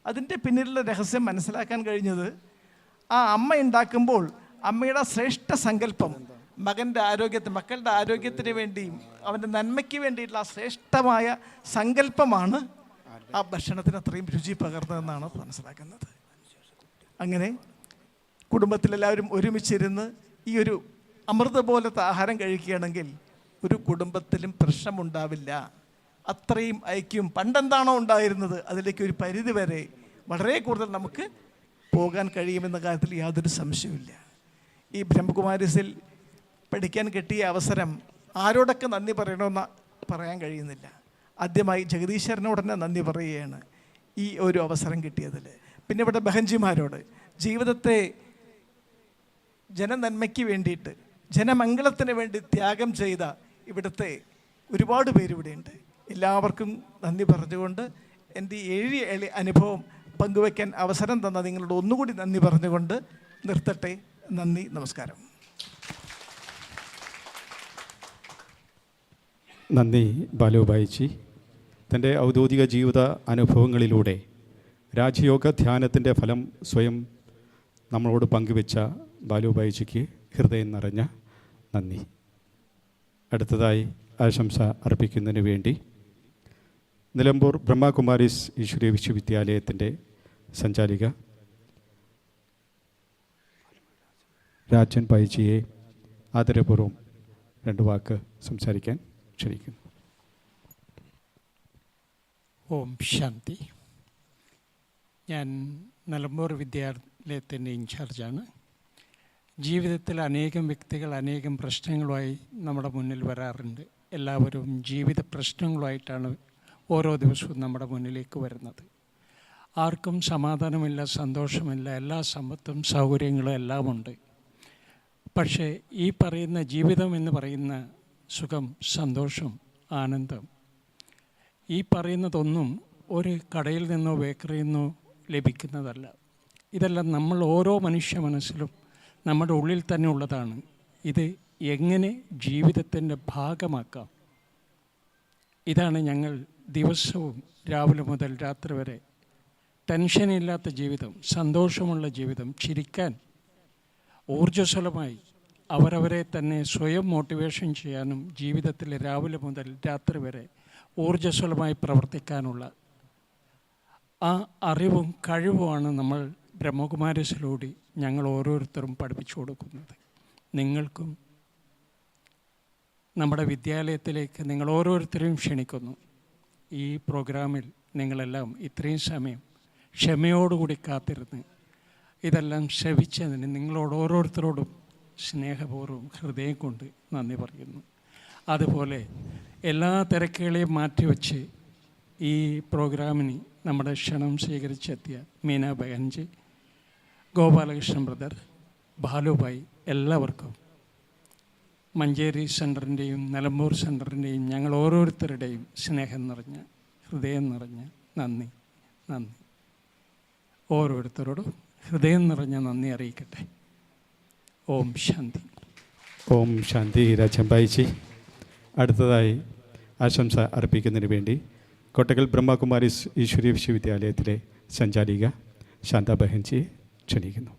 അതിൻ്റെ പിന്നിലുള്ള രഹസ്യം മനസ്സിലാക്കാൻ കഴിഞ്ഞത്, ആ അമ്മ ഉണ്ടാക്കുമ്പോൾ അമ്മയുടെ ശ്രേഷ്ഠ സങ്കല്പം മക്കളുടെ ആരോഗ്യത്തിന് വേണ്ടിയും അവൻ്റെ നന്മയ്ക്ക് വേണ്ടിയിട്ടുള്ള ആ ശ്രേഷ്ഠമായ സങ്കല്പമാണ് ആ ഭക്ഷണത്തിന് അത്രയും രുചി പകർന്നതെന്നാണ് മനസ്സിലാക്കുന്നത്. അങ്ങനെ കുടുംബത്തിലെല്ലാവരും ഒരുമിച്ചിരുന്ന് ഈ ഒരു അമൃത പോലത്തെ ആഹാരം കഴിക്കുകയാണെങ്കിൽ ഒരു കുടുംബത്തിലും പ്രശ്നമുണ്ടാവില്ല. അത്രയും ഐക്യം പണ്ടെന്താണോ ഉണ്ടായിരുന്നത് അതിലേക്ക് ഒരു പരിധി വരെ വളരെ കൂടുതൽ നമുക്ക് പോകാൻ കഴിയുമെന്ന കാര്യത്തിൽ യാതൊരു സംശയവുമില്ല. ഈ ബ്രഹ്മകുമാരീസിൽ പഠിക്കാൻ കിട്ടിയ അവസരം ആരോടൊക്കെ നന്ദി പറയണമെന്ന് പറയാൻ കഴിയുന്നില്ല. ആദ്യമായി ജഗദീശ്വരനോട് തന്നെ നന്ദി പറയുകയാണ് ഈ ഒരു അവസരം കിട്ടിയതിൽ. പിന്നെ ഇവിടെ ബഹൻജിമാരോട്, ജീവിതത്തെ ജനനന്മയ്ക്ക് വേണ്ടിയിട്ട് ജനമംഗളത്തിന് വേണ്ടി ത്യാഗം ചെയ്ത ഇവിടുത്തെ ഒരുപാട് പേരിവിടെയുണ്ട്. എല്ലാവർക്കും നന്ദി പറഞ്ഞുകൊണ്ട് എൻ്റെ 7 അനുഭവം പങ്കുവയ്ക്കാൻ അവസരം തന്ന നിങ്ങളോട് ഒന്നുകൂടി നന്ദി പറഞ്ഞുകൊണ്ട് നിർത്തട്ടെ. നന്ദി, നമസ്കാരം. നന്ദി ബാലുഭായിജി. തൻ്റെ ഔദ്യോഗിക ജീവിത അനുഭവങ്ങളിലൂടെ രാജയോഗ ധ്യാനത്തിൻ്റെ ഫലം സ്വയം നമ്മളോട് പങ്കുവെച്ച ബാലുഭായിജിക്ക് ഹൃദയം നിറഞ്ഞ നന്ദി. അടുത്തതായി ആശംസ അർപ്പിക്കുന്നതിന് വേണ്ടി നിലമ്പൂർ ബ്രഹ്മകുമാരീസ് ഈശ്വരീയ വിശ്വവിദ്യാലയത്തിൻ്റെ സഞ്ചാരിക രാജൻ ഭായിജിയെ ആദരപൂർവ്വം 2 വാക്ക് സംസാരിക്കാൻ ക്ഷണിക്കുന്നു. ഓം ശാന്തി. ഞാൻ നിലമ്പൂർ വിദ്യാലയത്തിൻ്റെ ഇൻചാർജാണ്. ജീവിതത്തിൽ അനേകം വ്യക്തികൾ അനേകം പ്രശ്നങ്ങളുമായി നമ്മുടെ മുന്നിൽ വരാറുണ്ട്. എല്ലാവരും ജീവിത പ്രശ്നങ്ങളുമായിട്ടാണ് ഓരോ ദിവസവും നമ്മുടെ മുന്നിലേക്ക് വരുന്നത്. ആർക്കും സമാധാനമില്ല, സന്തോഷമില്ല, എല്ലാ സമ്പത്തും സൗകര്യങ്ങളും എല്ലാം ഉണ്ട്. പക്ഷേ ഈ പറയുന്ന ജീവിതം എന്ന് പറയുന്ന സുഖം, സന്തോഷം, ആനന്ദം, ഈ പറയുന്നതൊന്നും ഒരു കടയിൽ നിന്നോ ബേക്കറിയിൽ നിന്നോ ലഭിക്കുന്നതല്ല. ഇതെല്ലാം നമ്മൾ ഓരോ മനുഷ്യ മനസ്സിലും നമ്മുടെ ഉള്ളിൽ തന്നെ ഉള്ളതാണ്. ഇത് എങ്ങനെ ജീവിതത്തിൻ്റെ ഭാഗമാക്കാം. ഇതാണ് ഞങ്ങൾ ദിവസവും രാവിലെ മുതൽ രാത്രി വരെ ടെൻഷനില്ലാത്ത ജീവിതം, സന്തോഷമുള്ള ജീവിതം, ചിരിക്കാൻ ഊർജ്ജസ്വലമായി അവരവരെ തന്നെ സ്വയം മോട്ടിവേഷൻ ചെയ്യാനും ജീവിതത്തിൽ രാവിലെ മുതൽ രാത്രി വരെ ഊർജ്ജസ്വലമായി പ്രവർത്തിക്കാനുള്ള ആ അറിവും കഴിവുമാണ് നമ്മൾ ബ്രഹ്മകുമാരീസിലൂടെ ഞങ്ങൾ ഓരോരുത്തരും പഠിപ്പിച്ചു കൊടുക്കുന്നത്. നിങ്ങൾക്കും നമ്മുടെ വിദ്യാലയത്തിലേക്ക് നിങ്ങൾ ഓരോരുത്തരെയും ക്ഷണിക്കുന്നു. ഈ പ്രോഗ്രാമിൽ നിങ്ങളെല്ലാം ഇത്രയും സമയം ക്ഷമയോടുകൂടി കാത്തിരുന്ന് ഇതെല്ലാം ശ്രവിച്ചതിന് നിങ്ങളോട് ഓരോരുത്തരോടും സ്നേഹപൂർവ്വം ഹൃദയം കൊണ്ട് നന്ദി പറയുന്നു. അതുപോലെ എല്ലാ തിരക്കുകളെയും മാറ്റിവെച്ച് ഈ പ്രോഗ്രാമിന് നമ്മുടെ ക്ഷണം സ്വീകരിച്ചെത്തിയ മീന ബഹൻജി, ഗോപാലകൃഷ്ണൻ ബ്രദർ, ബാലുഭായി, എല്ലാവർക്കും മഞ്ചേരി സെൻറ്ററിൻ്റെയും നിലമ്പൂർ സെൻറ്ററിൻ്റെയും ഞങ്ങൾ ഓരോരുത്തരുടെയും സ്നേഹം നിറഞ്ഞ ഹൃദയം നിറഞ്ഞ നന്ദി. ഓരോരുത്തരോടും ഹൃദയം നിറഞ്ഞ നന്ദി അറിയിക്കട്ടെ. ഓം ശാന്തി. ഓം ശാന്തി രാജംബായിജി. അടുത്തതായി ആശംസ അർപ്പിക്കുന്നതിന് വേണ്ടി കോട്ടക്കൽ ബ്രഹ്മകുമാരീസ് ഈശ്വരീയ വിശ്വവിദ്യാലയത്തിലെ സഞ്ചാരിക ശാന്ത ബഹൻജിയെ ക്ഷണിക്കുന്നു.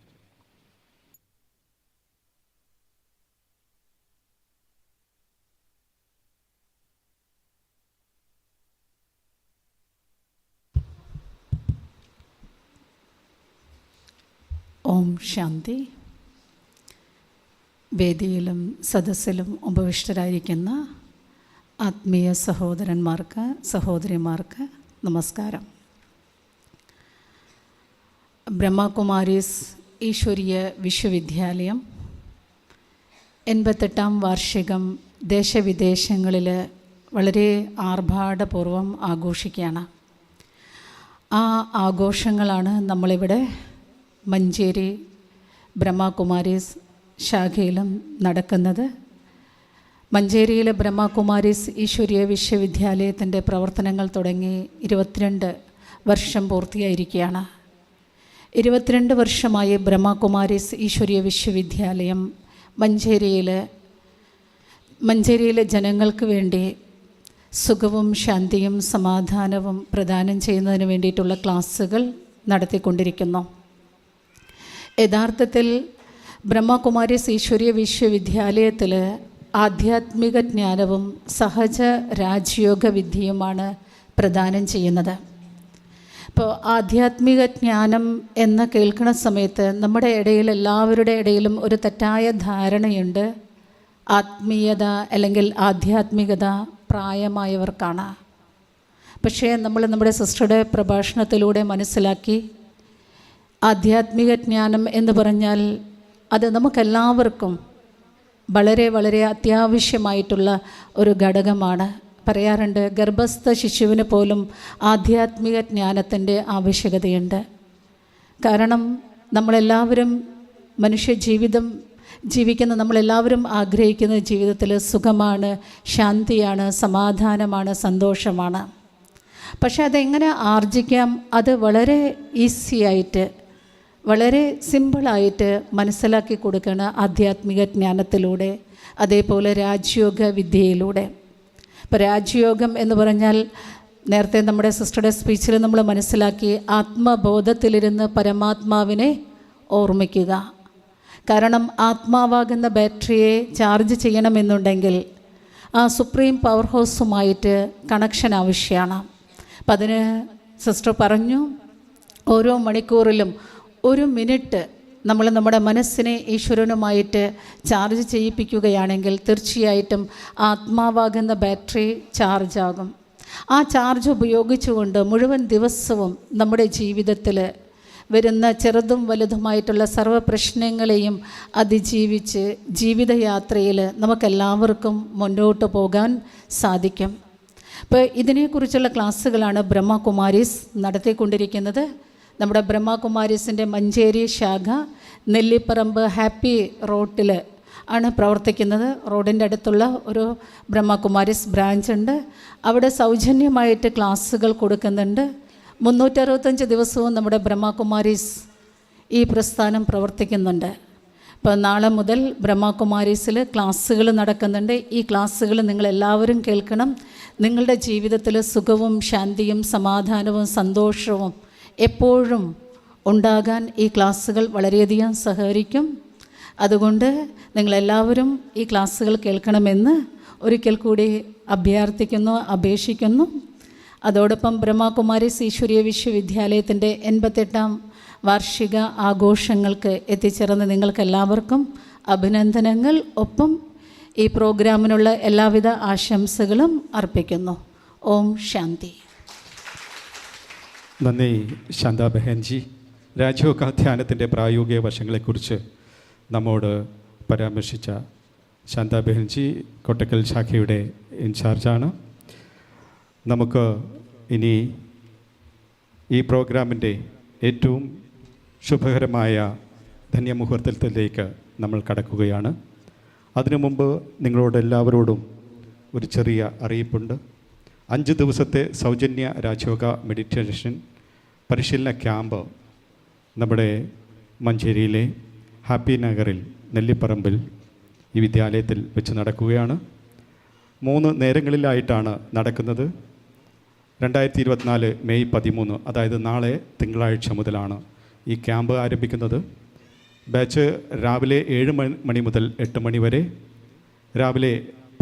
ഓം ശാന്തി. വേദിയിലും സദസ്സിലും ഉപവിഷ്ടരായിരിക്കുന്ന ആത്മീയ സഹോദരന്മാർക്ക്, സഹോദരിമാർക്ക് നമസ്കാരം. ബ്രഹ്മകുമാരീസ് ഈശ്വരീയ വിശ്വവിദ്യാലയം 88ാം വാർഷികം ദേശവിദേശങ്ങളിൽ വളരെ ആർഭാടപൂർവം ആഘോഷിക്കുകയാണ്. ആ ആഘോഷങ്ങളാണ് നമ്മളിവിടെ മഞ്ചേരി ബ്രഹ്മകുമാരീസ് ശാഖയിലും നടക്കുന്നത്. മഞ്ചേരിയിലെ ബ്രഹ്മകുമാരീസ് ഈശ്വരീയ വിശ്വവിദ്യാലയത്തിൻ്റെ പ്രവർത്തനങ്ങൾ തുടങ്ങി 22 വർഷം പൂർത്തിയായിരിക്കുകയാണ്. 22 വർഷമായി ബ്രഹ്മകുമാരീസ് ഈശ്വരീയ വിശ്വവിദ്യാലയം മഞ്ചേരിയിലെ ജനങ്ങൾക്ക് വേണ്ടി സുഖവും ശാന്തിയും സമാധാനവും പ്രദാനം ചെയ്യുന്നതിന് വേണ്ടിയിട്ടുള്ള ക്ലാസ്സുകൾ നടത്തിക്കൊണ്ടിരിക്കുന്നു. യഥാർത്ഥത്തിൽ ബ്രഹ്മകുമാരീസ് ഈശ്വരീയ വിശ്വവിദ്യാലയത്തിൽ ആധ്യാത്മിക ജ്ഞാനവും സഹജ രാജയോഗ വിദ്യയുമാണ് പ്രദാനം ചെയ്യുന്നത്. ഇപ്പോൾ ആധ്യാത്മിക ജ്ഞാനം എന്ന് കേൾക്കുന്ന സമയത്ത് നമ്മുടെ ഇടയിൽ, എല്ലാവരുടെ ഇടയിലും ഒരു തെറ്റായ ധാരണയുണ്ട്. ആത്മീയത അല്ലെങ്കിൽ ആധ്യാത്മികത പ്രായമായവർക്കാണ്. പക്ഷേ നമ്മൾ നമ്മുടെ സിസ്റ്ററുടെ പ്രഭാഷണത്തിലൂടെ മനസ്സിലാക്കി, ആധ്യാത്മിക ജ്ഞാനം എന്ന് പറഞ്ഞാൽ അത് നമുക്കെല്ലാവർക്കും വളരെ വളരെ അത്യാവശ്യമായിട്ടുള്ള ഒരു ഘടകമാണ്. പറയാറുണ്ട്, ഗർഭസ്ഥ ശിശുവിന് പോലും ആധ്യാത്മിക ജ്ഞാനത്തിൻ്റെ ആവശ്യകതയുണ്ട്. കാരണം നമ്മളെല്ലാവരും ജീവിക്കുന്ന നമ്മളെല്ലാവരും ആഗ്രഹിക്കുന്ന ജീവിതത്തിൽ സുഖമാണ്, ശാന്തിയാണ്, സമാധാനമാണ്, സന്തോഷമാണ്. പക്ഷെ അതെങ്ങനെ ആർജിക്കാം? അത് വളരെ ഈസിയായിട്ട്, വളരെ സിമ്പിളായിട്ട് മനസ്സിലാക്കി കൊടുക്കണം ആധ്യാത്മിക ജ്ഞാനത്തിലൂടെ, അതേപോലെ രാജയോഗ വിദ്യയിലൂടെ. ഇപ്പോൾ രാജയോഗം എന്ന് പറഞ്ഞാൽ നേരത്തെ നമ്മുടെ സിസ്റ്ററുടെ സ്പീച്ചിൽ നമ്മൾ മനസ്സിലാക്കി, ആത്മബോധത്തിലിരുന്ന് പരമാത്മാവിനെ ഓർമ്മിക്കുക. കാരണം ആത്മാവാകുന്ന ബാറ്ററിയെ ചാർജ് ചെയ്യണമെന്നുണ്ടെങ്കിൽ ആ സുപ്രീം പവർ ഹൗസുമായിട്ട് കണക്ഷൻ ആവശ്യമാണ്. അപ്പം അതിന് സിസ്റ്റർ പറഞ്ഞു, ഓരോ മണിക്കൂറിലും 1 മിനിറ്റ് നമ്മൾ നമ്മുടെ മനസ്സിനെ ഈശ്വരനുമായിട്ട് ചാർജ് ചെയ്യിപ്പിക്കുകയാണെങ്കിൽ തീർച്ചയായിട്ടും ആത്മാവാകുന്ന ബാറ്ററി ചാർജാകും. ആ ചാർജ് ഉപയോഗിച്ചുകൊണ്ട് മുഴുവൻ ദിവസവും നമ്മുടെ ജീവിതത്തിൽ വരുന്ന ചെറുതും വലുതുമായിട്ടുള്ള സർവ്വ പ്രശ്നങ്ങളെയും അതിജീവിച്ച് ജീവിതയാത്രയിൽ നമുക്കെല്ലാവർക്കും മുന്നോട്ട് പോകാൻ സാധിക്കും. അപ്പോൾ ഇതിനെക്കുറിച്ചുള്ള ക്ലാസ്സുകളാണ് ബ്രഹ്മകുമാരീസ് നടത്തിക്കൊണ്ടിരിക്കുന്നത്. നമ്മുടെ ബ്രഹ്മകുമാരീസിൻ്റെ മഞ്ചേരി ശാഖ നെല്ലിപ്പറമ്പ് ഹാപ്പി റോട്ടിൽ ആണ് പ്രവർത്തിക്കുന്നത്. റോഡിൻ്റെ അടുത്തുള്ള ഒരു ബ്രഹ്മകുമാരീസ് ബ്രാഞ്ച് ഉണ്ട്. അവിടെ സൗജന്യമായിട്ട് ക്ലാസ്സുകൾ കൊടുക്കുന്നുണ്ട്. 365 ദിവസവും നമ്മുടെ ബ്രഹ്മകുമാരീസ് ഈ പ്രസ്ഥാനം പ്രവർത്തിക്കുന്നുണ്ട്. ഇപ്പോൾ നാളെ മുതൽ ബ്രഹ്മകുമാരീസിൽ ക്ലാസ്സുകൾ നടക്കുന്നുണ്ട്. ഈ ക്ലാസ്സുകൾ നിങ്ങളെല്ലാവരും കേൾക്കണം. നിങ്ങളുടെ ജീവിതത്തിൽ സുഖവും ശാന്തിയും സമാധാനവും സന്തോഷവും എപ്പോഴും ഉണ്ടാകാൻ ഈ ക്ലാസ്സുകൾ വളരെയധികം സഹകരിക്കും. അതുകൊണ്ട് നിങ്ങളെല്ലാവരും ഈ ക്ലാസ്സുകൾ കേൾക്കണമെന്ന് ഒരിക്കൽ കൂടി അഭ്യർത്ഥിക്കുന്നു, അപേക്ഷിക്കുന്നു. അതോടൊപ്പം ബ്രഹ്മകുമാരീസ് ഈശ്വരീയ വിശ്വവിദ്യാലയത്തിൻ്റെ 88ാം വാർഷിക ആഘോഷങ്ങൾക്ക് എത്തിച്ചേർന്ന നിങ്ങൾക്കെല്ലാവർക്കും അഭിനന്ദനങ്ങൾ. ഒപ്പം ഈ പ്രോഗ്രാമിനുള്ള എല്ലാവിധ ആശംസകളും അർപ്പിക്കുന്നു. ഓം ശാന്തി. നന്ദി ശാന്ത ബഹൻജി. രാജയോഗ ധ്യാനത്തിൻ്റെ പ്രായോഗിക വശങ്ങളെക്കുറിച്ച് നമ്മോട് പരാമർശിച്ച ശാന്ത ബഹൻജി കൊട്ടക്കൽ ശാഖയുടെ ഇൻചാർജാണ്. നമുക്ക് ഇനി ഈ പ്രോഗ്രാമിൻ്റെ ഏറ്റവും ശുഭകരമായ ധന്യമുഹൂർത്തത്തിലേക്ക് നമ്മൾ കടക്കുകയാണ്. അതിനു മുമ്പ് നിങ്ങളോട് എല്ലാവരോടും ഒരു ചെറിയ അറിയിപ്പുണ്ട്. 5 ദിവസത്തെ സൗജന്യ രാജയോഗ മെഡിറ്റേഷൻ പരിശീലന ക്യാമ്പ് നമ്മുടെ മഞ്ചേരിയിലെ ഹാപ്പി നഗറിൽ നെല്ലിപ്പറമ്പിൽ ഈ വിദ്യാലയത്തിൽ വെച്ച് നടക്കുകയാണ്. 3 നേരങ്ങളിലായിട്ടാണ് നടക്കുന്നത്. 2024 മെയ് 13, അതായത് നാളെ തിങ്കളാഴ്ച മുതലാണ് ഈ ക്യാമ്പ് ആരംഭിക്കുന്നത്. ബാച്ച് രാവിലെ 7 മണി മുതൽ 8 മണി വരെ, രാവിലെ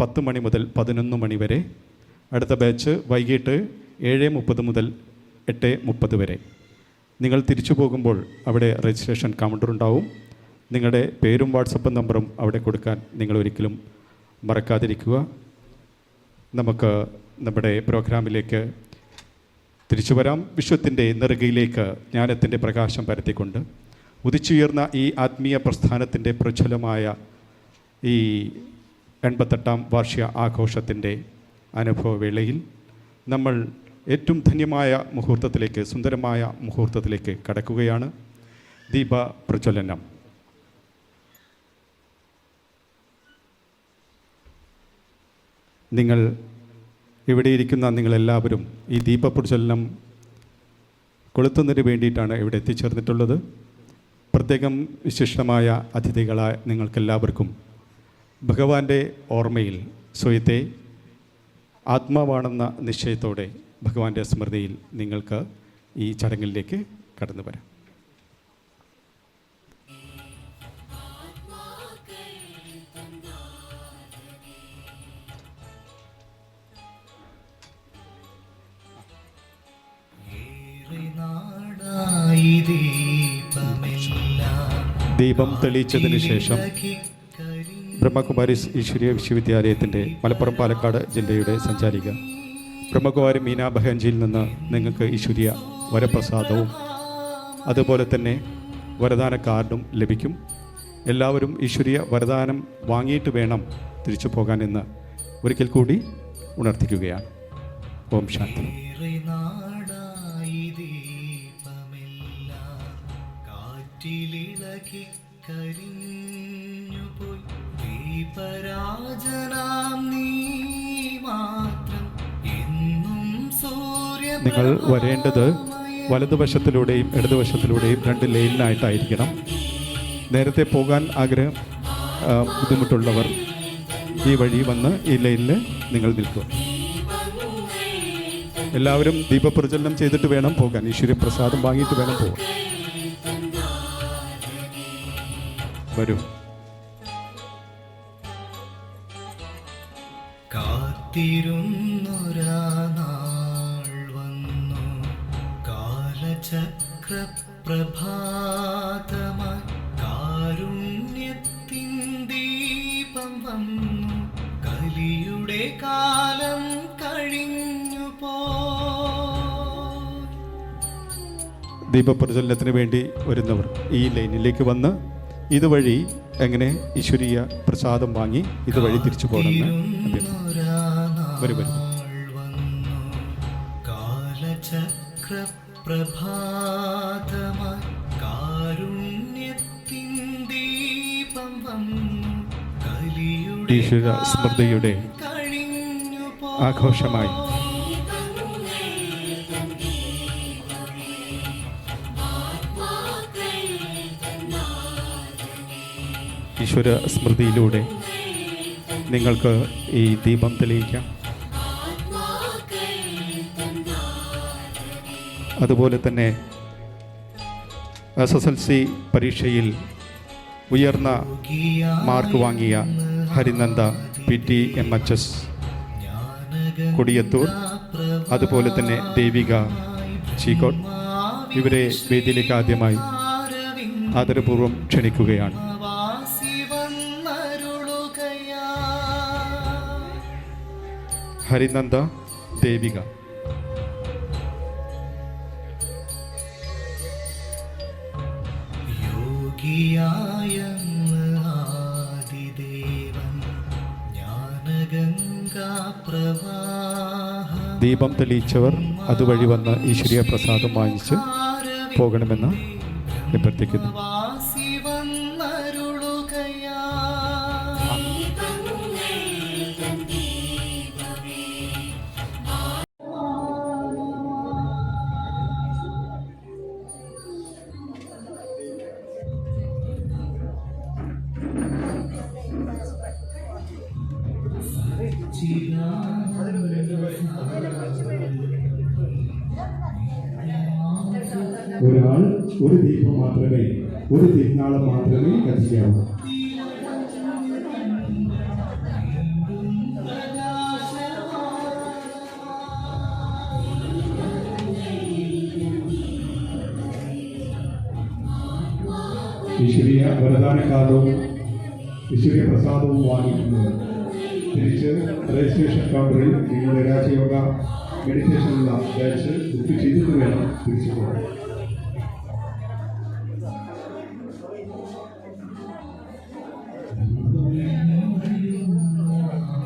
10 മണി മുതൽ 11 മണി വരെ. അടുത്ത ബാച്ച് വൈകിട്ട് 7:30 മുതൽ 8:30 വരെ. നിങ്ങൾ തിരിച്ചു പോകുമ്പോൾ അവിടെ രജിസ്ട്രേഷൻ കൗണ്ടർ ഉണ്ടാവും. നിങ്ങളുടെ പേരും വാട്സപ്പ് നമ്പറും അവിടെ കൊടുക്കാൻ നിങ്ങൾ ഒരിക്കലും മറക്കാതിരിക്കുക. നമുക്ക് നമ്മുടെ പ്രോഗ്രാമിലേക്ക് തിരിച്ചു വരാം. വിശ്വത്തിൻ്റെ നെറുകയിലേക്ക് ജ്ഞാനത്തിൻ്റെ പ്രകാശം പരത്തിക്കൊണ്ട് ഉദിച്ചുയർന്ന ഈ ആത്മീയ പ്രസ്ഥാനത്തിൻ്റെ പ്രജ്വലമായ ഈ 88ാം വാർഷിക ആഘോഷത്തിൻ്റെ അനുഭവവേളയിൽ നമ്മൾ ഏറ്റവും ധന്യമായ മുഹൂർത്തത്തിലേക്ക്, സുന്ദരമായ മുഹൂർത്തത്തിലേക്ക് കടക്കുകയാണ്. ദീപ പ്രജ്വലനം. നിങ്ങൾ ഇവിടെ ഇരിക്കുന്ന നിങ്ങളെല്ലാവരും ഈ ദീപപ്രജ്വലനം കൊളുത്തുന്നതിന് വേണ്ടിയിട്ടാണ് ഇവിടെ എത്തിച്ചേർന്നിട്ടുള്ളത്. പ്രത്യേകം വിശിഷ്ടമായ അതിഥികളായ നിങ്ങൾക്കെല്ലാവർക്കും ഭഗവാന്റെ ഓർമ്മയിൽ സ്വയത്തെ ആത്മാവാണെന്ന നിശ്ചയത്തോടെ ഭഗവാന്റെ സ്മൃതിയിൽ നിങ്ങൾക്ക് ഈ ചടങ്ങിലേക്ക് കടന്നു വരാം. ദീപം തെളിയിച്ചതിന് ശേഷം ബ്രഹ്മകുമാരീസ് ഈശ്വരീയ വിശ്വവിദ്യാലയത്തിൻ്റെ മലപ്പുറം പാലക്കാട് ജില്ലയുടെ സഞ്ചാരിക ബ്രഹ്മകുമാരി മീന ബഹൻജിയിൽ നിന്ന് നിങ്ങൾക്ക് ഈശ്വരീയ വരപ്രസാദവും അതുപോലെ തന്നെ വരദാന കാർഡും ലഭിക്കും. എല്ലാവരും ഈശ്വരീയ വരദാനം വാങ്ങിയിട്ട് വേണം തിരിച്ചു പോകാനെന്ന് ഒരിക്കൽ കൂടി ഉണർത്തിക്കുകയാണ്. ഓം ശാന്തി. നിങ്ങൾ വരേണ്ടത് വലതുവശത്തിലൂടെയും ഇടതുവശത്തിലൂടെയും 2 ലൈനിലായിട്ടായിരിക്കണം. നേരത്തെ പോകാൻ ബുദ്ധിമുട്ടുള്ളവർ ഈ വഴി വന്ന് ഈ ലൈനിൽ നിങ്ങൾ നിൽക്കുക. എല്ലാവരും ദീപപ്രജ്വലനം ചെയ്തിട്ട് വേണം പോകാൻ. ഈശ്വരീയ പ്രസാദം വാങ്ങിയിട്ട് വേണം പോകാൻ. വരൂ. കാത്തിരുന്നൊരാ നാൾ വന്നു, കാലചക്രപ്രഭാതമായി കാരുണ്യത്തിൻ ദീപം വന്നു, കലിയുടെ കാലം കഴിഞ്ഞു പോ. ദീപപ്രജ്വലനത്തിന് വേണ്ടി വരുന്നവർ ഈ ലൈനിലേക്ക് വന്ന് ഇതുവഴി എങ്ങനെ ഈശ്വരീയ പ്രസാദം വാങ്ങി ഇതുവഴി തിരിച്ചു പോകണമെന്ന് വരും. കാലചക്രപ്രഭാതമായി കാരുണ്യത്തിൻ ദീപം വന്നു, ഈശ്വര സ്മൃതിയുടെ ആഘോഷമായി ഈശ്വര സ്മൃതിയിലൂടെ നിങ്ങൾക്ക് ഈ ദീപം തെളിയിക്കാം. അതുപോലെ തന്നെ SSLC പരീക്ഷയിൽ ഉയർന്ന മാർക്ക് വാങ്ങിയ ഹരിനന്ദ PTMHS കൊടിയത്തൂർ, അതുപോലെ തന്നെ ദേവിക ചീക്കോട്ട്, ഇവരെ വേദിയിലേക്ക് ആദ്യമായി ആദരപൂർവ്വം ക്ഷണിക്കുകയാണ്. ഹരിനന്ദ, ദേവിക. ദീപം തെളിയിച്ചവർ അതുവഴി വന്ന് ഈശ്വരീയ പ്രസാദം വാങ്ങിച്ച് പോകണമെന്ന് അഭ്യർത്ഥിക്കുന്നു. ഒരാൾ ഒരു ദീപം മാത്രമേ, ഒരു തിരുനാളം മാത്രമേ കത്തിക്കാവൂ. ഈശ്വരീയ വരദാനകാലവും ഈശ്വരീയ പ്രസാദവും വാങ്ങിക്കുന്നത് തിരിച്ച് രജിസ്ട്രേഷൻ കൗണ്ടറിൽ നിങ്ങളുടെ രാജയോഗ മെഡിറ്റേഷനുള്ള ബാച്ച് ബുക്ക് ചെയ്തിട്ട് വേണം തിരിച്ചു പോകാൻ.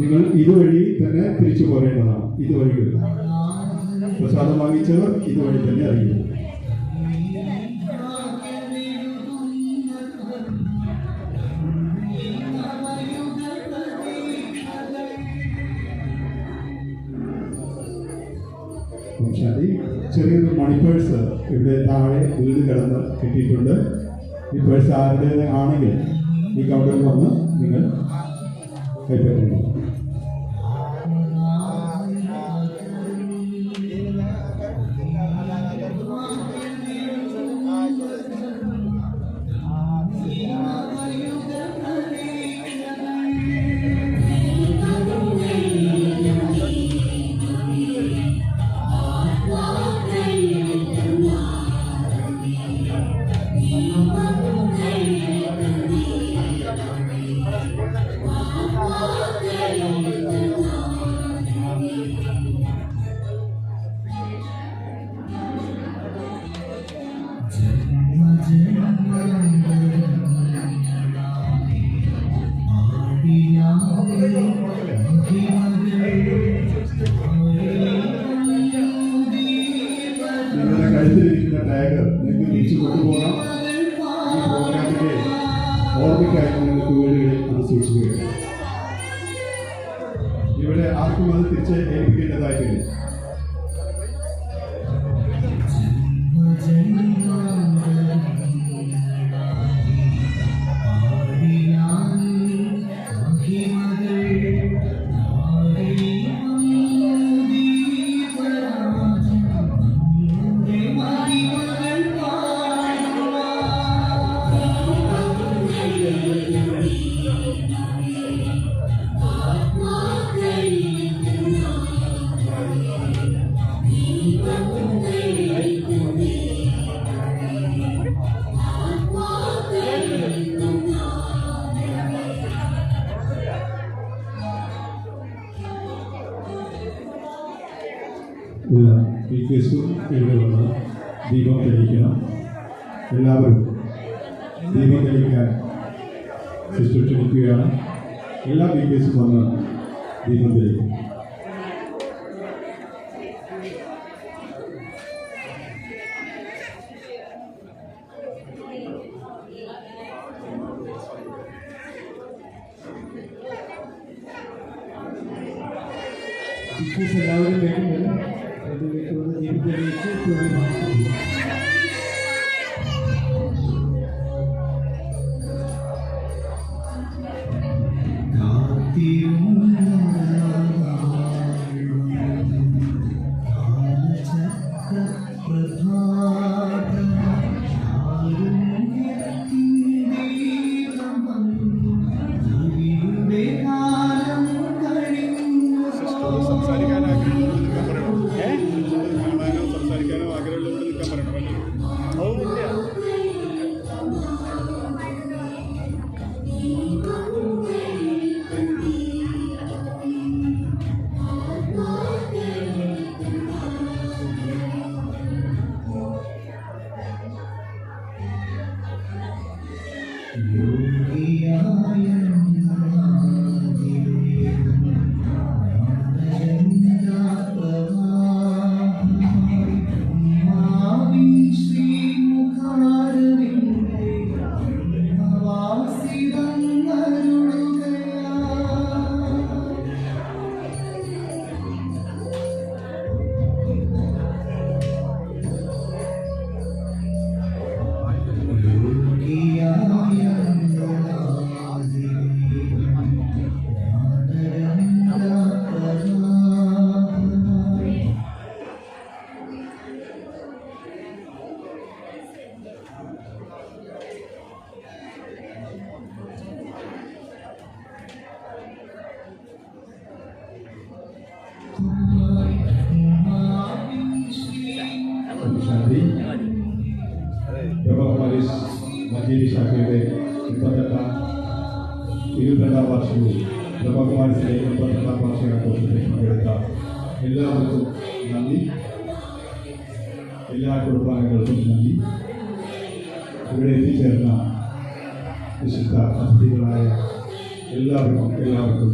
നിങ്ങൾ ഇതുവഴി തന്നെ തിരിച്ചു പോരേണ്ടതാണ്. ഇതുവഴി പ്രസാദം വാങ്ങിച്ചവർ ഇതുവഴി തന്നെ അറിയുന്നു. ചെറിയൊരു മണിപ്പേഴ്സ് ഇവിടെ താഴെ വീട് കിടന്ന് കിട്ടിയിട്ടുണ്ട്. ഈ പേഴ്സ് ആരുടെ ആണെങ്കിൽ ഈ കൗണ്ടറിൽ വന്ന് നിങ്ങൾ കൈപ്പറ്റുന്നു. നിങ്ങളുടെ കഴുത്തിലിരിക്കുന്ന ടാഗ് നിങ്ങൾക്ക് തിരിച്ചു കൊണ്ടുപോകാം. ഈ പ്രോഗ്രാമിന്റെ ഓർമ്മയ്ക്കായി നിങ്ങൾക്ക് വീടുകളിൽ അത് സൂക്ഷിക്കുക. ഇവിടെ ആർക്കും അത് തിരിച്ച് ഏൽപ്പിക്കേണ്ടതായിട്ടില്ല. എല്ലാ ടീച്ചേഴ്സും ഇവിടെ വന്ന് ദീപം തെളിയിക്കണം. എല്ലാവരും ദീപം തെളിയിക്കാൻ സിസ്റ്റർ ക്ഷണിക്കുകയാണ്. എല്ലാ ടീച്ചേഴ്സും വന്ന് ദീപം തെളിയിക്കും. എല്ലാവരും കേൾക്കുന്നില്ല. ദീപം തെളിയിച്ച് ശാന്തി ബ്രഹ്മകുമാരീസ് മഞ്ചേരി ശാഖയുടെ 22ാം വാർഷികവും ബ്രഹ്മകുമാരീസിലെ 22ാം വാർഷികാഘോഷത്തിൽ പങ്കെടുത്ത എല്ലാവർക്കും നന്ദി. എല്ലാ കുടുംബാംഗങ്ങൾക്കും നന്ദി. ഇവിടെ എത്തിച്ചേർന്ന വിശുദ്ധ അതിഥികളായ എല്ലാവർക്കും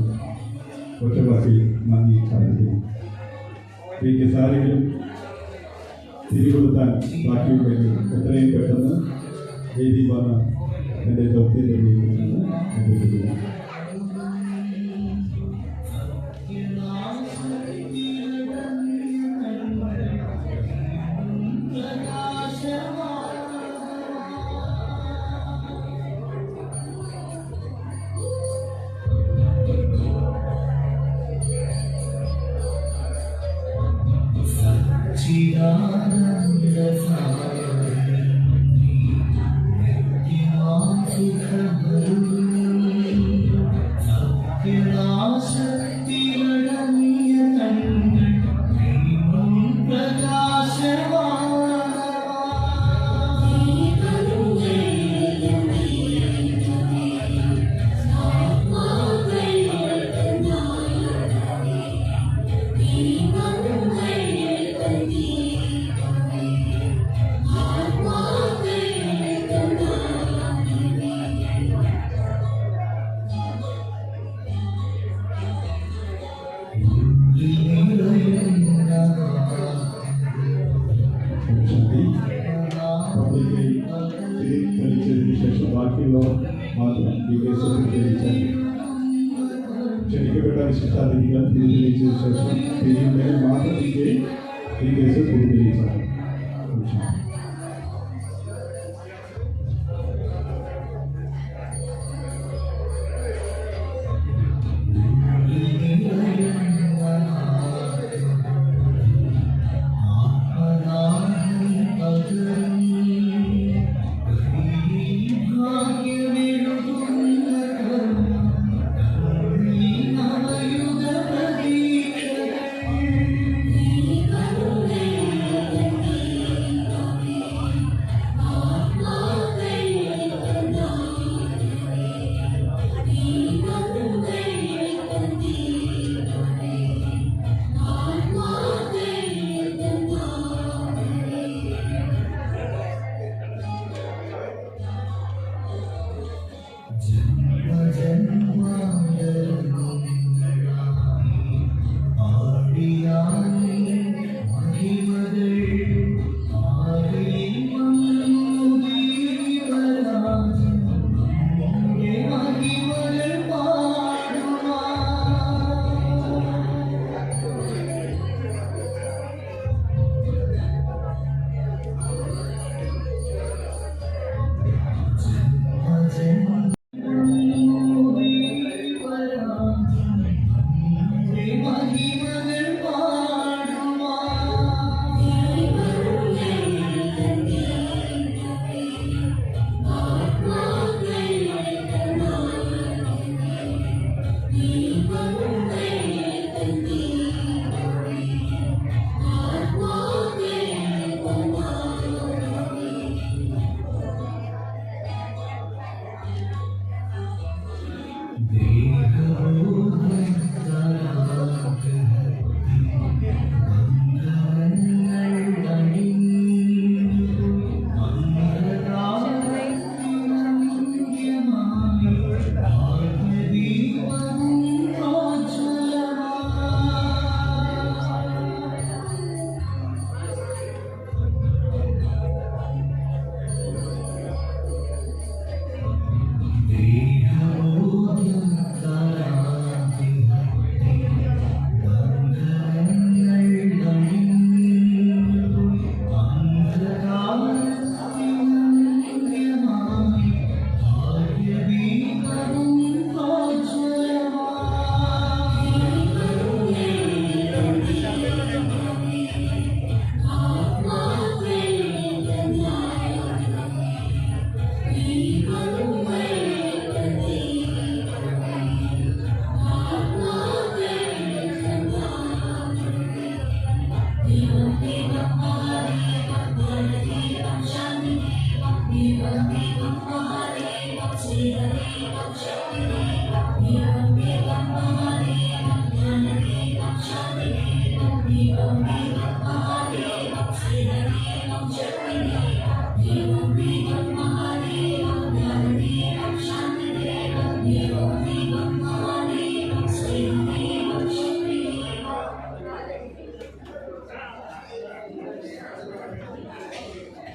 ഒറ്റവാക്കിൽ നന്ദി അറിയിക്കുന്നു. എനിക്ക് ആരെങ്കിലും തിരികൊടുത്താൻ ബാക്കിയുണ്ടെങ്കിൽ എത്രയും പെട്ടെന്ന് വേദി വന്ന് എൻ്റെ ദൗത്യം നിർവഹിക്കുമെന്ന് അഭ്യർത്ഥിക്കുന്നു. ശേഷം ബാക്കിയുള്ളവർ മാത്രം ഈ കേസ് തെളിയിച്ചാൽ ക്ഷണിക്കപ്പെട്ട വിശിഷ്ടാതിഥികൾ തെളിയിച്ചതിന് ശേഷം തെളിയുന്നതിൽ മാത്രം ഈ കേസ് തെളിയിച്ചാൽ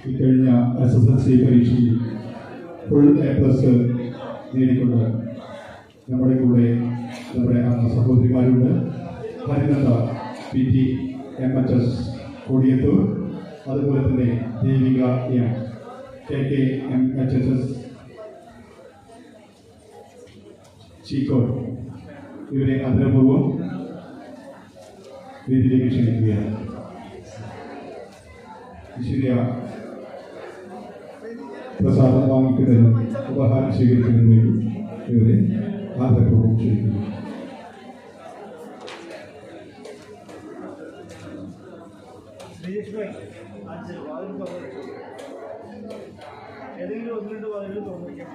ഇക്കഴിഞ്ഞ SSLC പരീക്ഷയിൽ ഫുൾ A+ നേടിക്കൊണ്ട് നമ്മുടെ കൂടെ നമ്മുടെ അമ്മ സഹോദരിമാരുണ്ട്. ഹരിനന്ദ PT MHS കൊടിയത്തൂർ, അതുപോലെ തന്നെ Devika M KK MHSS Cheekode, ഇവരെ ആദരപൂർവ്വം വേദിയിലേക്ക് ക്ഷണിക്കുകയാണ്. ഈശ്വര്യ പ്രസാദം വാങ്ങിക്കുന്നതിനും ഉപഹാരം സ്വീകരിക്കുന്നതിനും വേണ്ടി ഇവരെ ആദരപൂർവ്വം ക്ഷണിക്കുന്നു. ഏതെങ്കിലും ഒന്ന് രണ്ട് വാതിലുകൾ തോന്നിക്കാം.